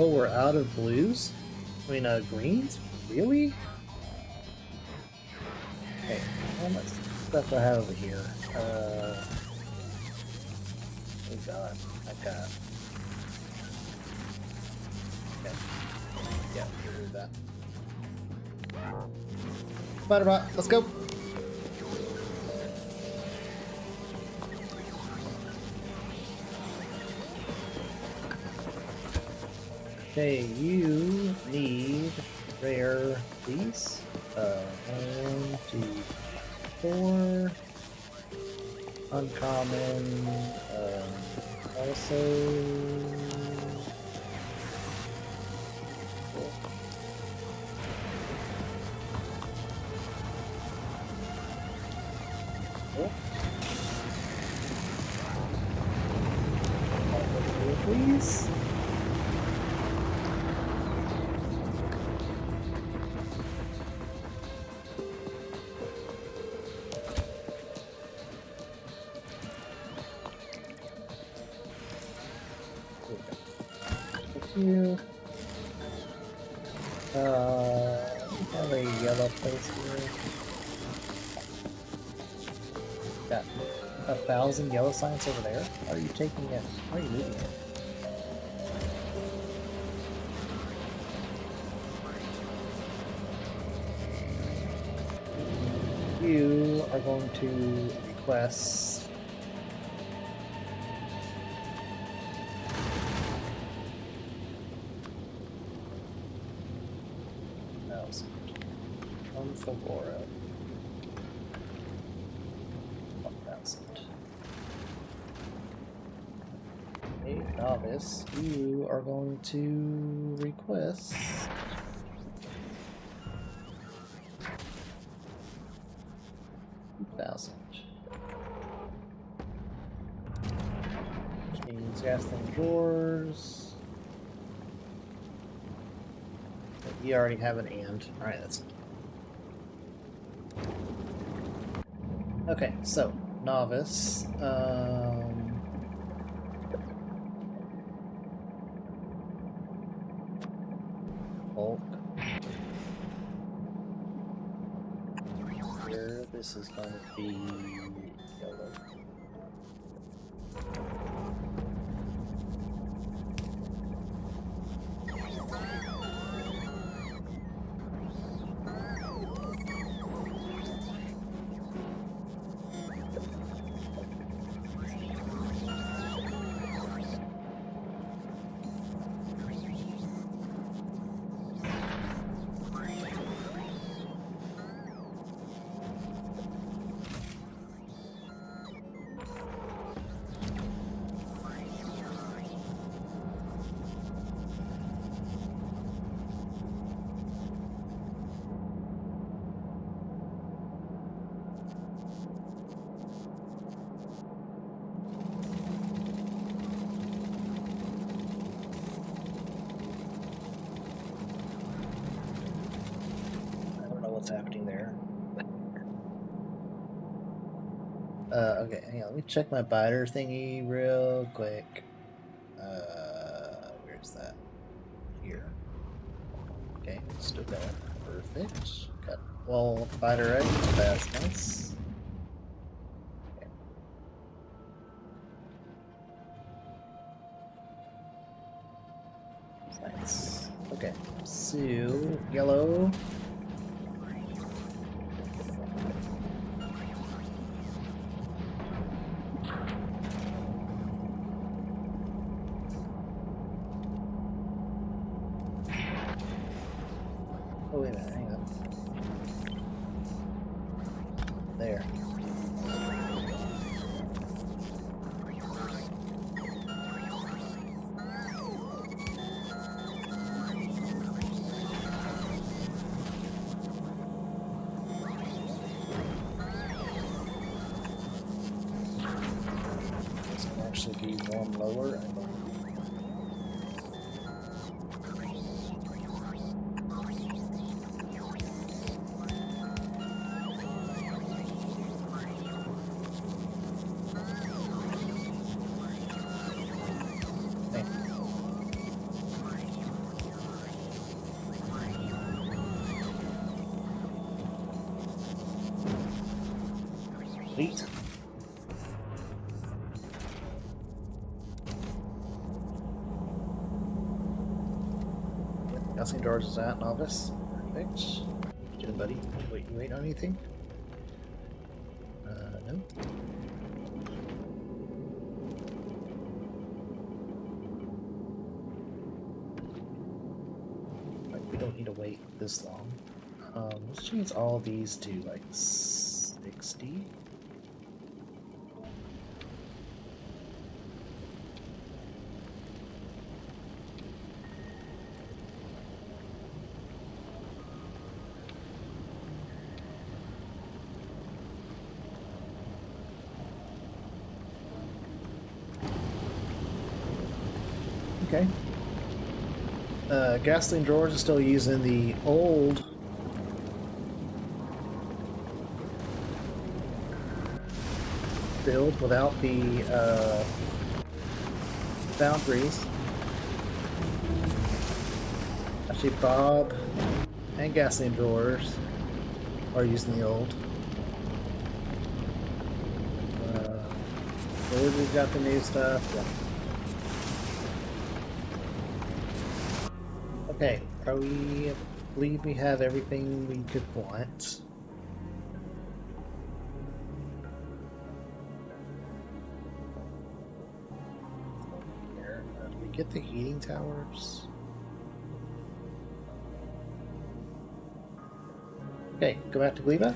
Oh, we're out of blues? I mean, greens? Really? Okay, how much stuff do I have over here? Oh god, I got... Okay, yeah, we'll do that. Spider-Bot, let's go! Okay, you need rare these. 1, 2, 4. Uncommon. Also. Cool. Cool. Please. You have a yellow place here. Got 1,000 yellow science over there. Why are you taking it? Why are you moving it? You are going to request from Factorio. 1,000. Hey, novice, you are going to request 2,000. Which means gasoline doors. You already have an and. Alright, that's okay, so novice. Bulk. Here, this is going to be yellow. What's happening there? Okay, hang on, let me check my biter thingy real quick. Where's that? Here. Okay, still going. Perfect. Got well biter ready. That's nice. Okay. Nice. Okay, so yellow. Oh, wait a minute, hang on. There. This can actually be one lower, I believe. Sweet. Guessing George is at novice. Perfect. Good, buddy. Wait, you wait on anything? No. We don't need to wait this long. Let's change all these to like 60. Okay. Gasoline George is still using the old build without the boundaries. Actually, Bob and Gasoline Drawers are using the old. George has got the new stuff. Yeah. Okay, I believe we have everything we could want. Here, did we get the heating towers? Okay, go back to Gleba.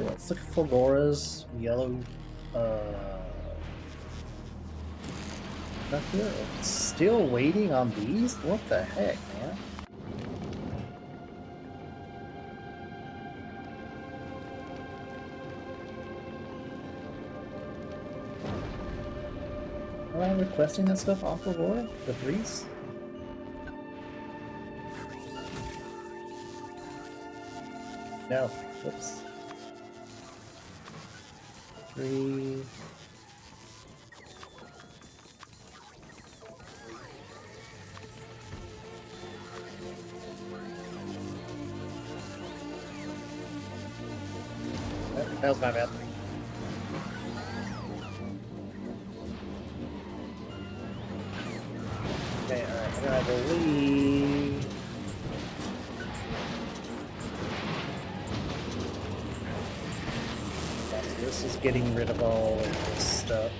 Let's look for Laura's yellow stuff here. Still waiting on these? What the heck, man? Am I requesting that stuff off of Laura? The threes? No. Whoops. 3. That was my bad. Okay, alright, and I believe... This is getting rid of all of this stuff.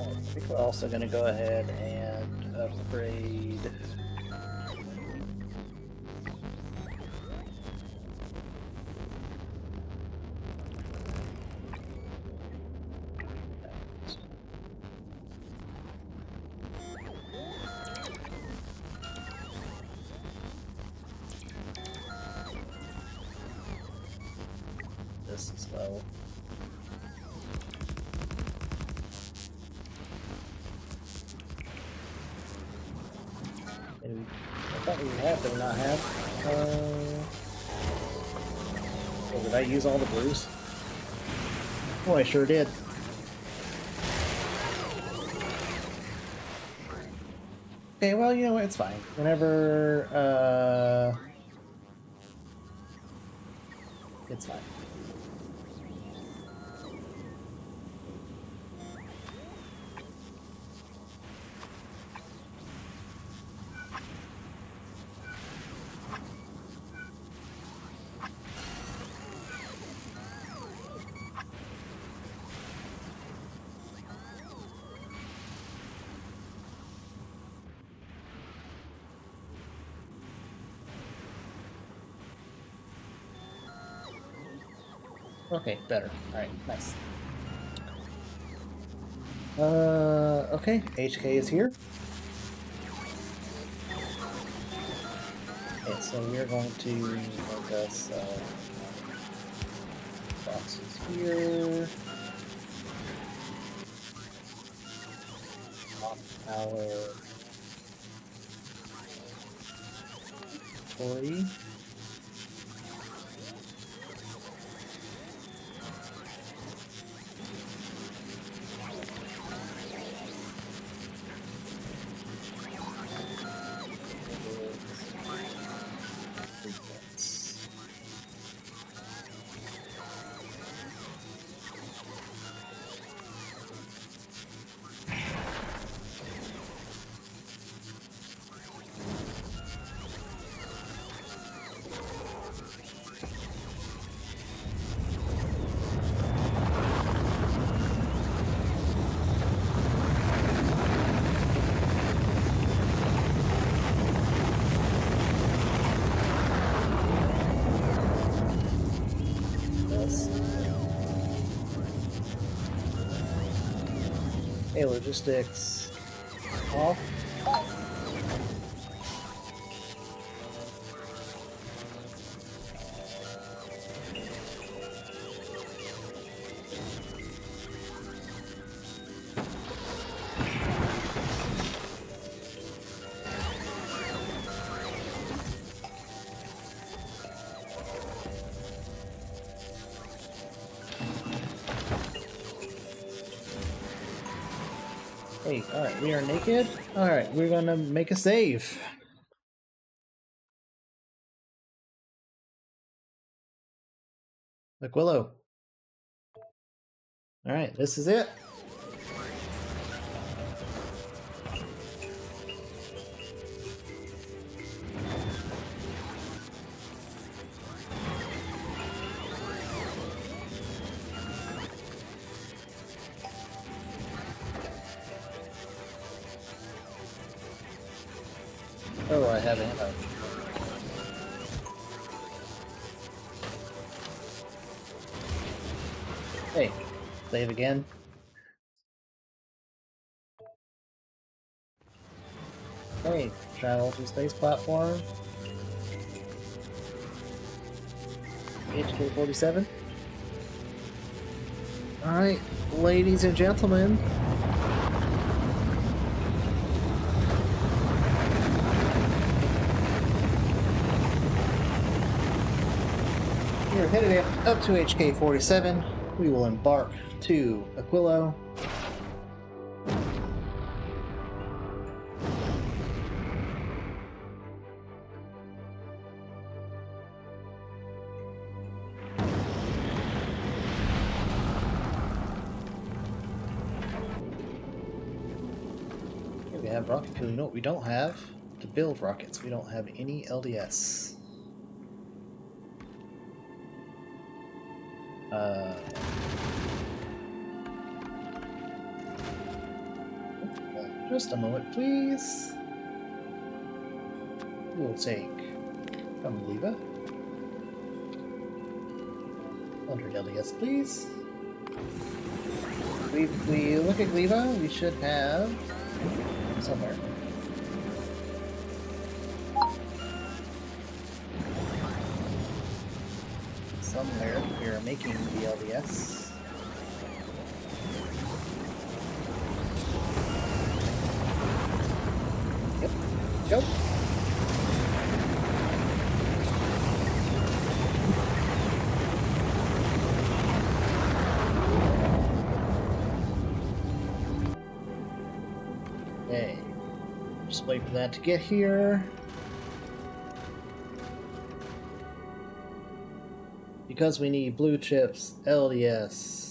I think we're also going to go ahead and upgrade this as well. I thought we would have, did we not have? Oh, did I use all the blues? Oh, I sure did. Okay, well, you know what, it's fine. Whenever, it's fine. Okay, better. Alright, nice. Okay, HK is here. Okay, so we're going to make us boxes here. Off our inventory. Hey, logistics off. Hey, alright, we are naked. Alright, we're gonna make a save. Aquilo. Alright, this is it. Oh, I have ammo. Hey, save again. Hey, travel to space platform. HK-47. Alright, ladies and gentlemen. We are headed up to HK-47. We will embark to Aquilo. Here we have rocket fuel. You know what we don't have? To build rockets, we don't have any LDS. Just a moment, please. We'll take... Come, Leva. 100 LDS, please. We look at Leva, we should have... somewhere. Somewhere we are making the LDS. Yep. Go. Okay. Just wait for that to get here. Because we need blue chips, LDS.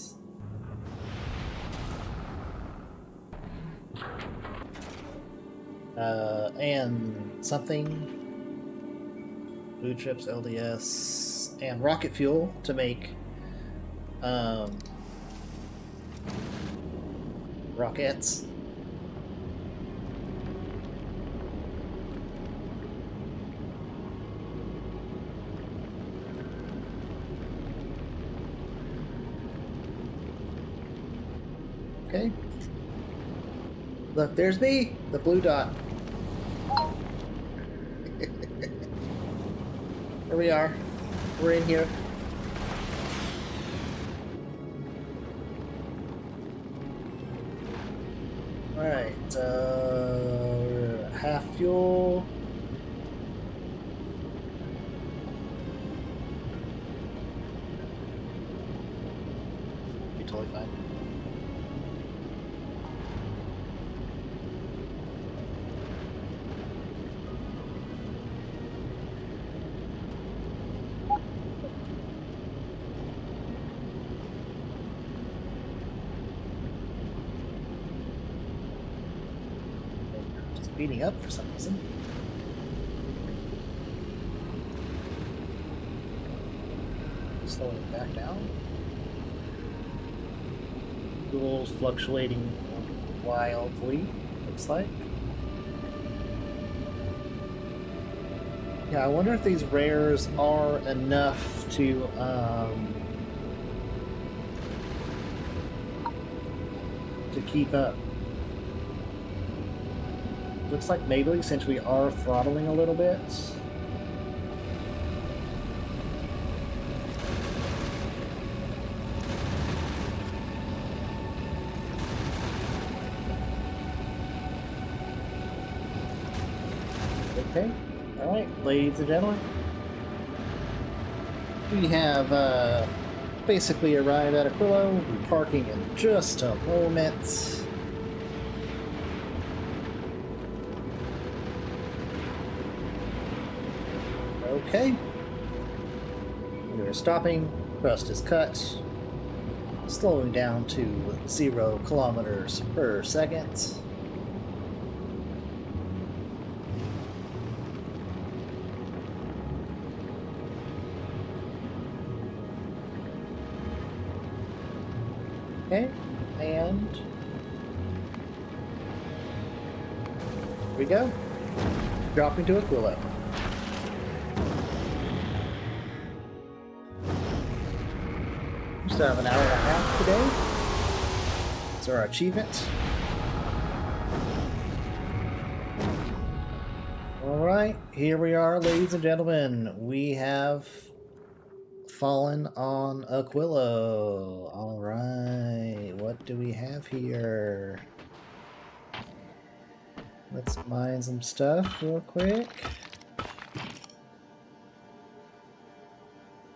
And something. Blue chips, LDS, and rocket fuel to make rockets. Okay. Look, there's me, the blue dot. Here we are. We're in here. Alright, half fuel. Be totally fine. Just beating up for some reason. Slowing back down. Fuel's fluctuating wildly, looks like. Yeah, I wonder if these rares are enough to keep up. Looks like maybe since we are throttling a little bit. Okay. Alright, ladies and gentlemen. We have basically arrived at Aquilo. We'll be parking in just a moment. Okay. We're stopping. Crust is cut. Slowing down to 0 kilometers per second. Okay, and here we go. Dropping to Aquilo. We still have an hour and a half today. It's our achievement. Alright, here we are, ladies and gentlemen. We have fallen on Aquilo. Alright, what do we have here? Let's mine some stuff real quick.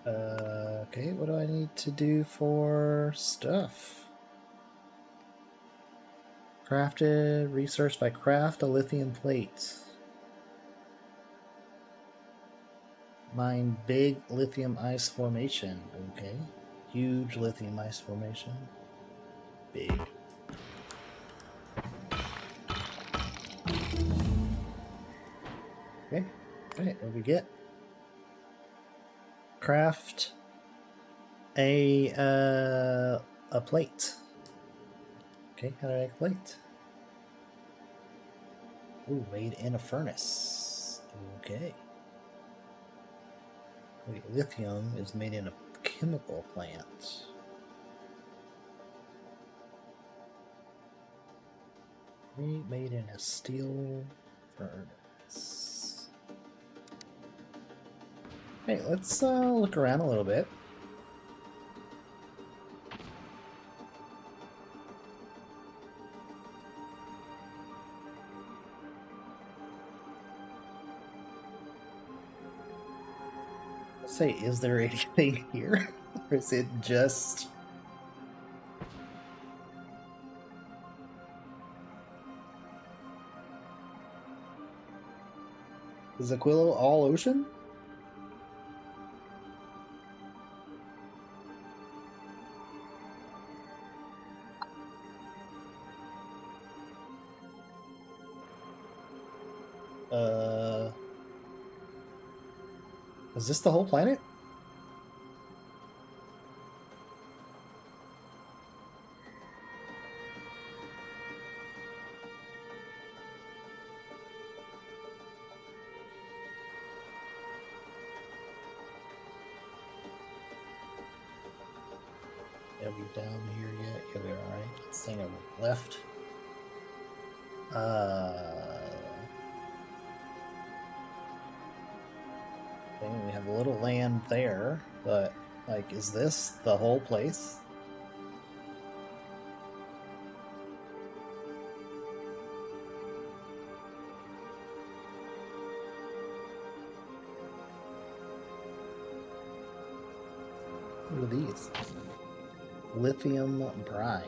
Okay, what do I need to do for stuff? Crafted, researched by craft a lithium plate. Mine big lithium ice formation. Okay. Huge lithium ice formation. Big. Okay. Alright, what do we get? Craft a plate. Okay, how do I make a plate? Ooh, made in a furnace. Okay. Wait, lithium is made in a chemical plant. Made in a steel furnace. Hey, let's look around a little bit. Let's say, is there anything here? Or is it just... Is Aquilo all ocean? Is this the whole planet? Are we down here yet? Yeah, we are, alright. Let's hang over left. Okay, we have a little land there, but, like, is this the whole place? What are these? Lithium brine.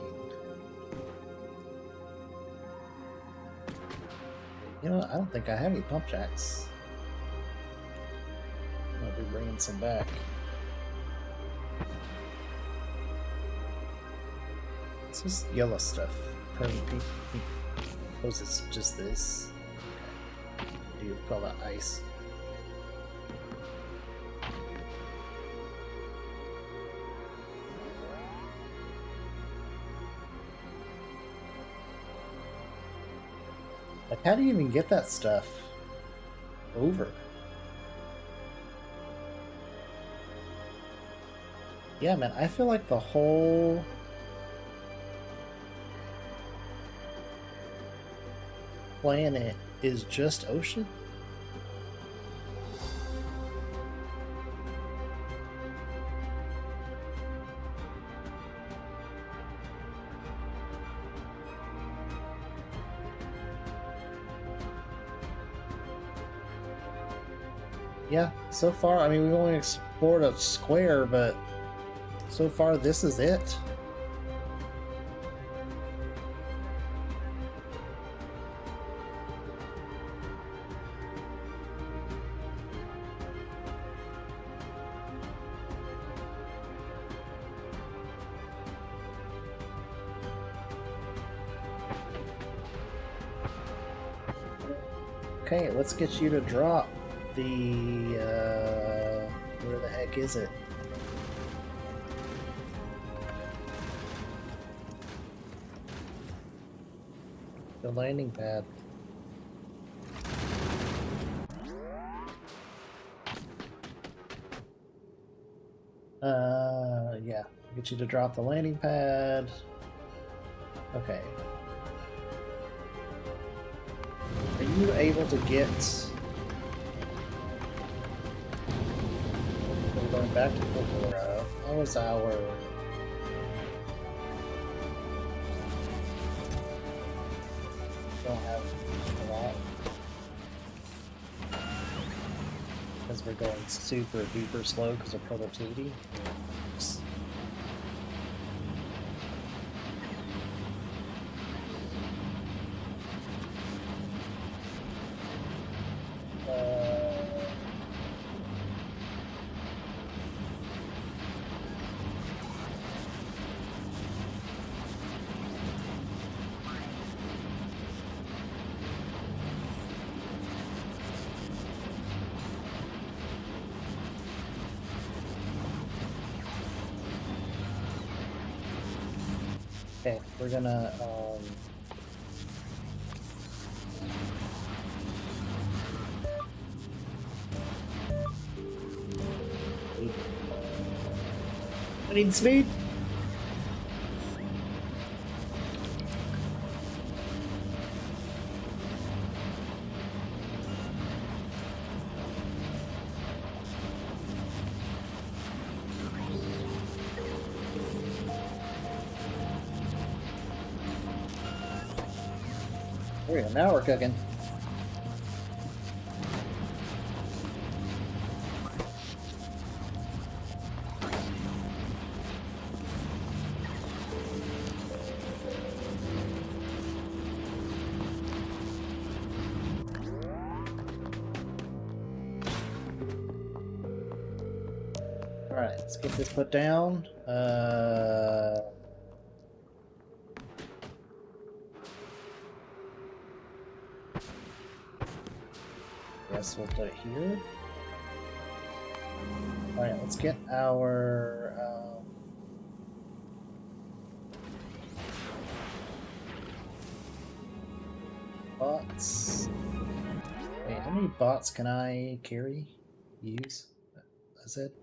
You know what? I don't think I have any pump jacks. I'll be bringing some back. It's just yellow stuff. Suppose it's just this. Okay. You would call that ice. Like, how do you even get that stuff over? Yeah, man, I feel like the whole planet is just ocean. Yeah, so far, I mean, we've only explored a square, but so far this is it. Okay, let's get you to drop the, where the heck is it? The landing pad. Yeah, get you to drop the landing pad. Okay. Are you able to get... We're going back to Factorio. How was our... Don't have a lot. Because we're going super duper slow because of productivity. Okay, we're gonna, I need speed! There we go, now we're cooking. Alright, let's get this put down. Guess we'll put it here. Alright, let's get our bots. Wait, how many bots can I carry? Use? That's it?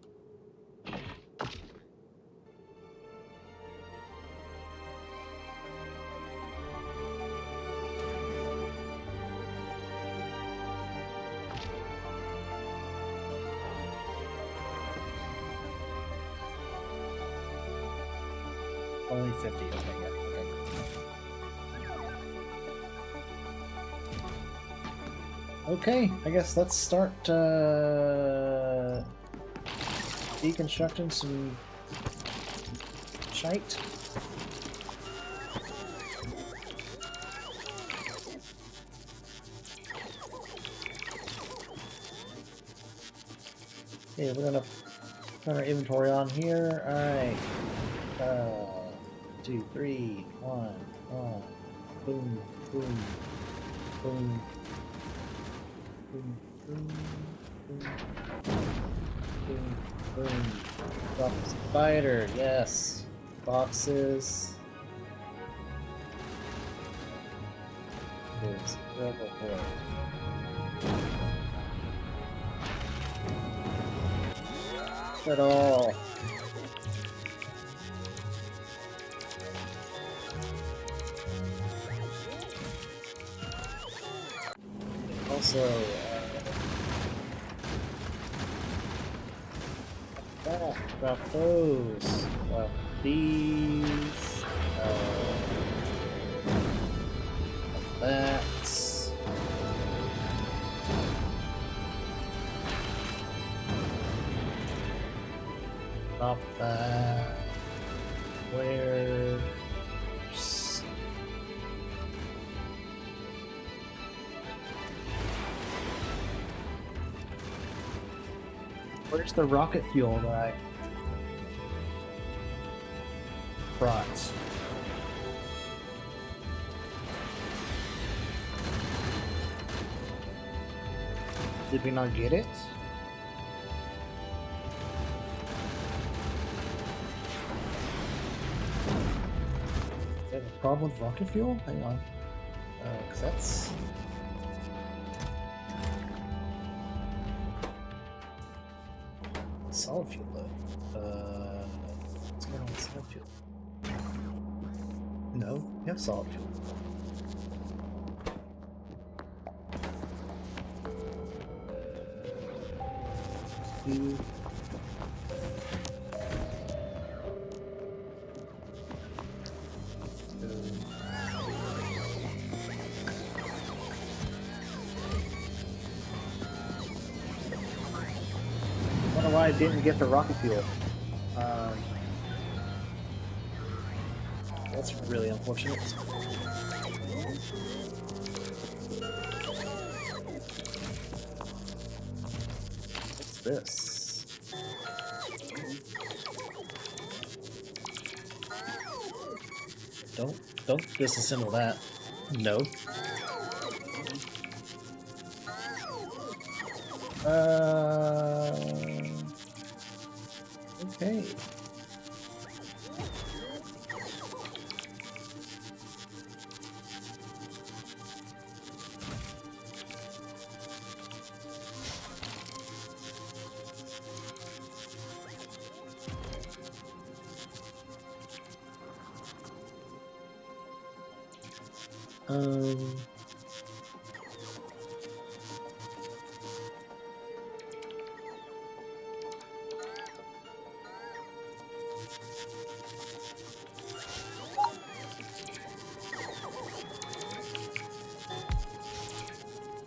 Only 50. Okay, yeah. Okay. Okay, I guess let's start deconstructing some shite. Okay, we're gonna turn our inventory on here. Alright. 2, 3, 1, 1. Boom, boom, boom, boom, boom, boom, boom, boom. Drop the spider, yes. Boxes. There's rubber board. At all. Also, drop those. Drop these. That. Drop that. Where's... Where's the rocket fuel that I brought? Did we not get it? Is that a problem with rocket fuel? Hang on. Because that's... solid fuel though. What's going on with solid fuel? No, we have solid fuel. Two. I don't know why I didn't get the rocket fuel. That's really unfortunate. What's this? Don't disassemble that. No. Okay.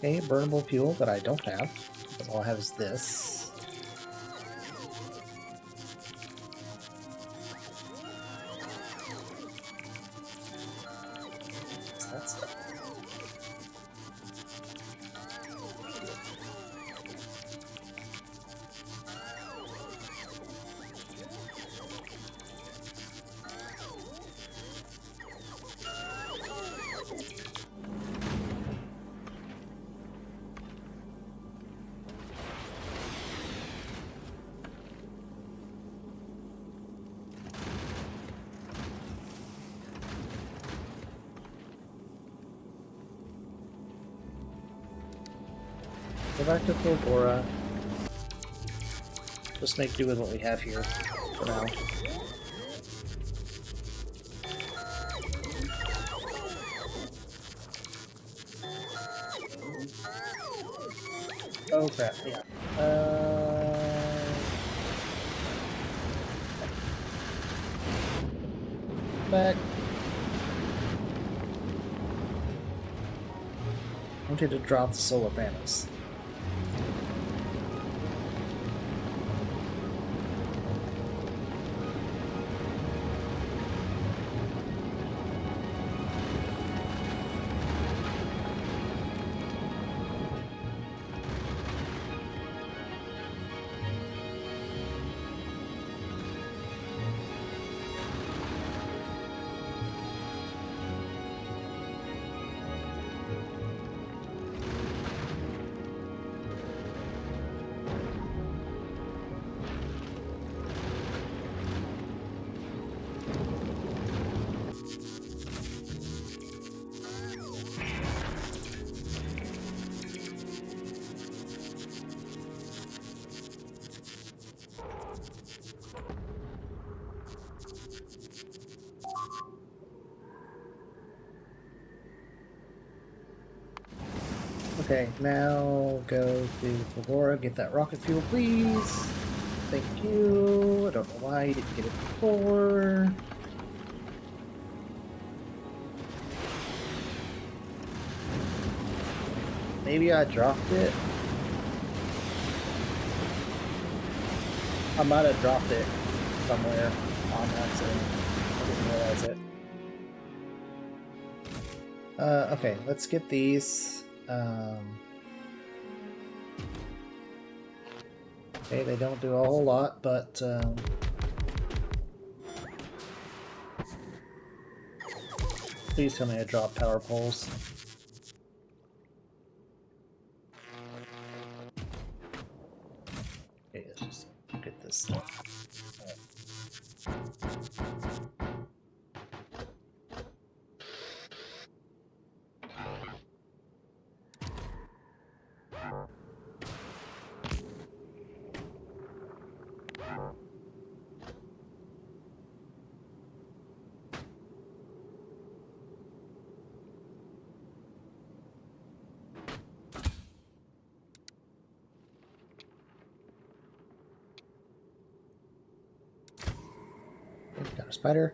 Okay, burnable fuel that I don't have. But all I have is this. What's that stuff? Go back to Florgora. Just make do with what we have here for now. Oh crap, yeah. back. I wanted to drop the solar panels. Okay, now go to Fedora, get that rocket fuel, please. Thank you. I don't know why you didn't get it before. Maybe I dropped it. I might have dropped it somewhere on accident. I didn't realize it. Okay, let's get these. Okay, they don't do a whole lot, but please tell me I dropped power poles. Okay, let's just get this stuff. Got a spider.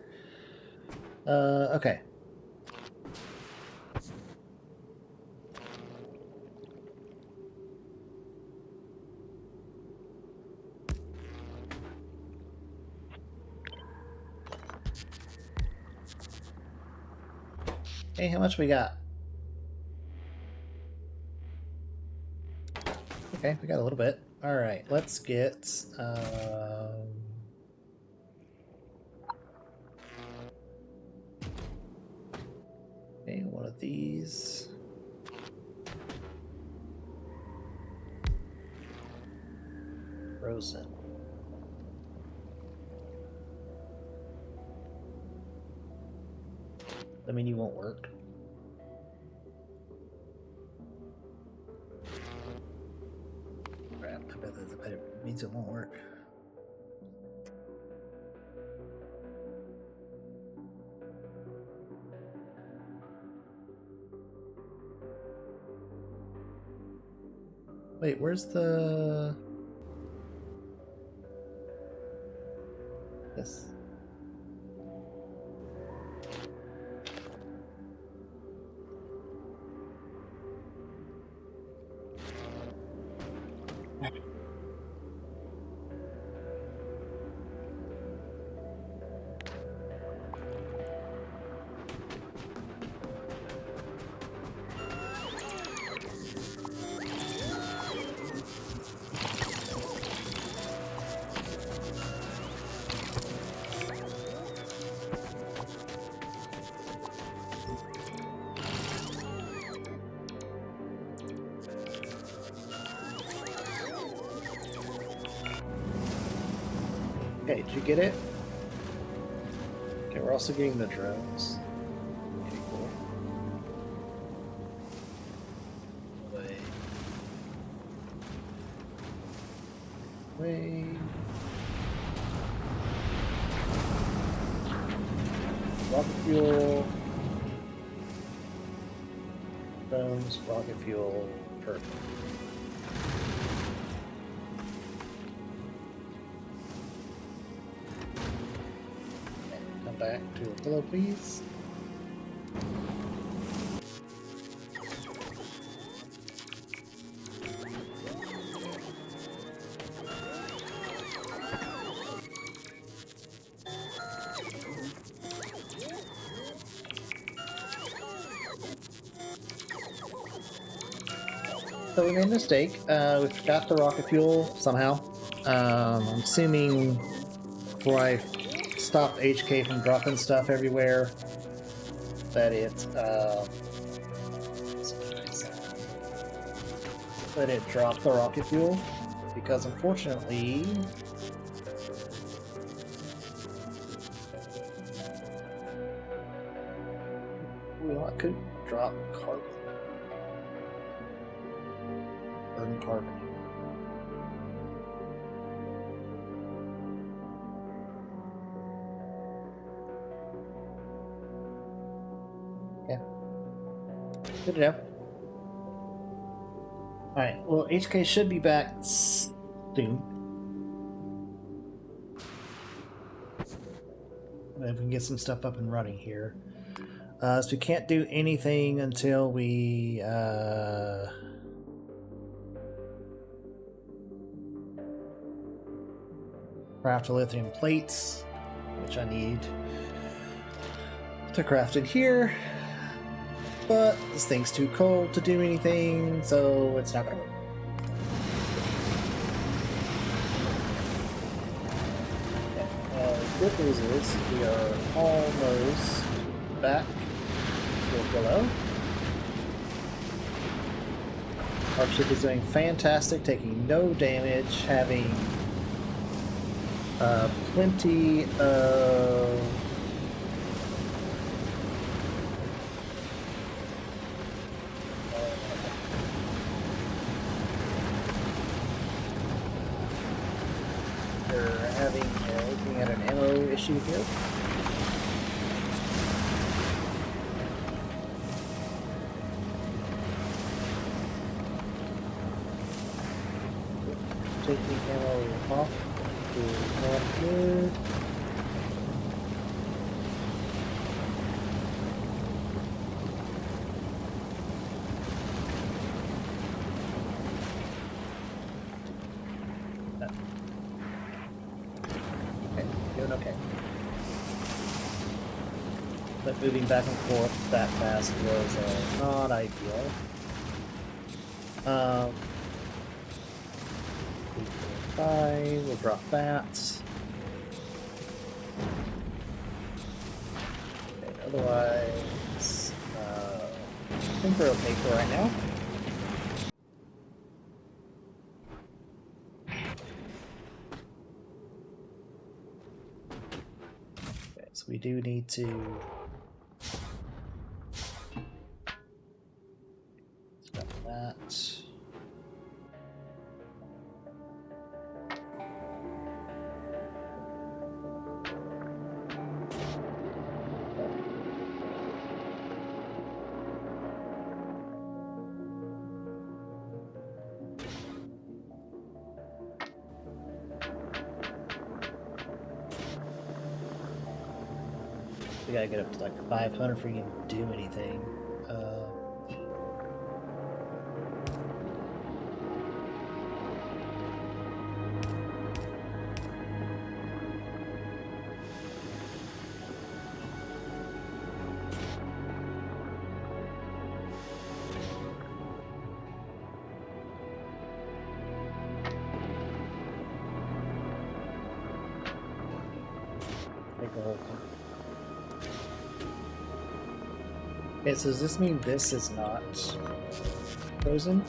Okay. Hey, how much we got? Okay, we got a little bit. Alright, let's get... okay, one of these. Frozen. I mean, you won't work. Crap, I bet that means it won't work. Wait, where's the... This? Okay, did you get it? Okay, we're also getting the drones. Okay, cool. Wait. Wait. Rocket fuel. Drones, rocket fuel, perfect. come back to a hello, please. So we made a mistake. We forgot the rocket fuel somehow. I'm assuming before I stopped HK from dropping stuff everywhere, that it dropped the rocket fuel, because unfortunately, well, I could drop carbon. Burn carbon. Yeah. Good to know. Alright, well, HK should be back soon. If we can get some stuff up and running here. So we can't do anything until we craft lithium plates, which I need to craft in here. But this thing's too cold to do anything, so it's not gonna work. Good news is we are almost back to below. Our ship is doing fantastic, taking no damage, having plenty of looking at an ammo issue here. Taking ammo off is not good. Okay. But moving back and forth that fast was not ideal. 3, 4, 5, we'll drop that. Okay, otherwise, I think we're okay for right now. So we do need to stop that. We gotta get up to like 500 for you to do anything. Take the whole thing. Okay, so does this mean this is not frozen?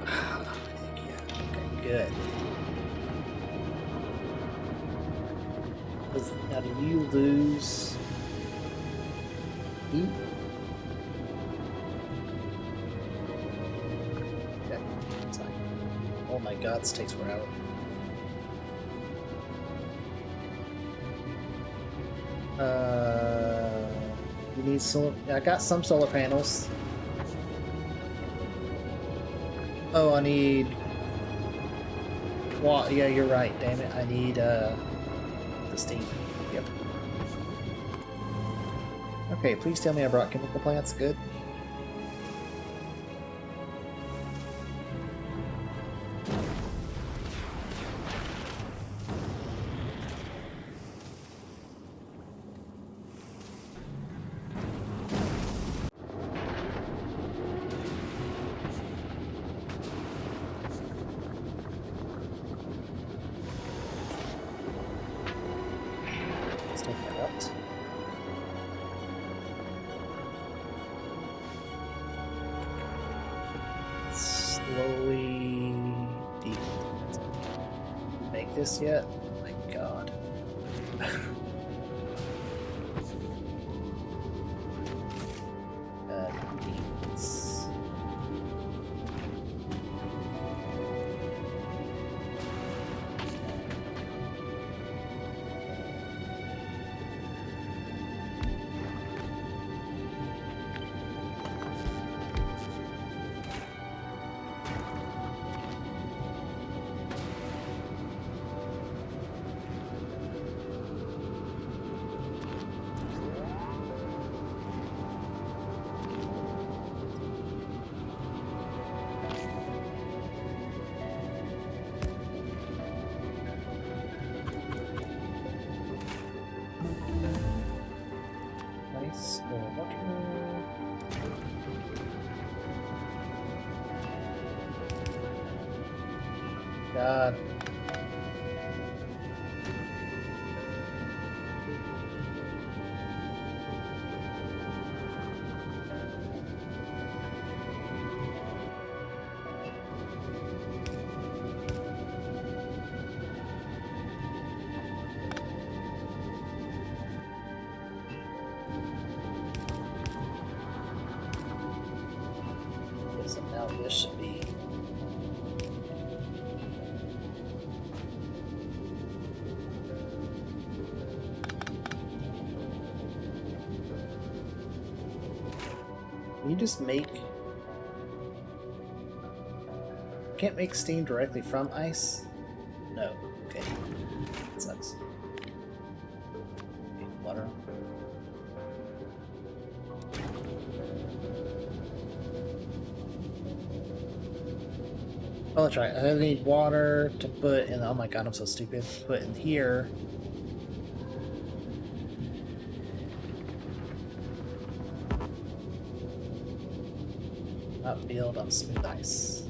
Yeah, okay, good. Now, do you lose heat? Okay, it's fine. Oh my god, this takes forever. We need solar. I got some solar panels. Oh, I need. Well, yeah, you're right. Damn it, I need the steam. Yep. Okay, please tell me I brought chemical plants. Good. Let's take that out. Slowly make this yet? Oh my god. These. Nice. More water. God. So now this should be. Can you just make. Can't make steam directly from ice? No. Okay. That sucks. Okay, water. Oh, that's right. I need water to put in. Oh my god, I'm so stupid. Put in here. Not build on smooth ice.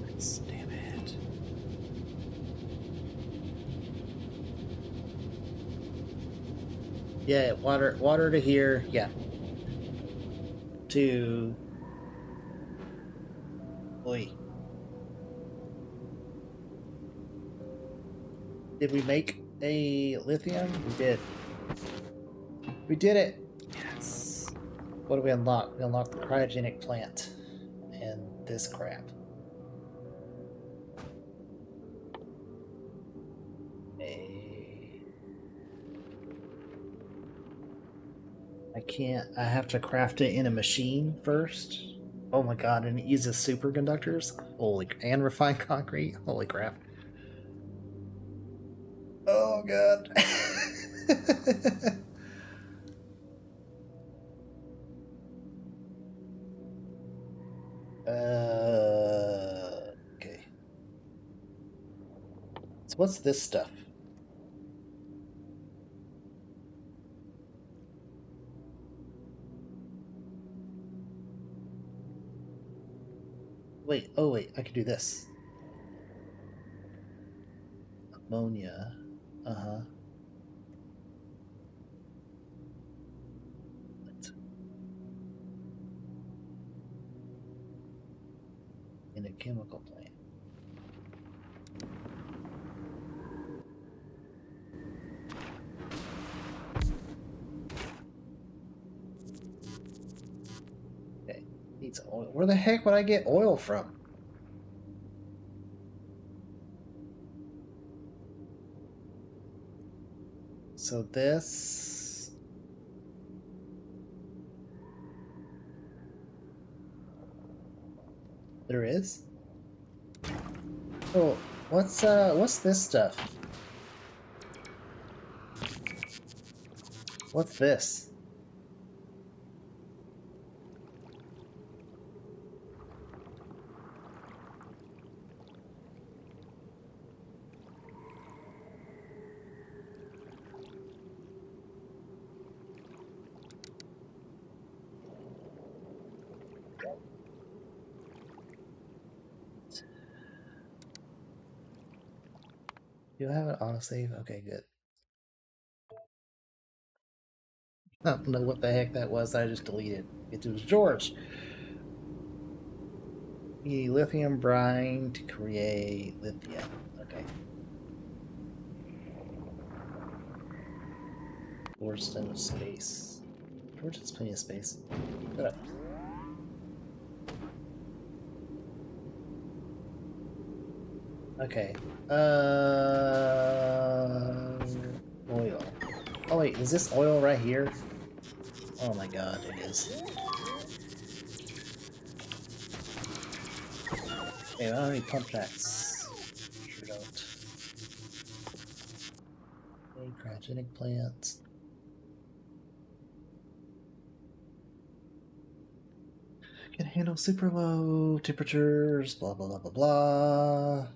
Nice. Damn it. Yeah, water to here. Yeah. To. Oi. Did we make a lithium? We did. We did it! Yes. What do we unlock? We unlocked the cryogenic plant. And this crap. I can't. I have to craft it in a machine first. Oh my god, and it uses superconductors? Holy. And refined concrete? Holy crap. Oh god. Okay. So what's this stuff? Wait, oh wait, I can do this. Ammonia. Uh-huh. In a chemical plant. Okay. Needs oil. Where the heck would I get oil from? So this. There is? Oh, what's this stuff? What's this? You have an autosave? Okay, good. I don't know what the heck that was. I just deleted. It was George. Lithium brine to create lithium. Okay. George of space. George has plenty of space. Shut up. Okay. Oil. Oh wait, is this oil right here? Oh my god, it is. Okay, I don't need pump jacks. Sure don't. Okay, cryogenic plants. Can handle super low temperatures, blah blah blah blah blah.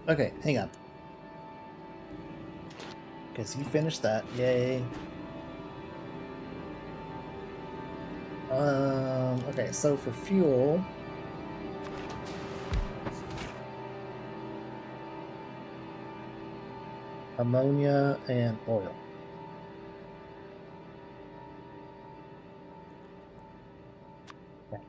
Okay, hang on. Okay, so you finished that. Yay. Okay, so for fuel... ammonia and oil. Okay.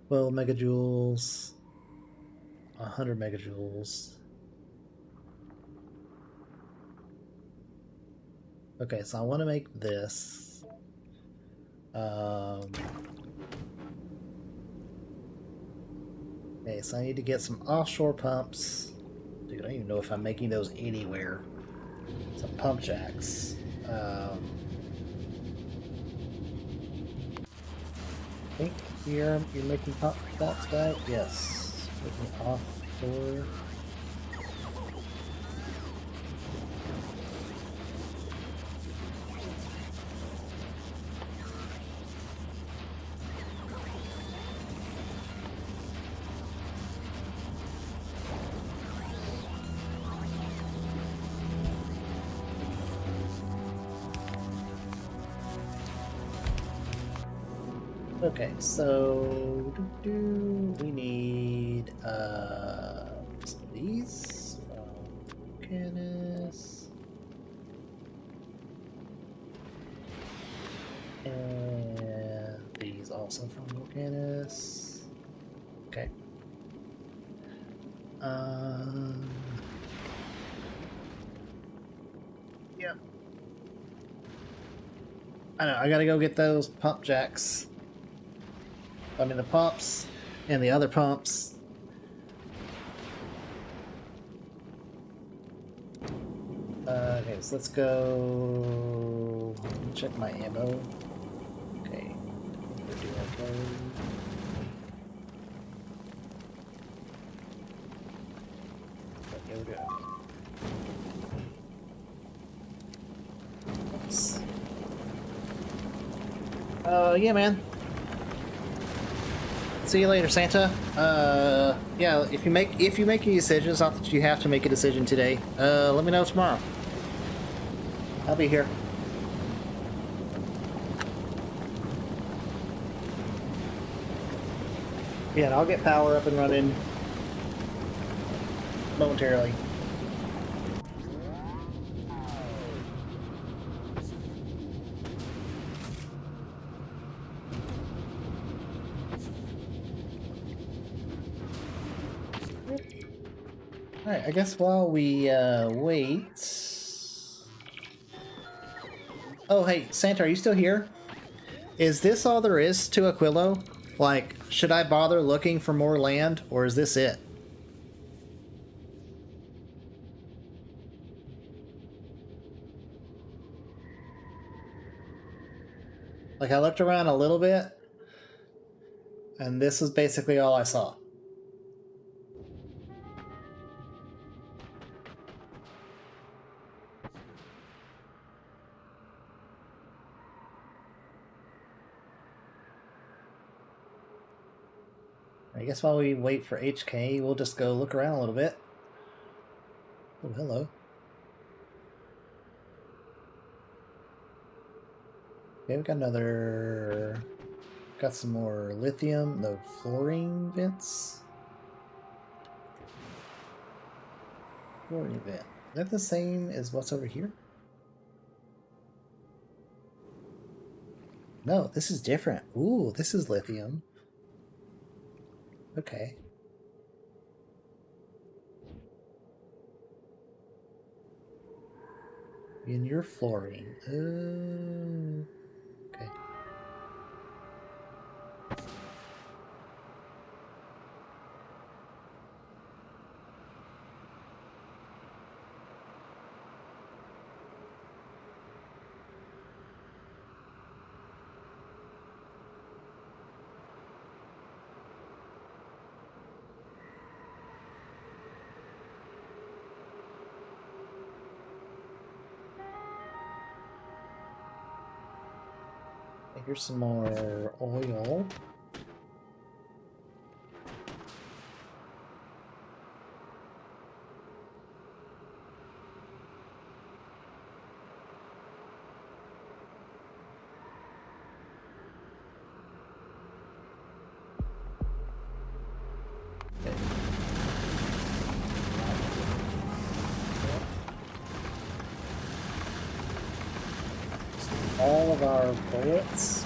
Well, megajoules... 100 megajoules. Okay, so I want to make this. Okay, so I need to get some offshore pumps. Dude, I don't even know if I'm making those anywhere. Some pump jacks. I think here you're making pump jacks, right? Yes. Making offshore. Okay, so we need some of these from Canis. And these also from Volcanus. Okay. Yep. I know, I gotta go get those pump jacks. I mean the pumps and the other pumps. Okay, so let's go check my ammo. Okay. Do okay. Here we go. Oops. Yeah, man. See you later, Santa. Yeah, if you make any decisions, not that you have to make a decision today, let me know tomorrow. I'll be here. Yeah, and I'll get power up and running momentarily. Alright, I guess while we wait... Oh, hey, Santa, are you still here? Is this all there is to Aquilo? Like, should I bother looking for more land, or is this it? Like, I looked around a little bit, and this was basically all I saw. I guess while we wait for HK, we'll just go look around a little bit. Oh, hello. Okay, we got another... Got some more lithium, no fluorine vents. Fluorine vent. Is that the same as what's over here? No, this is different. Ooh, this is lithium. Okay. In your fluorine. Okay. Here's some more oil. All of our bullets.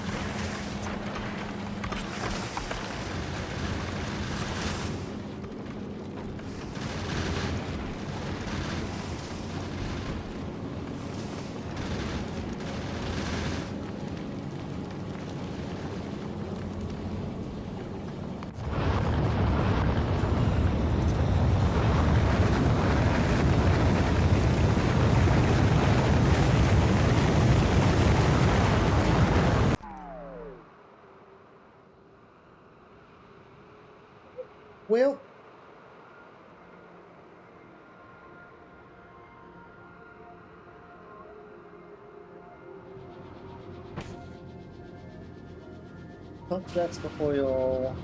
Well, pump jacks for oil.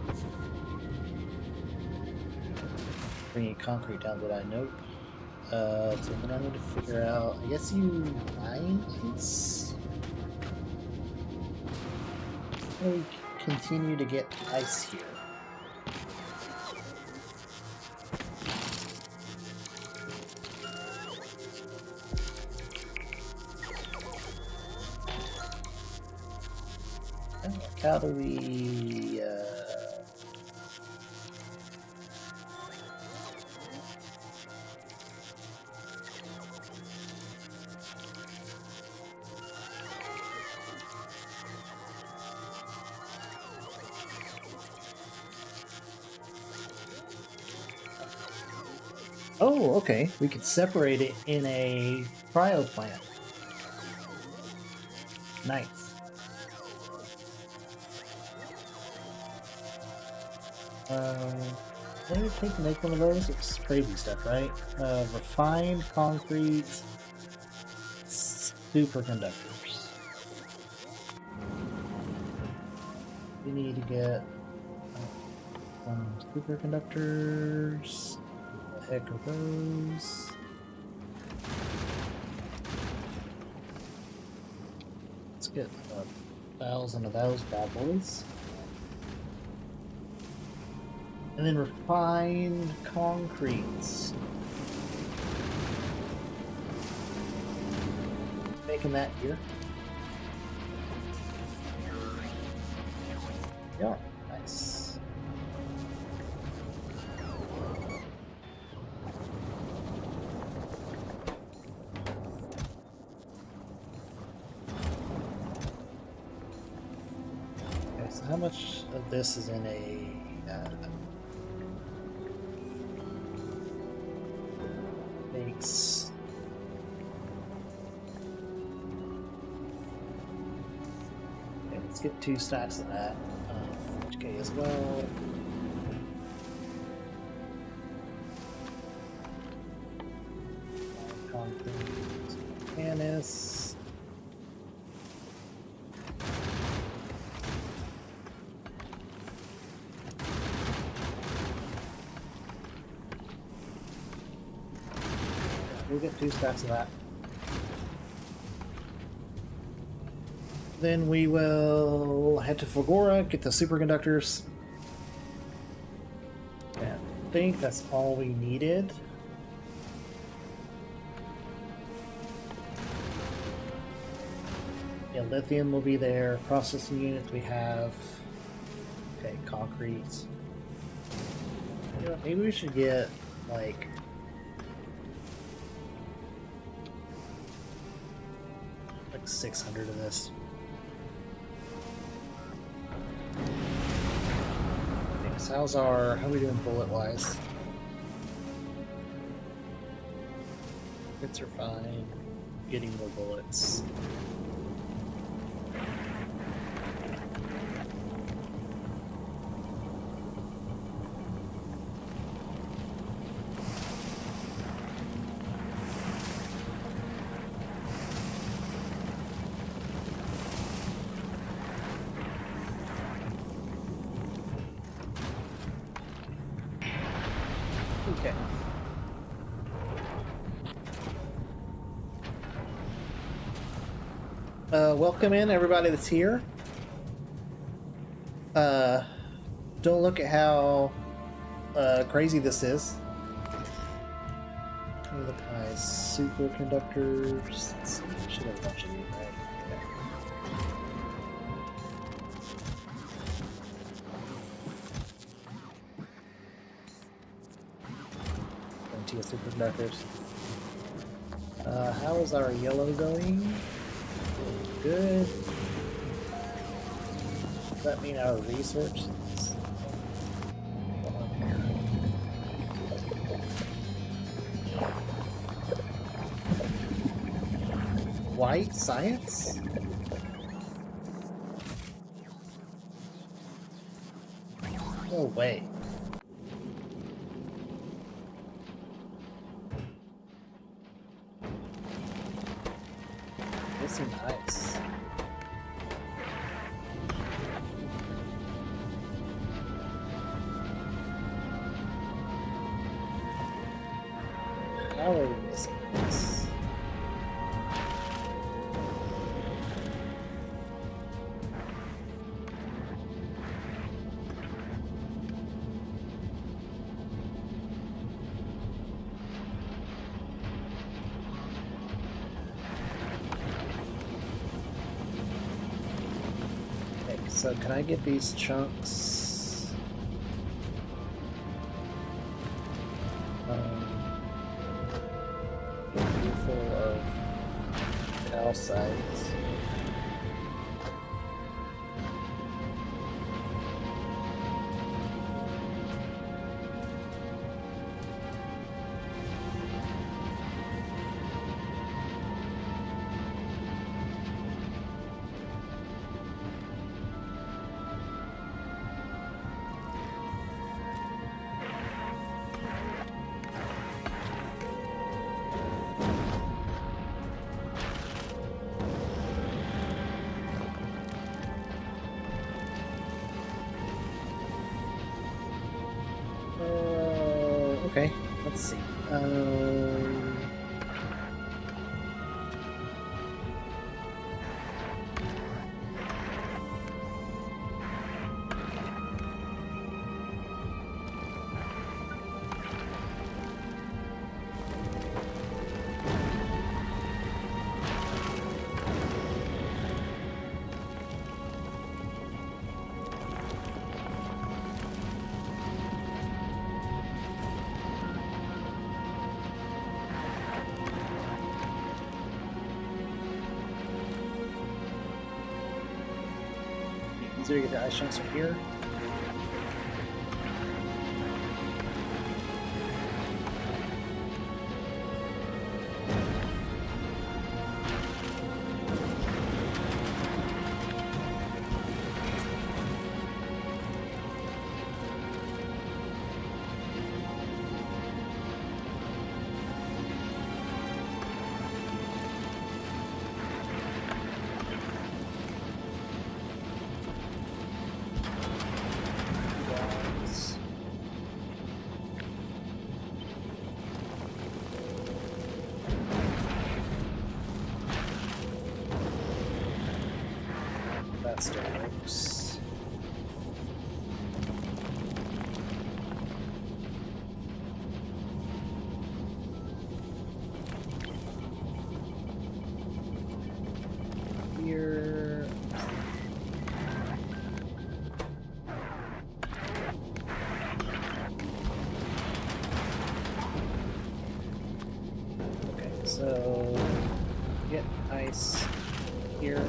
Bringing concrete down, did I? Nope. So then I need to figure out, I guess you mine ice? How do we continue to get ice here? How do we, Oh, okay. We could separate it in a cryo plant. Nice. What did it take to make one of those? It's crazy stuff, right? Refined concrete superconductors. We need to get some superconductors. What the heck are those? Let's get 1,000 of those bad boys. And then refined concretes. Making that here. Yeah, nice. Okay, so how much of this is in a makes okay, let's get 2 stacks of that. HK as well. Concrete. Canis. We'll get 2 stacks of that. Then we will head to Flagora, get the superconductors. And I think that's all we needed. Yeah, lithium will be there. Processing units we have. Okay, concrete. You know, maybe we should get like like 600 of this. How's how are we doing bullet wise? Hits are fine. Getting more bullets. Okay. Welcome in everybody that's here. Don't look at how crazy this is. Look at guys, superconductors. Let's see, we should have a bunch of these, right? Plenty of superconductors. How is our yellow going? Good. Does that mean our research? White science? No way. This is nice. How are we missing this? So can I get these chunks? Full of calcites. Okay, let's see. Easier to get the ice chunks from here. So get ice here.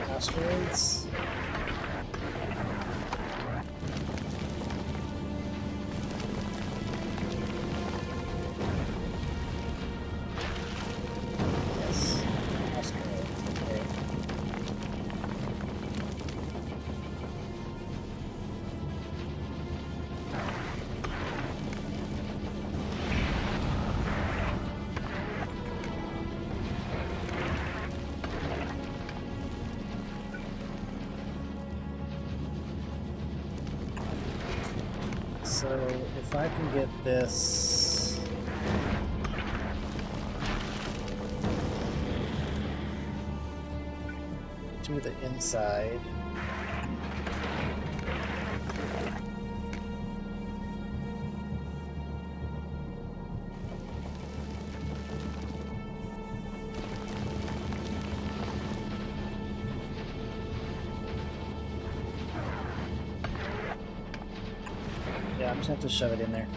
Asteroids. Yes, asteroids. Okay. So if I can get this to the inside. Yeah, I'm just have to shove it in there.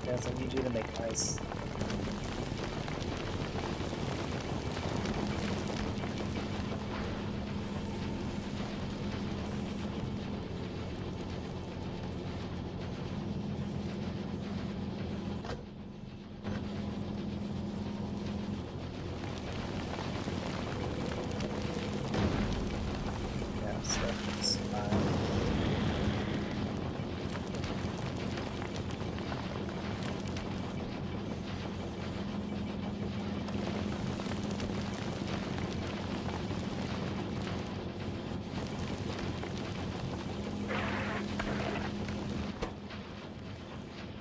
Guys, I need you to make ice. Yeah, so it's fine.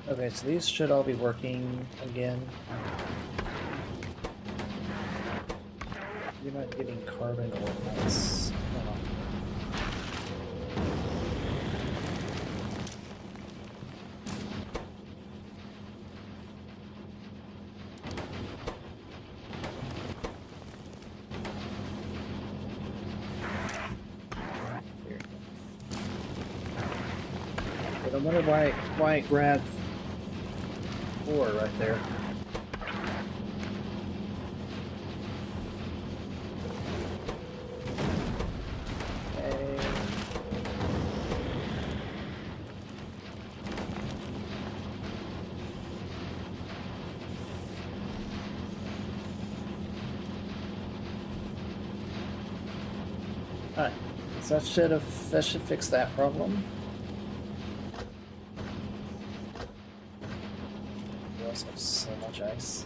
Okay, so these should all be working again. You're not getting carbon or ice. Hold on. Here. But I wonder why it grabbed 4 right there. Okay. Alright, so that should fix that problem. We also have so much ice.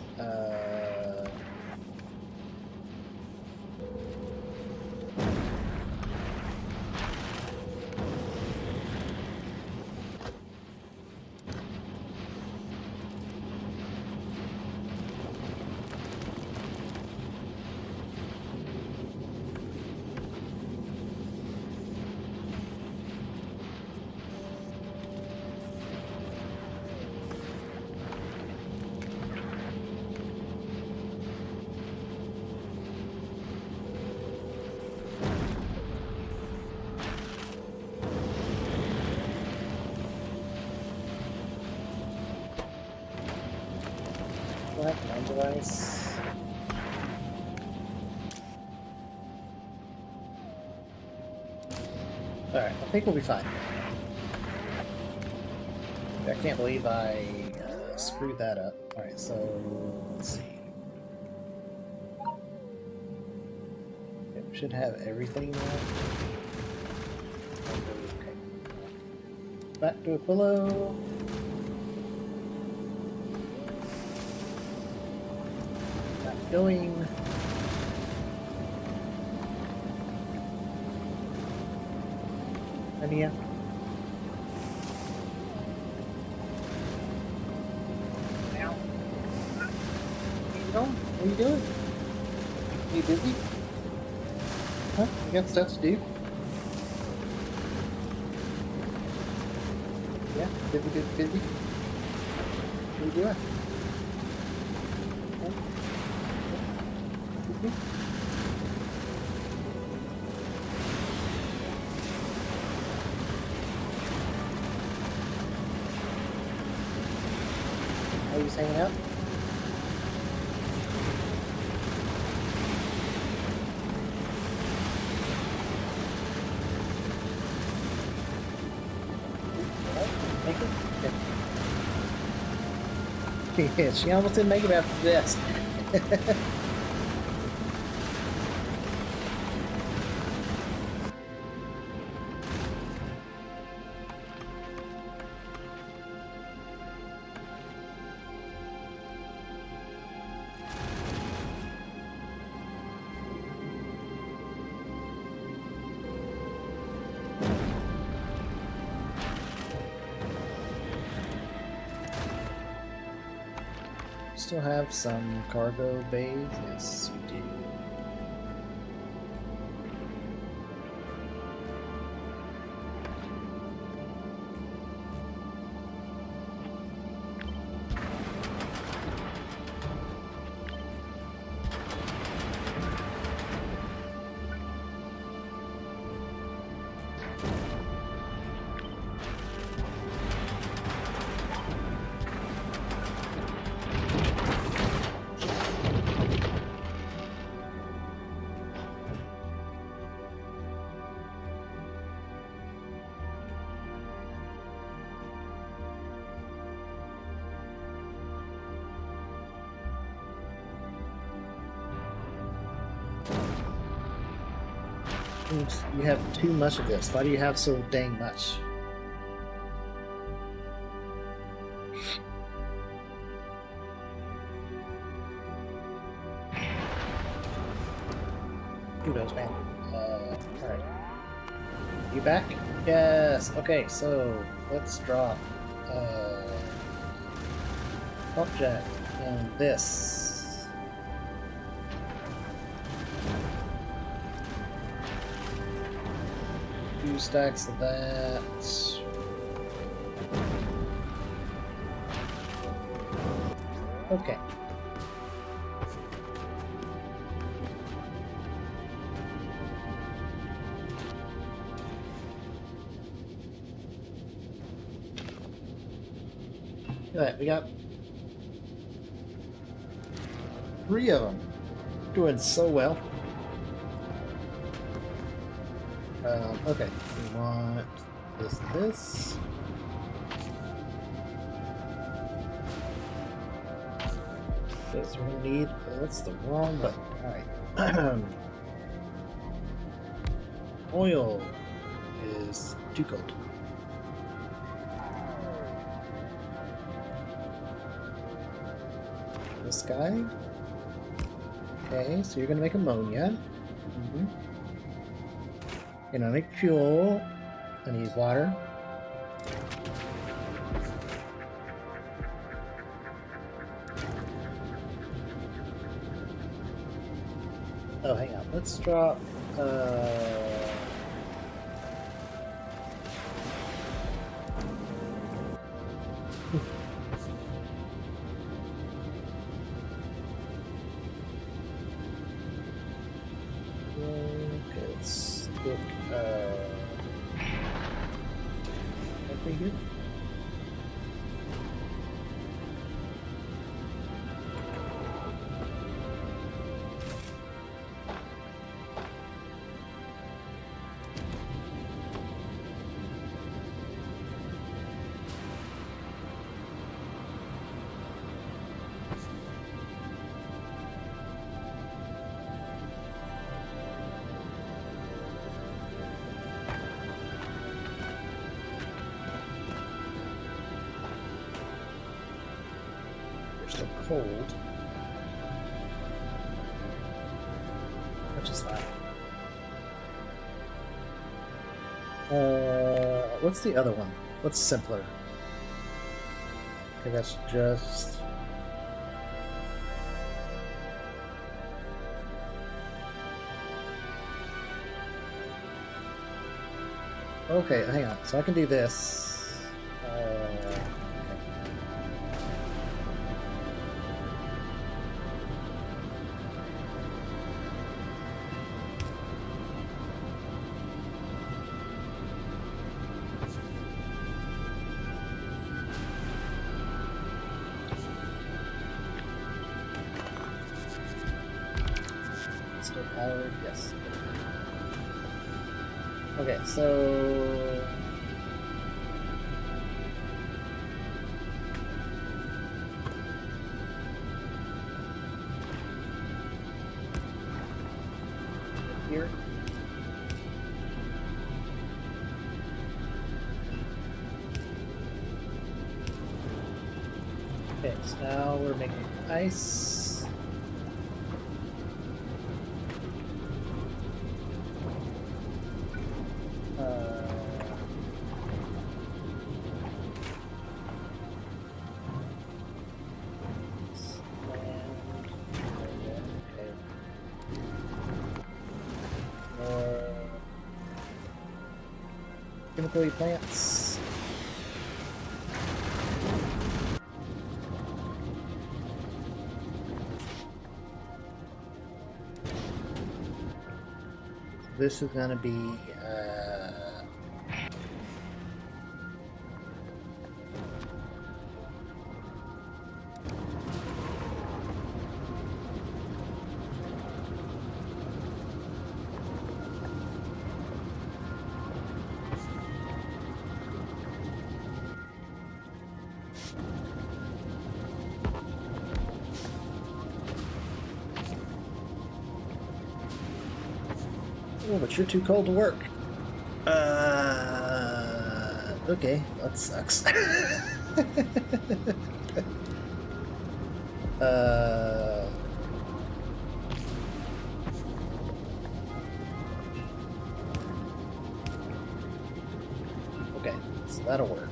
Black one device. Alright, I think we'll be fine. I can't believe I screwed that up. Alright, so let's see. Okay, we should have everything now. Okay. Back to Aquilo. Not going. Ania? Now? Where you going? What are you doing? Are you busy? Huh? You got stuff to do? Yeah? Busy? What are you doing? Huh? Busy? Are you just hanging out? Make it? Okay. Yeah, she almost didn't make it after this. Still have some cargo bays? Yes, we do. You have too much of this. Why do you have so dang much? Who knows, man? Alright. You back? Yes. Okay, so let's drop object and this. 2 stacks of that. Okay. Look at that, we got 3 of them. Doing so well. Okay, we want this. This we're gonna need. That's the wrong button. Alright. Oil is too cold. This guy. Okay, so you're gonna make ammonia. Gonna make fuel. I need water. Oh, hang on. Let's drop. Okay, let's look. Pretty good. Still cold, which is fine. What's the other one? What's simpler? Okay, that's just... Okay, hang on. So I can do this. Okay. Still powered? Yes. Okay, so... Here. Okay, so now we're making ice. Chemically plants. This is gonna be oh, but you're too cold to work. Okay, that sucks. Okay, so that'll work.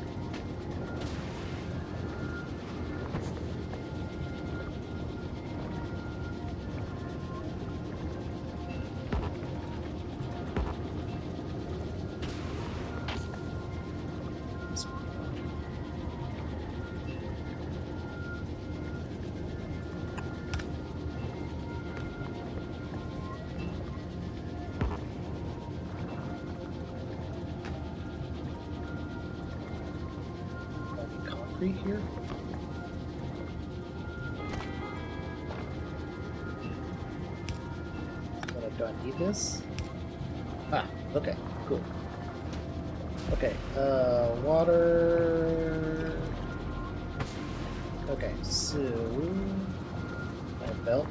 Here. Do I need this? Ah, okay, cool. Okay, water. Okay, so my belt.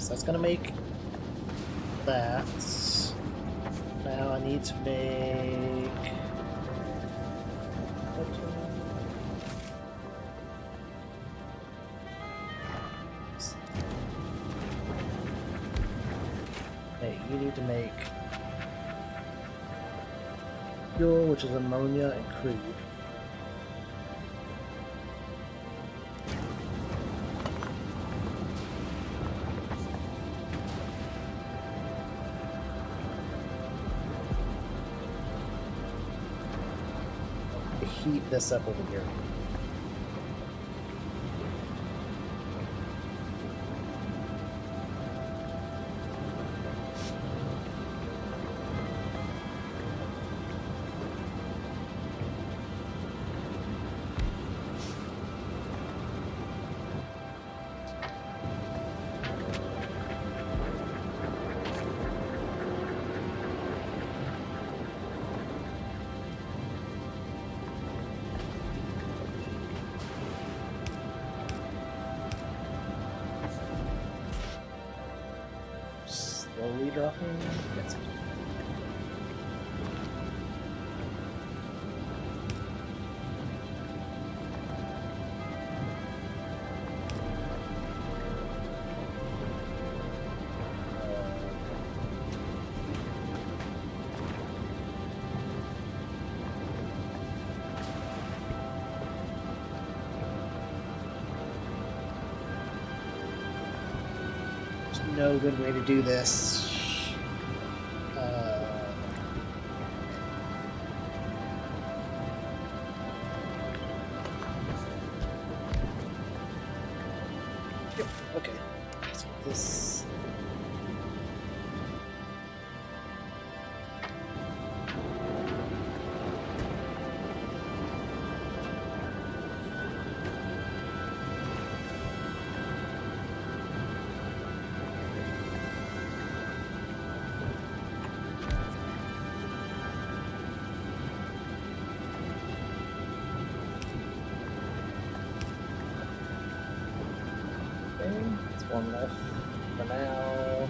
That's gonna make that. Now I need to make... Hey, you need to make fuel, which is ammonia and crude. Heat this up over here. talking? Yes. There's no good way to do this. Yep, okay. So this. Okay, it's one left for now.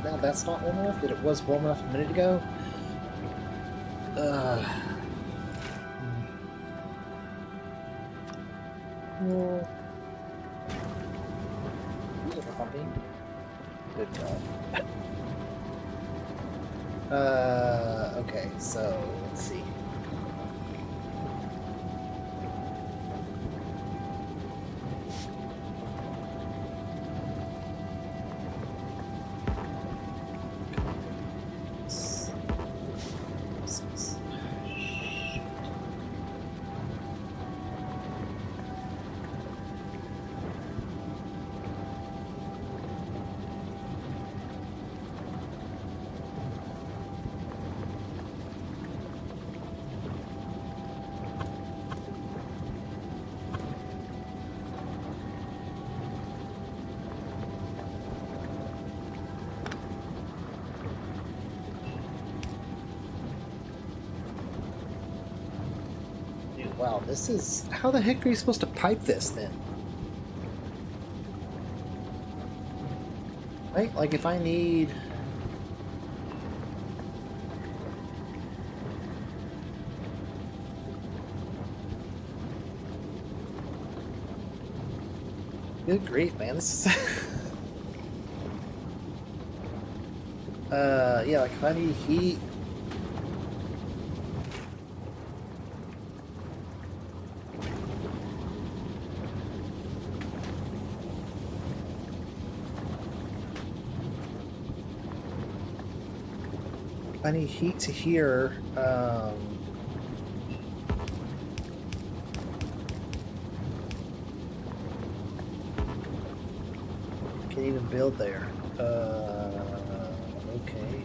Now that's not warm enough, but it was warm enough a minute ago. Well, good God. Okay, so let's see. Wow, this is... How the heck are you supposed to pipe this, then? Right? Like, if I need... Good grief, man, this is... yeah, like, if I need heat... I need heat to here. Can't even build there. Okay.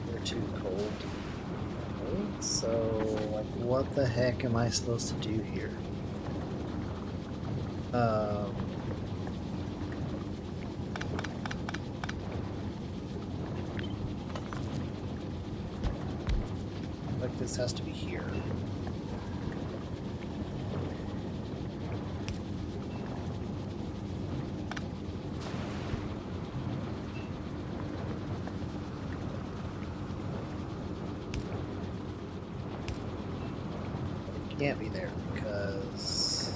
They're too cold. Okay, so, like, what the heck am I supposed to do here? Like, this has to be here. It can't be there because...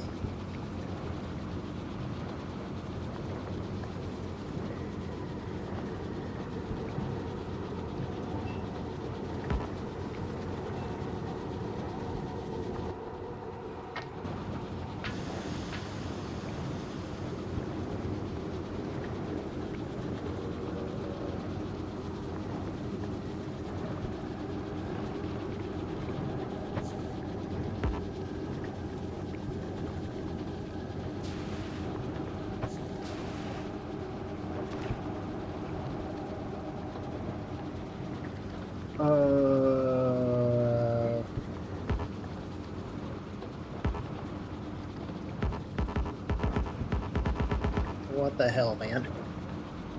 What the hell, man?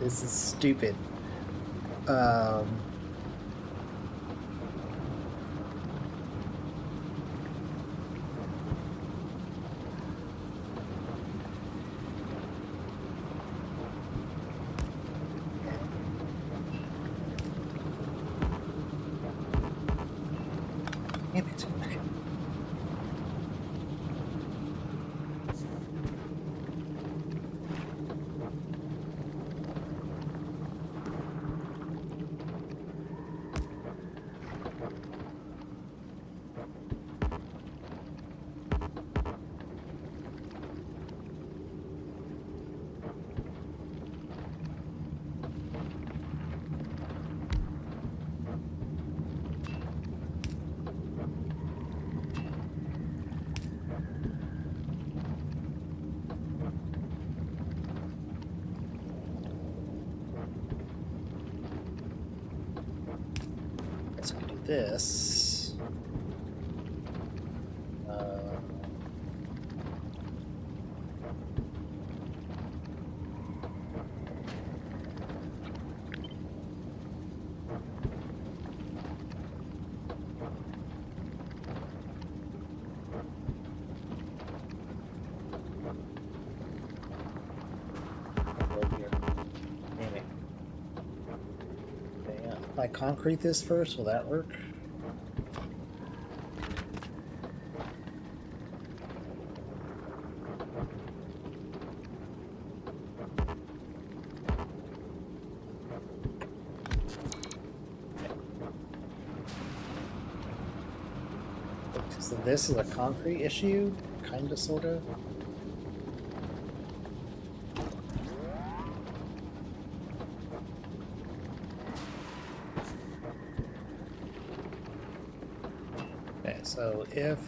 This is stupid. Um... Damn it. Let's do this. Damn it. Okay, if I concrete this first, will that work? So this is a concrete issue, kinda, sorta. Okay, so if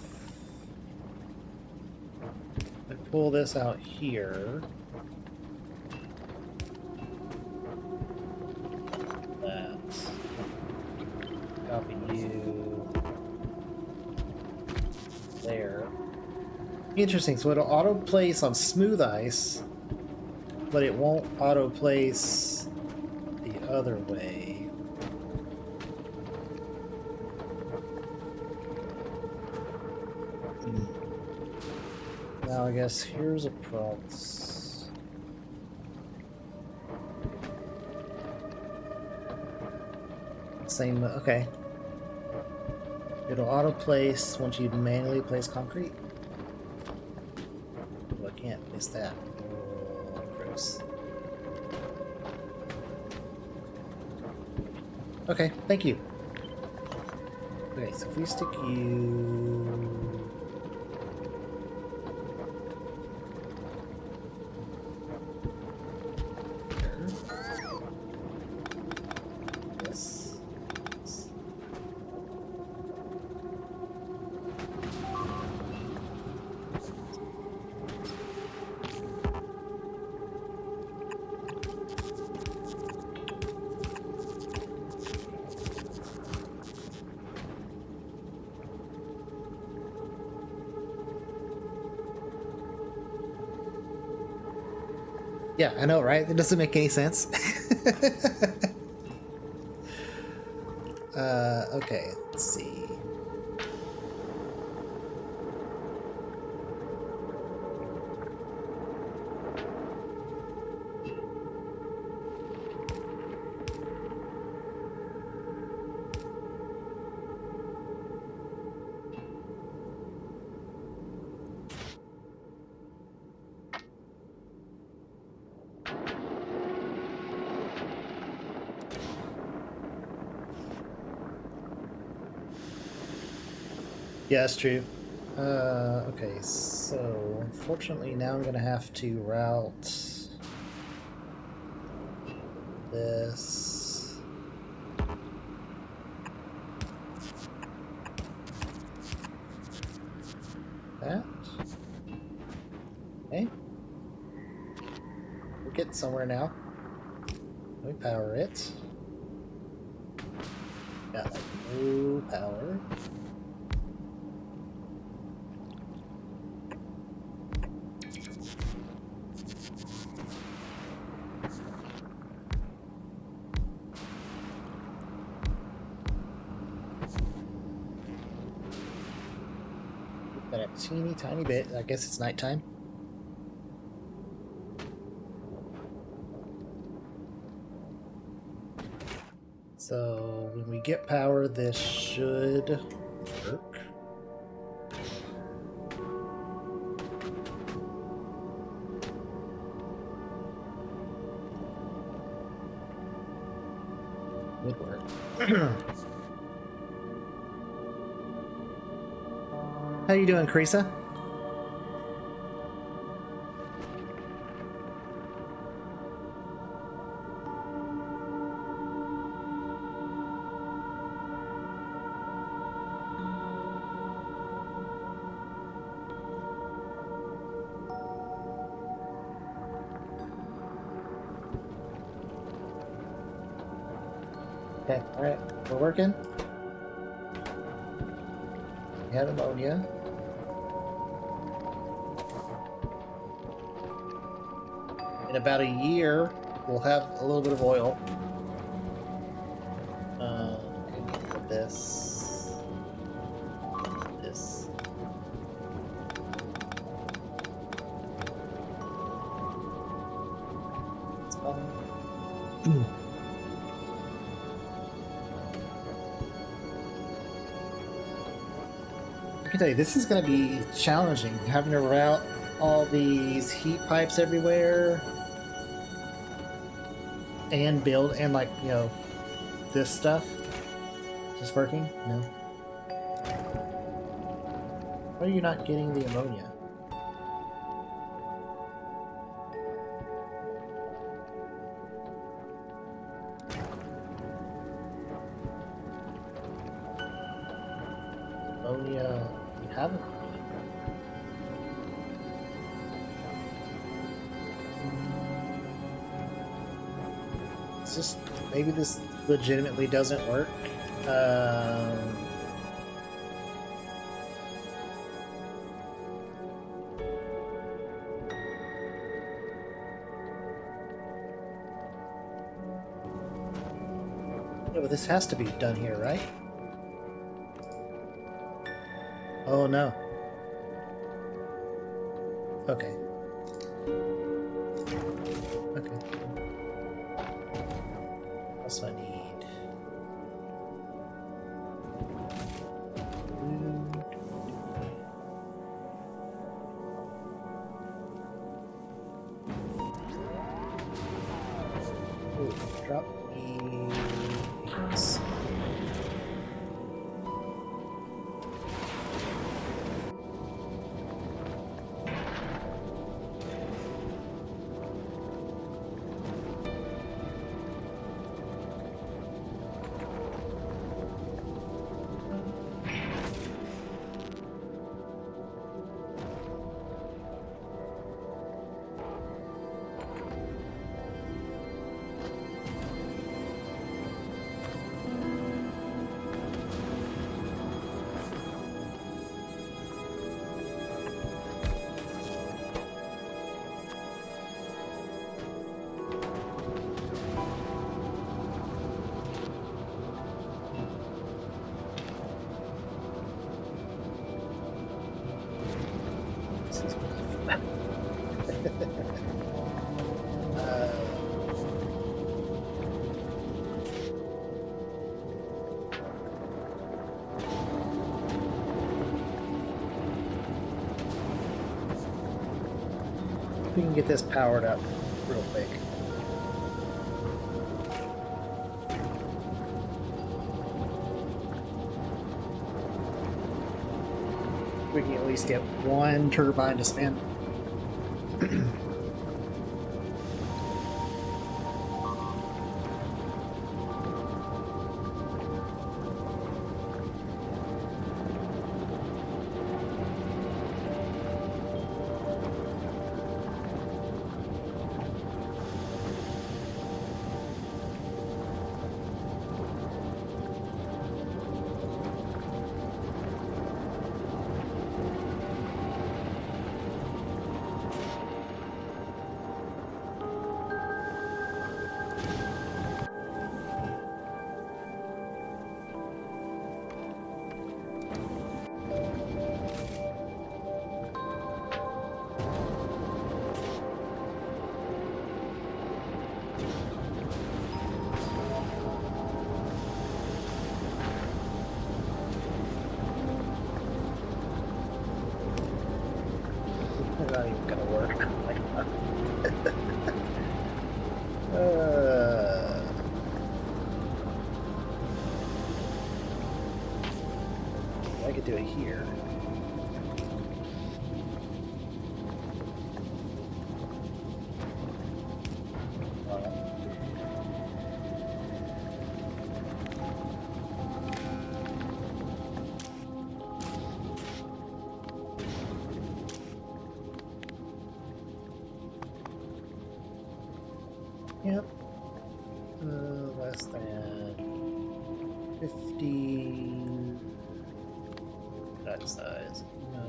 I pull this out here, that copy you there. Interesting, so it'll auto place on smooth ice, but it won't auto place the other way. Now I guess here's a problem. Same, okay. It'll auto place once you manually place concrete. Oh, I can't place that. Oh, gross. Okay, thank you. Okay, so if we stick you... Yeah, I know, right? It doesn't make any sense. Okay, let's see. Yeah, that's true. Okay, so unfortunately now I'm gonna have to route this. That. Okay. We're getting somewhere now. Let me power it. Got like no power. Got a teeny tiny bit. I guess it's nighttime. So when we get power, this should work. Would work. How you doing, Creasa? Okay, alright, we're working. We have ammonia. In about a year, we'll have a little bit of oil. This. This. It's fine. I can tell you, this is going to be challenging, having to route all these heat pipes everywhere and build, and like, you know, this stuff. Just working? No. Why are you not getting the ammonia? Ammonia, we haven't. It's just, maybe this legitimately doesn't work. Yeah, but this has to be done here, right? Oh no. Okay. Okay. What else do I need? Ooh, drop these. We can get this powered up real quick. We can at least get one turbine to spin. not even gonna work. I could do it here. Yep. Less than 50 that size. No.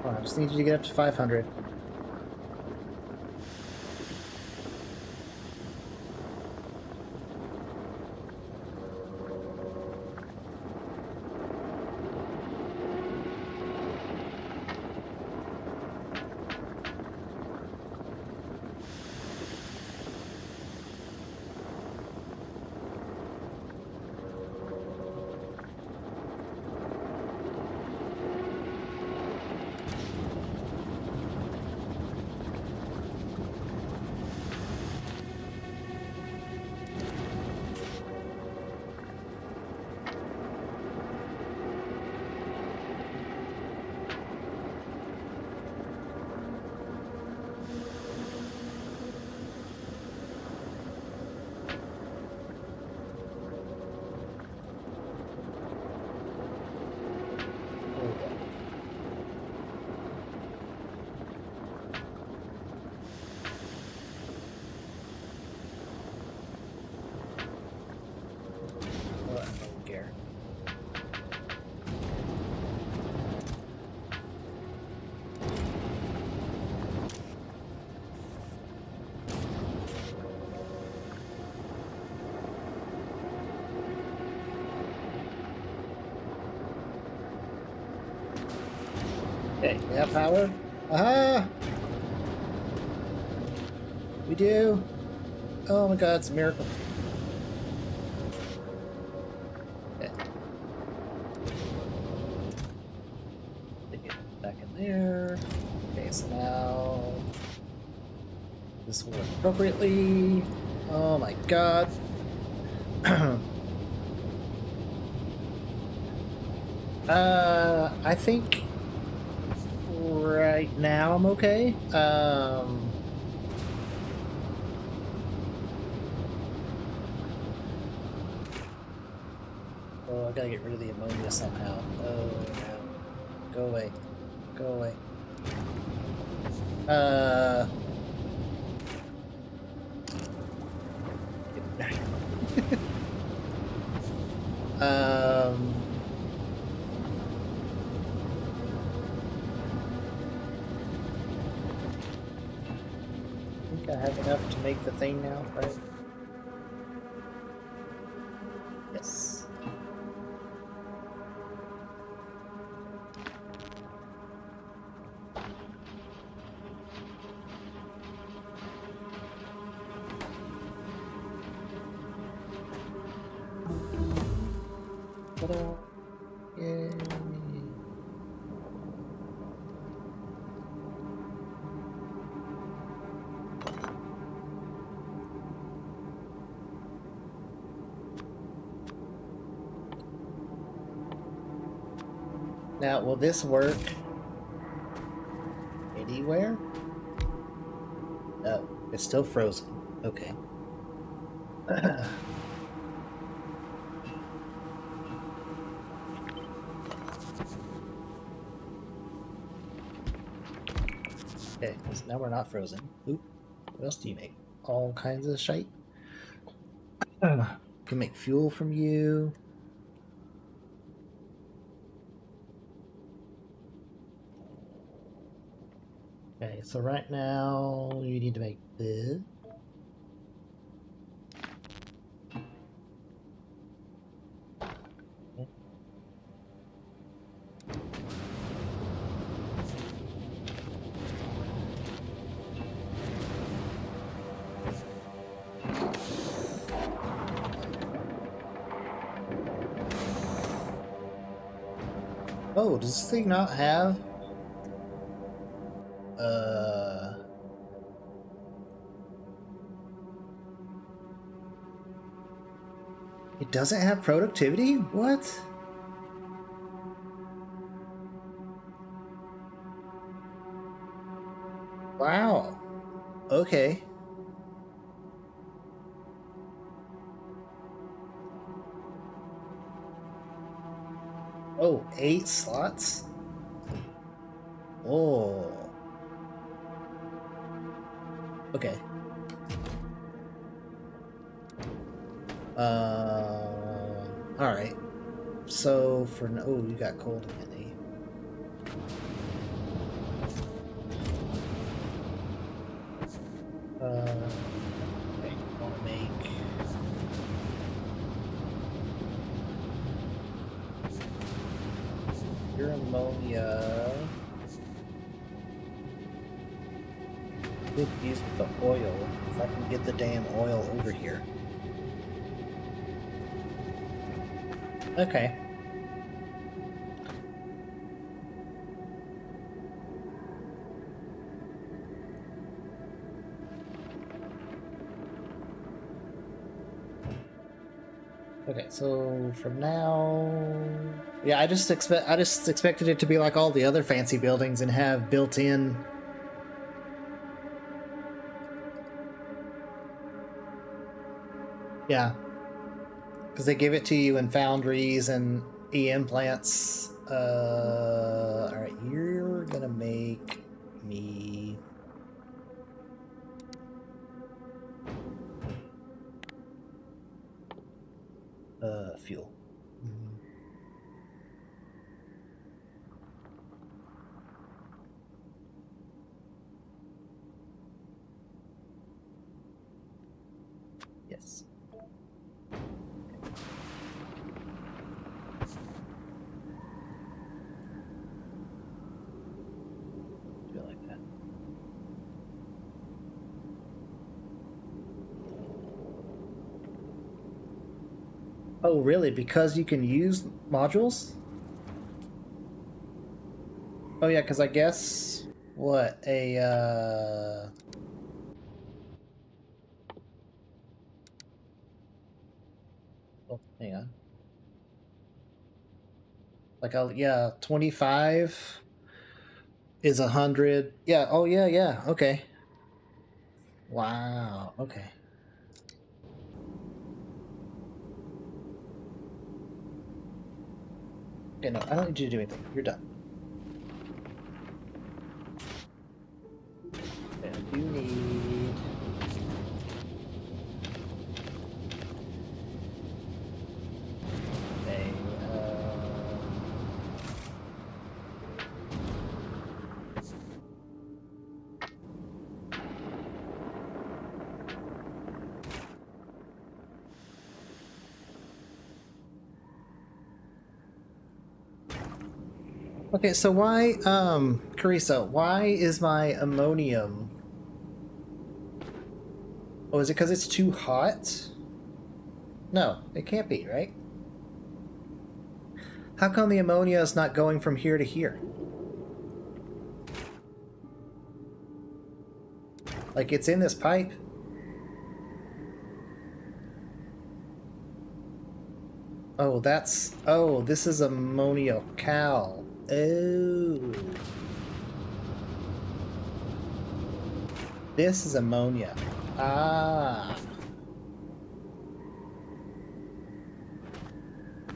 I just need you to get up to 500. Okay, we have power. Aha! We do. Oh my god, it's a miracle. Okay. Take it back in there. Okay, so now this will work appropriately. Oh my god. I think right now I'm okay. Oh, I gotta get rid of the ammonia somehow. Oh no. Go away. Go away. I think I have enough to make the thing now, right? Yes. Ta-da. Yay. Now, will this work anywhere? No, it's still frozen. Okay. Okay, so now we're not frozen. Oop. What else do you make? All kinds of shite. Can make fuel from you. Okay, so right now you need to make this. Oh, does this thing not have uh it doesn't have productivity? What? Wow. Okay. Oh, 8 slots? Oh. Okay. All right. So for oh, you got cold mini. Okay, want to make your ammonia. Good use with the oil. If I can get the damn oil over here. Okay. Okay, so for now, yeah, I just expected it to be like all the other fancy buildings and have built-in. Yeah, because they give it to you in foundries and EM plants. All right, you're gonna make me fuel. Mm, yes. Do it like that. Oh, really? Because you can use modules? Oh yeah, because I guess what a oh, hang on. Like a yeah, 25 is 100. Yeah. Oh yeah, yeah. Okay. Wow. Okay. Okay. No, I don't need you to do anything. You're done. Okay, I do need. Okay. Okay. So why, Carissa? Why is my ammonium? Oh, is it because it's too hot? No, it can't be, right? How come the ammonia is not going from here to here? Like it's in this pipe. Oh, that's... Oh, this is ammonia cal. Oh. This is ammonia. Ah.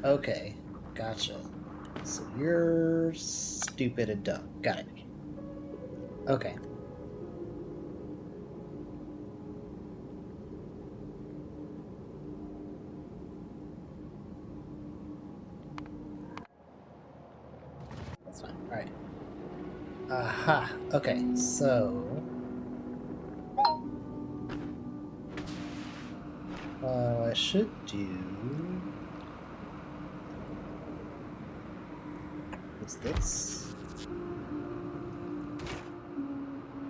Okay. Gotcha. So you're stupid and dumb. Got it. Okay. That's fine. Alright. Aha. Okay, so I should do is this.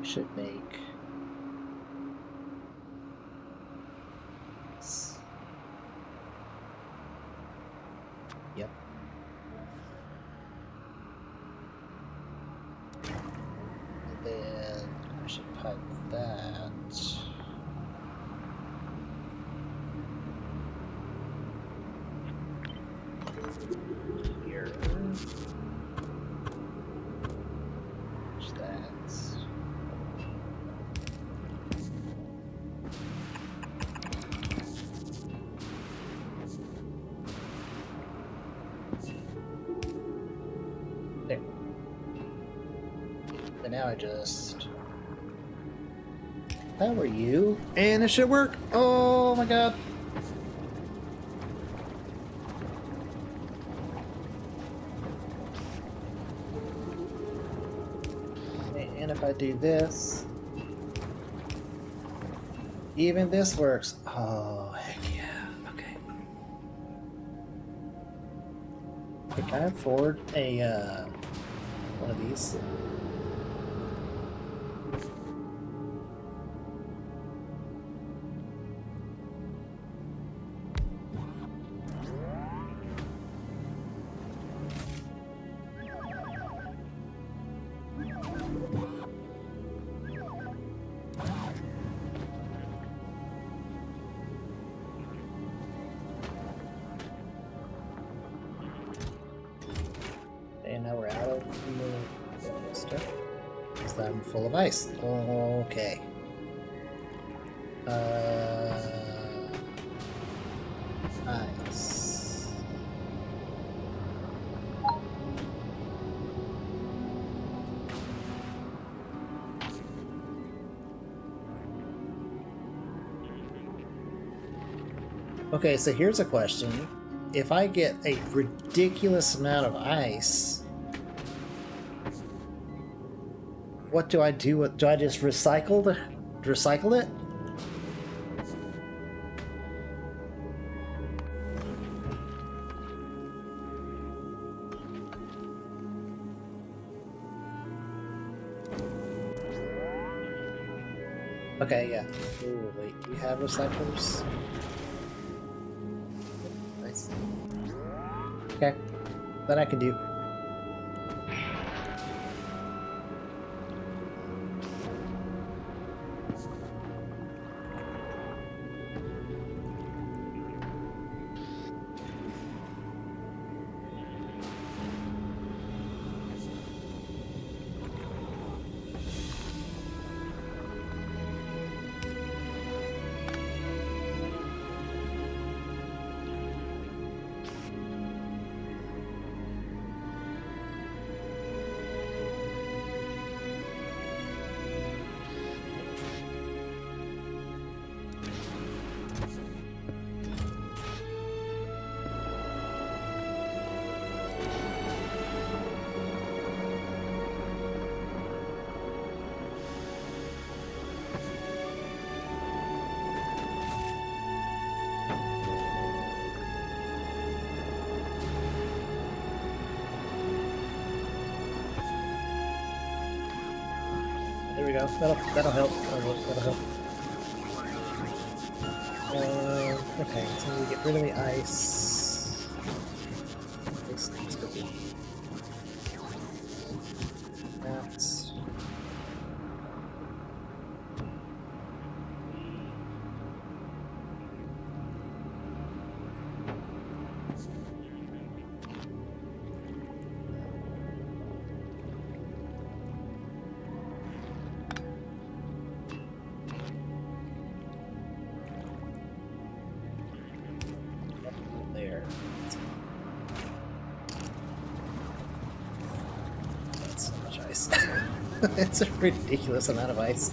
Should make this. Yep. And then I should pipe that. Here. Push that. There. And now I just power you, and it should work. Oh my god. And if I do this, even this works. Oh, heck yeah. Okay. Can I afford a, one of these? And now we're out of the stuff. Because I'm full of ice. Okay. Ice. Okay, so here's a question. If I get a ridiculous amount of ice, what do I do with, do I just recycle it? Okay, yeah. Ooh, wait, do you have recyclers? Nice. Okay, that I can do. There we go. That'll help. That'll help. Okay, so we get rid of the ice. Let's go do that. There. That's so much ice. It's a ridiculous amount of ice.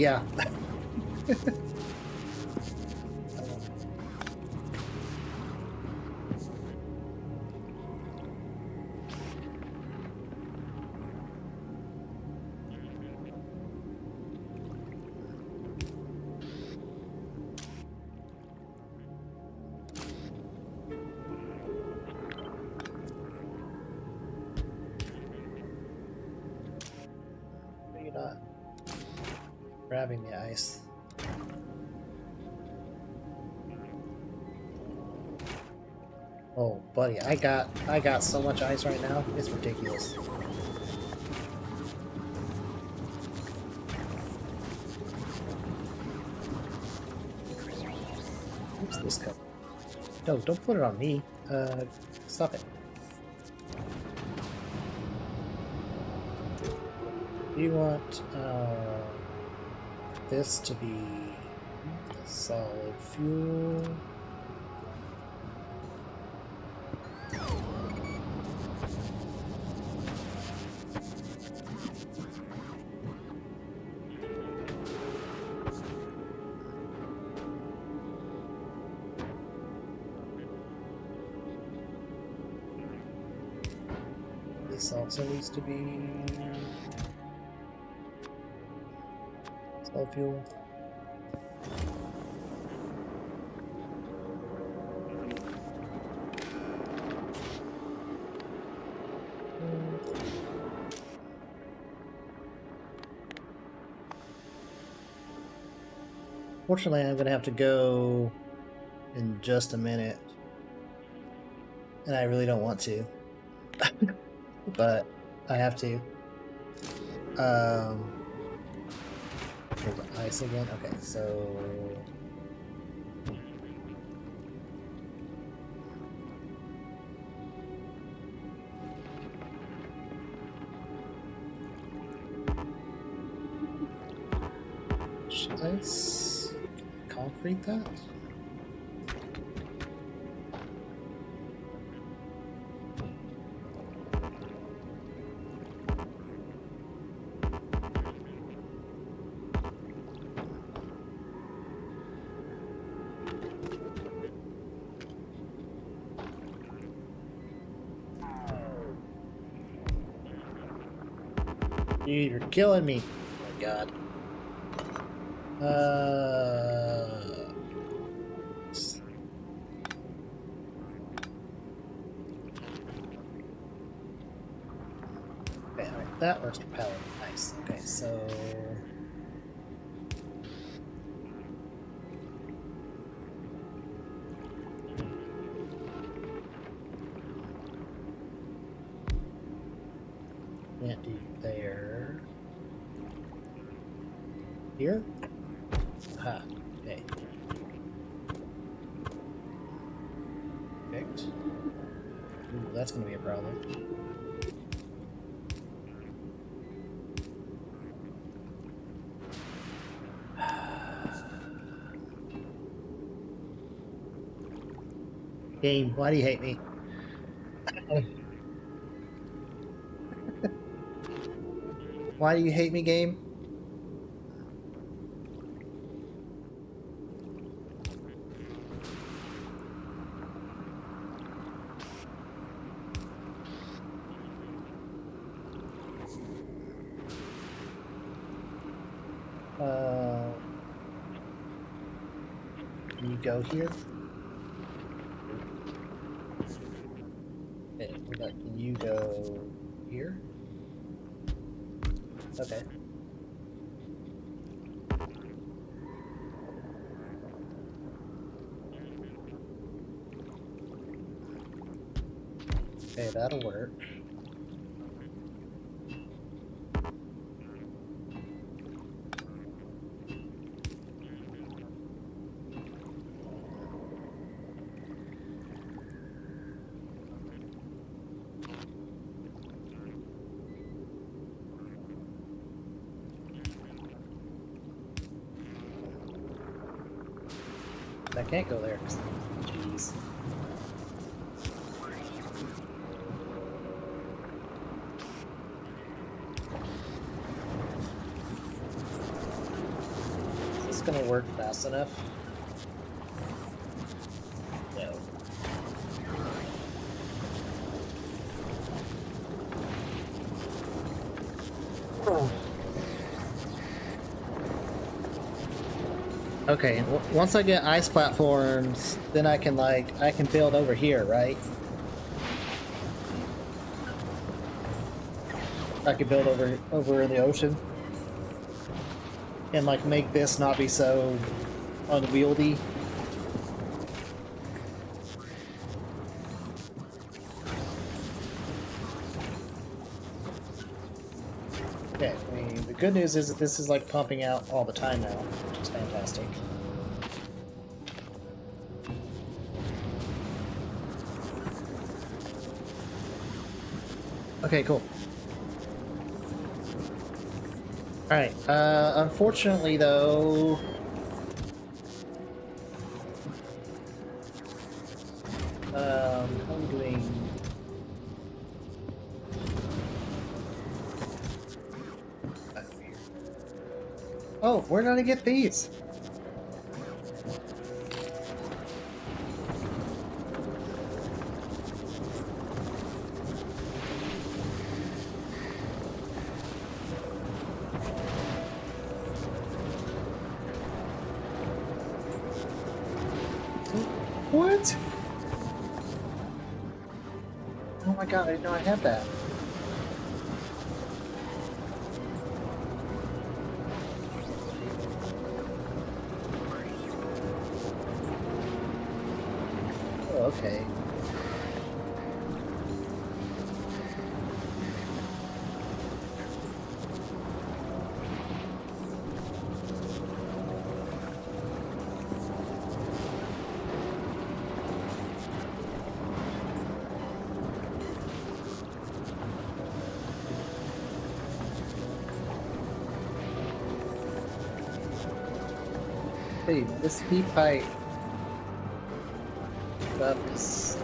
Yeah. You're not grabbing the ice. Oh, buddy, I got so much ice right now. It's ridiculous. Where's this cup? No, don't put it on me. Stop it. Do you want this to be solid fuel? This also needs to be solid fuel. Fortunately, I'm gonna have to go in just a minute, and I really don't want to, but I have to. There's the ice again. Okay, so ice, concrete that. Dude, you're killing me. Oh my god. Okay, alright, that works for power. Nice. Okay, so can't do there. Here? Ha. Okay. Perfect. Ooh, that's gonna be a problem. Game, why do you hate me? Why do you hate me, game? Can you go here? Okay, can you go here? Okay. Okay, that'll work. I can't go there. Jeez. gonna work fast enough? No. Okay, once I get ice platforms, then I can build over here, right? I could build over in the ocean and like make this not be so unwieldy. Okay, I mean, the good news is that this is like pumping out all the time now, which is fantastic. Okay, cool. Alright, unfortunately though... how are we doing? Oh, where did I get these? What? Oh my god, I didn't know I had that. Oh, okay. Hey, this heat pipe stuff is,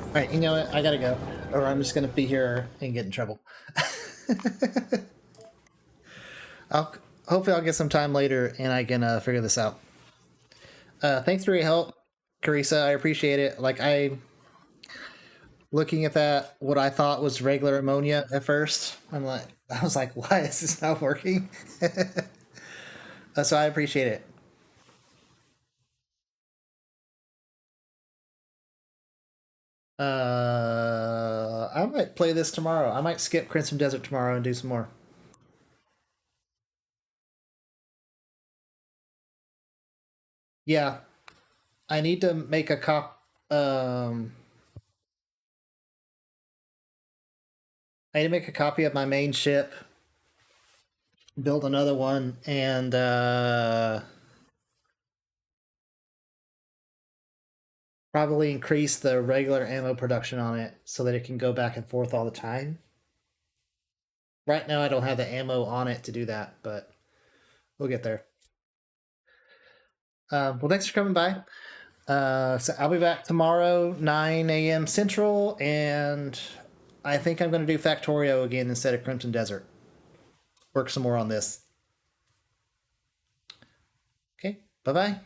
Alright, you know what? I gotta go. Or I'm just gonna be here and get in trouble. I'll hopefully I'll get some time later and I can figure this out. Thanks for your help, Carissa. I appreciate it. Like I looking at that, what I thought was regular ammonia at first. I was like, why is this not working? So I appreciate it. I might play this tomorrow. I might skip Crimson Desert tomorrow and do some more. Yeah, I need to make a I need to make a copy of my main ship, build another one, and probably increase the regular ammo production on it so that it can go back and forth all the time. Right now, I don't have the ammo on it to do that, but we'll get there. Well, thanks for coming by. So I'll be back tomorrow, 9 a.m. Central, and I think I'm going to do Factorio again instead of Crimson Desert. Work some more on this. Okay, bye-bye.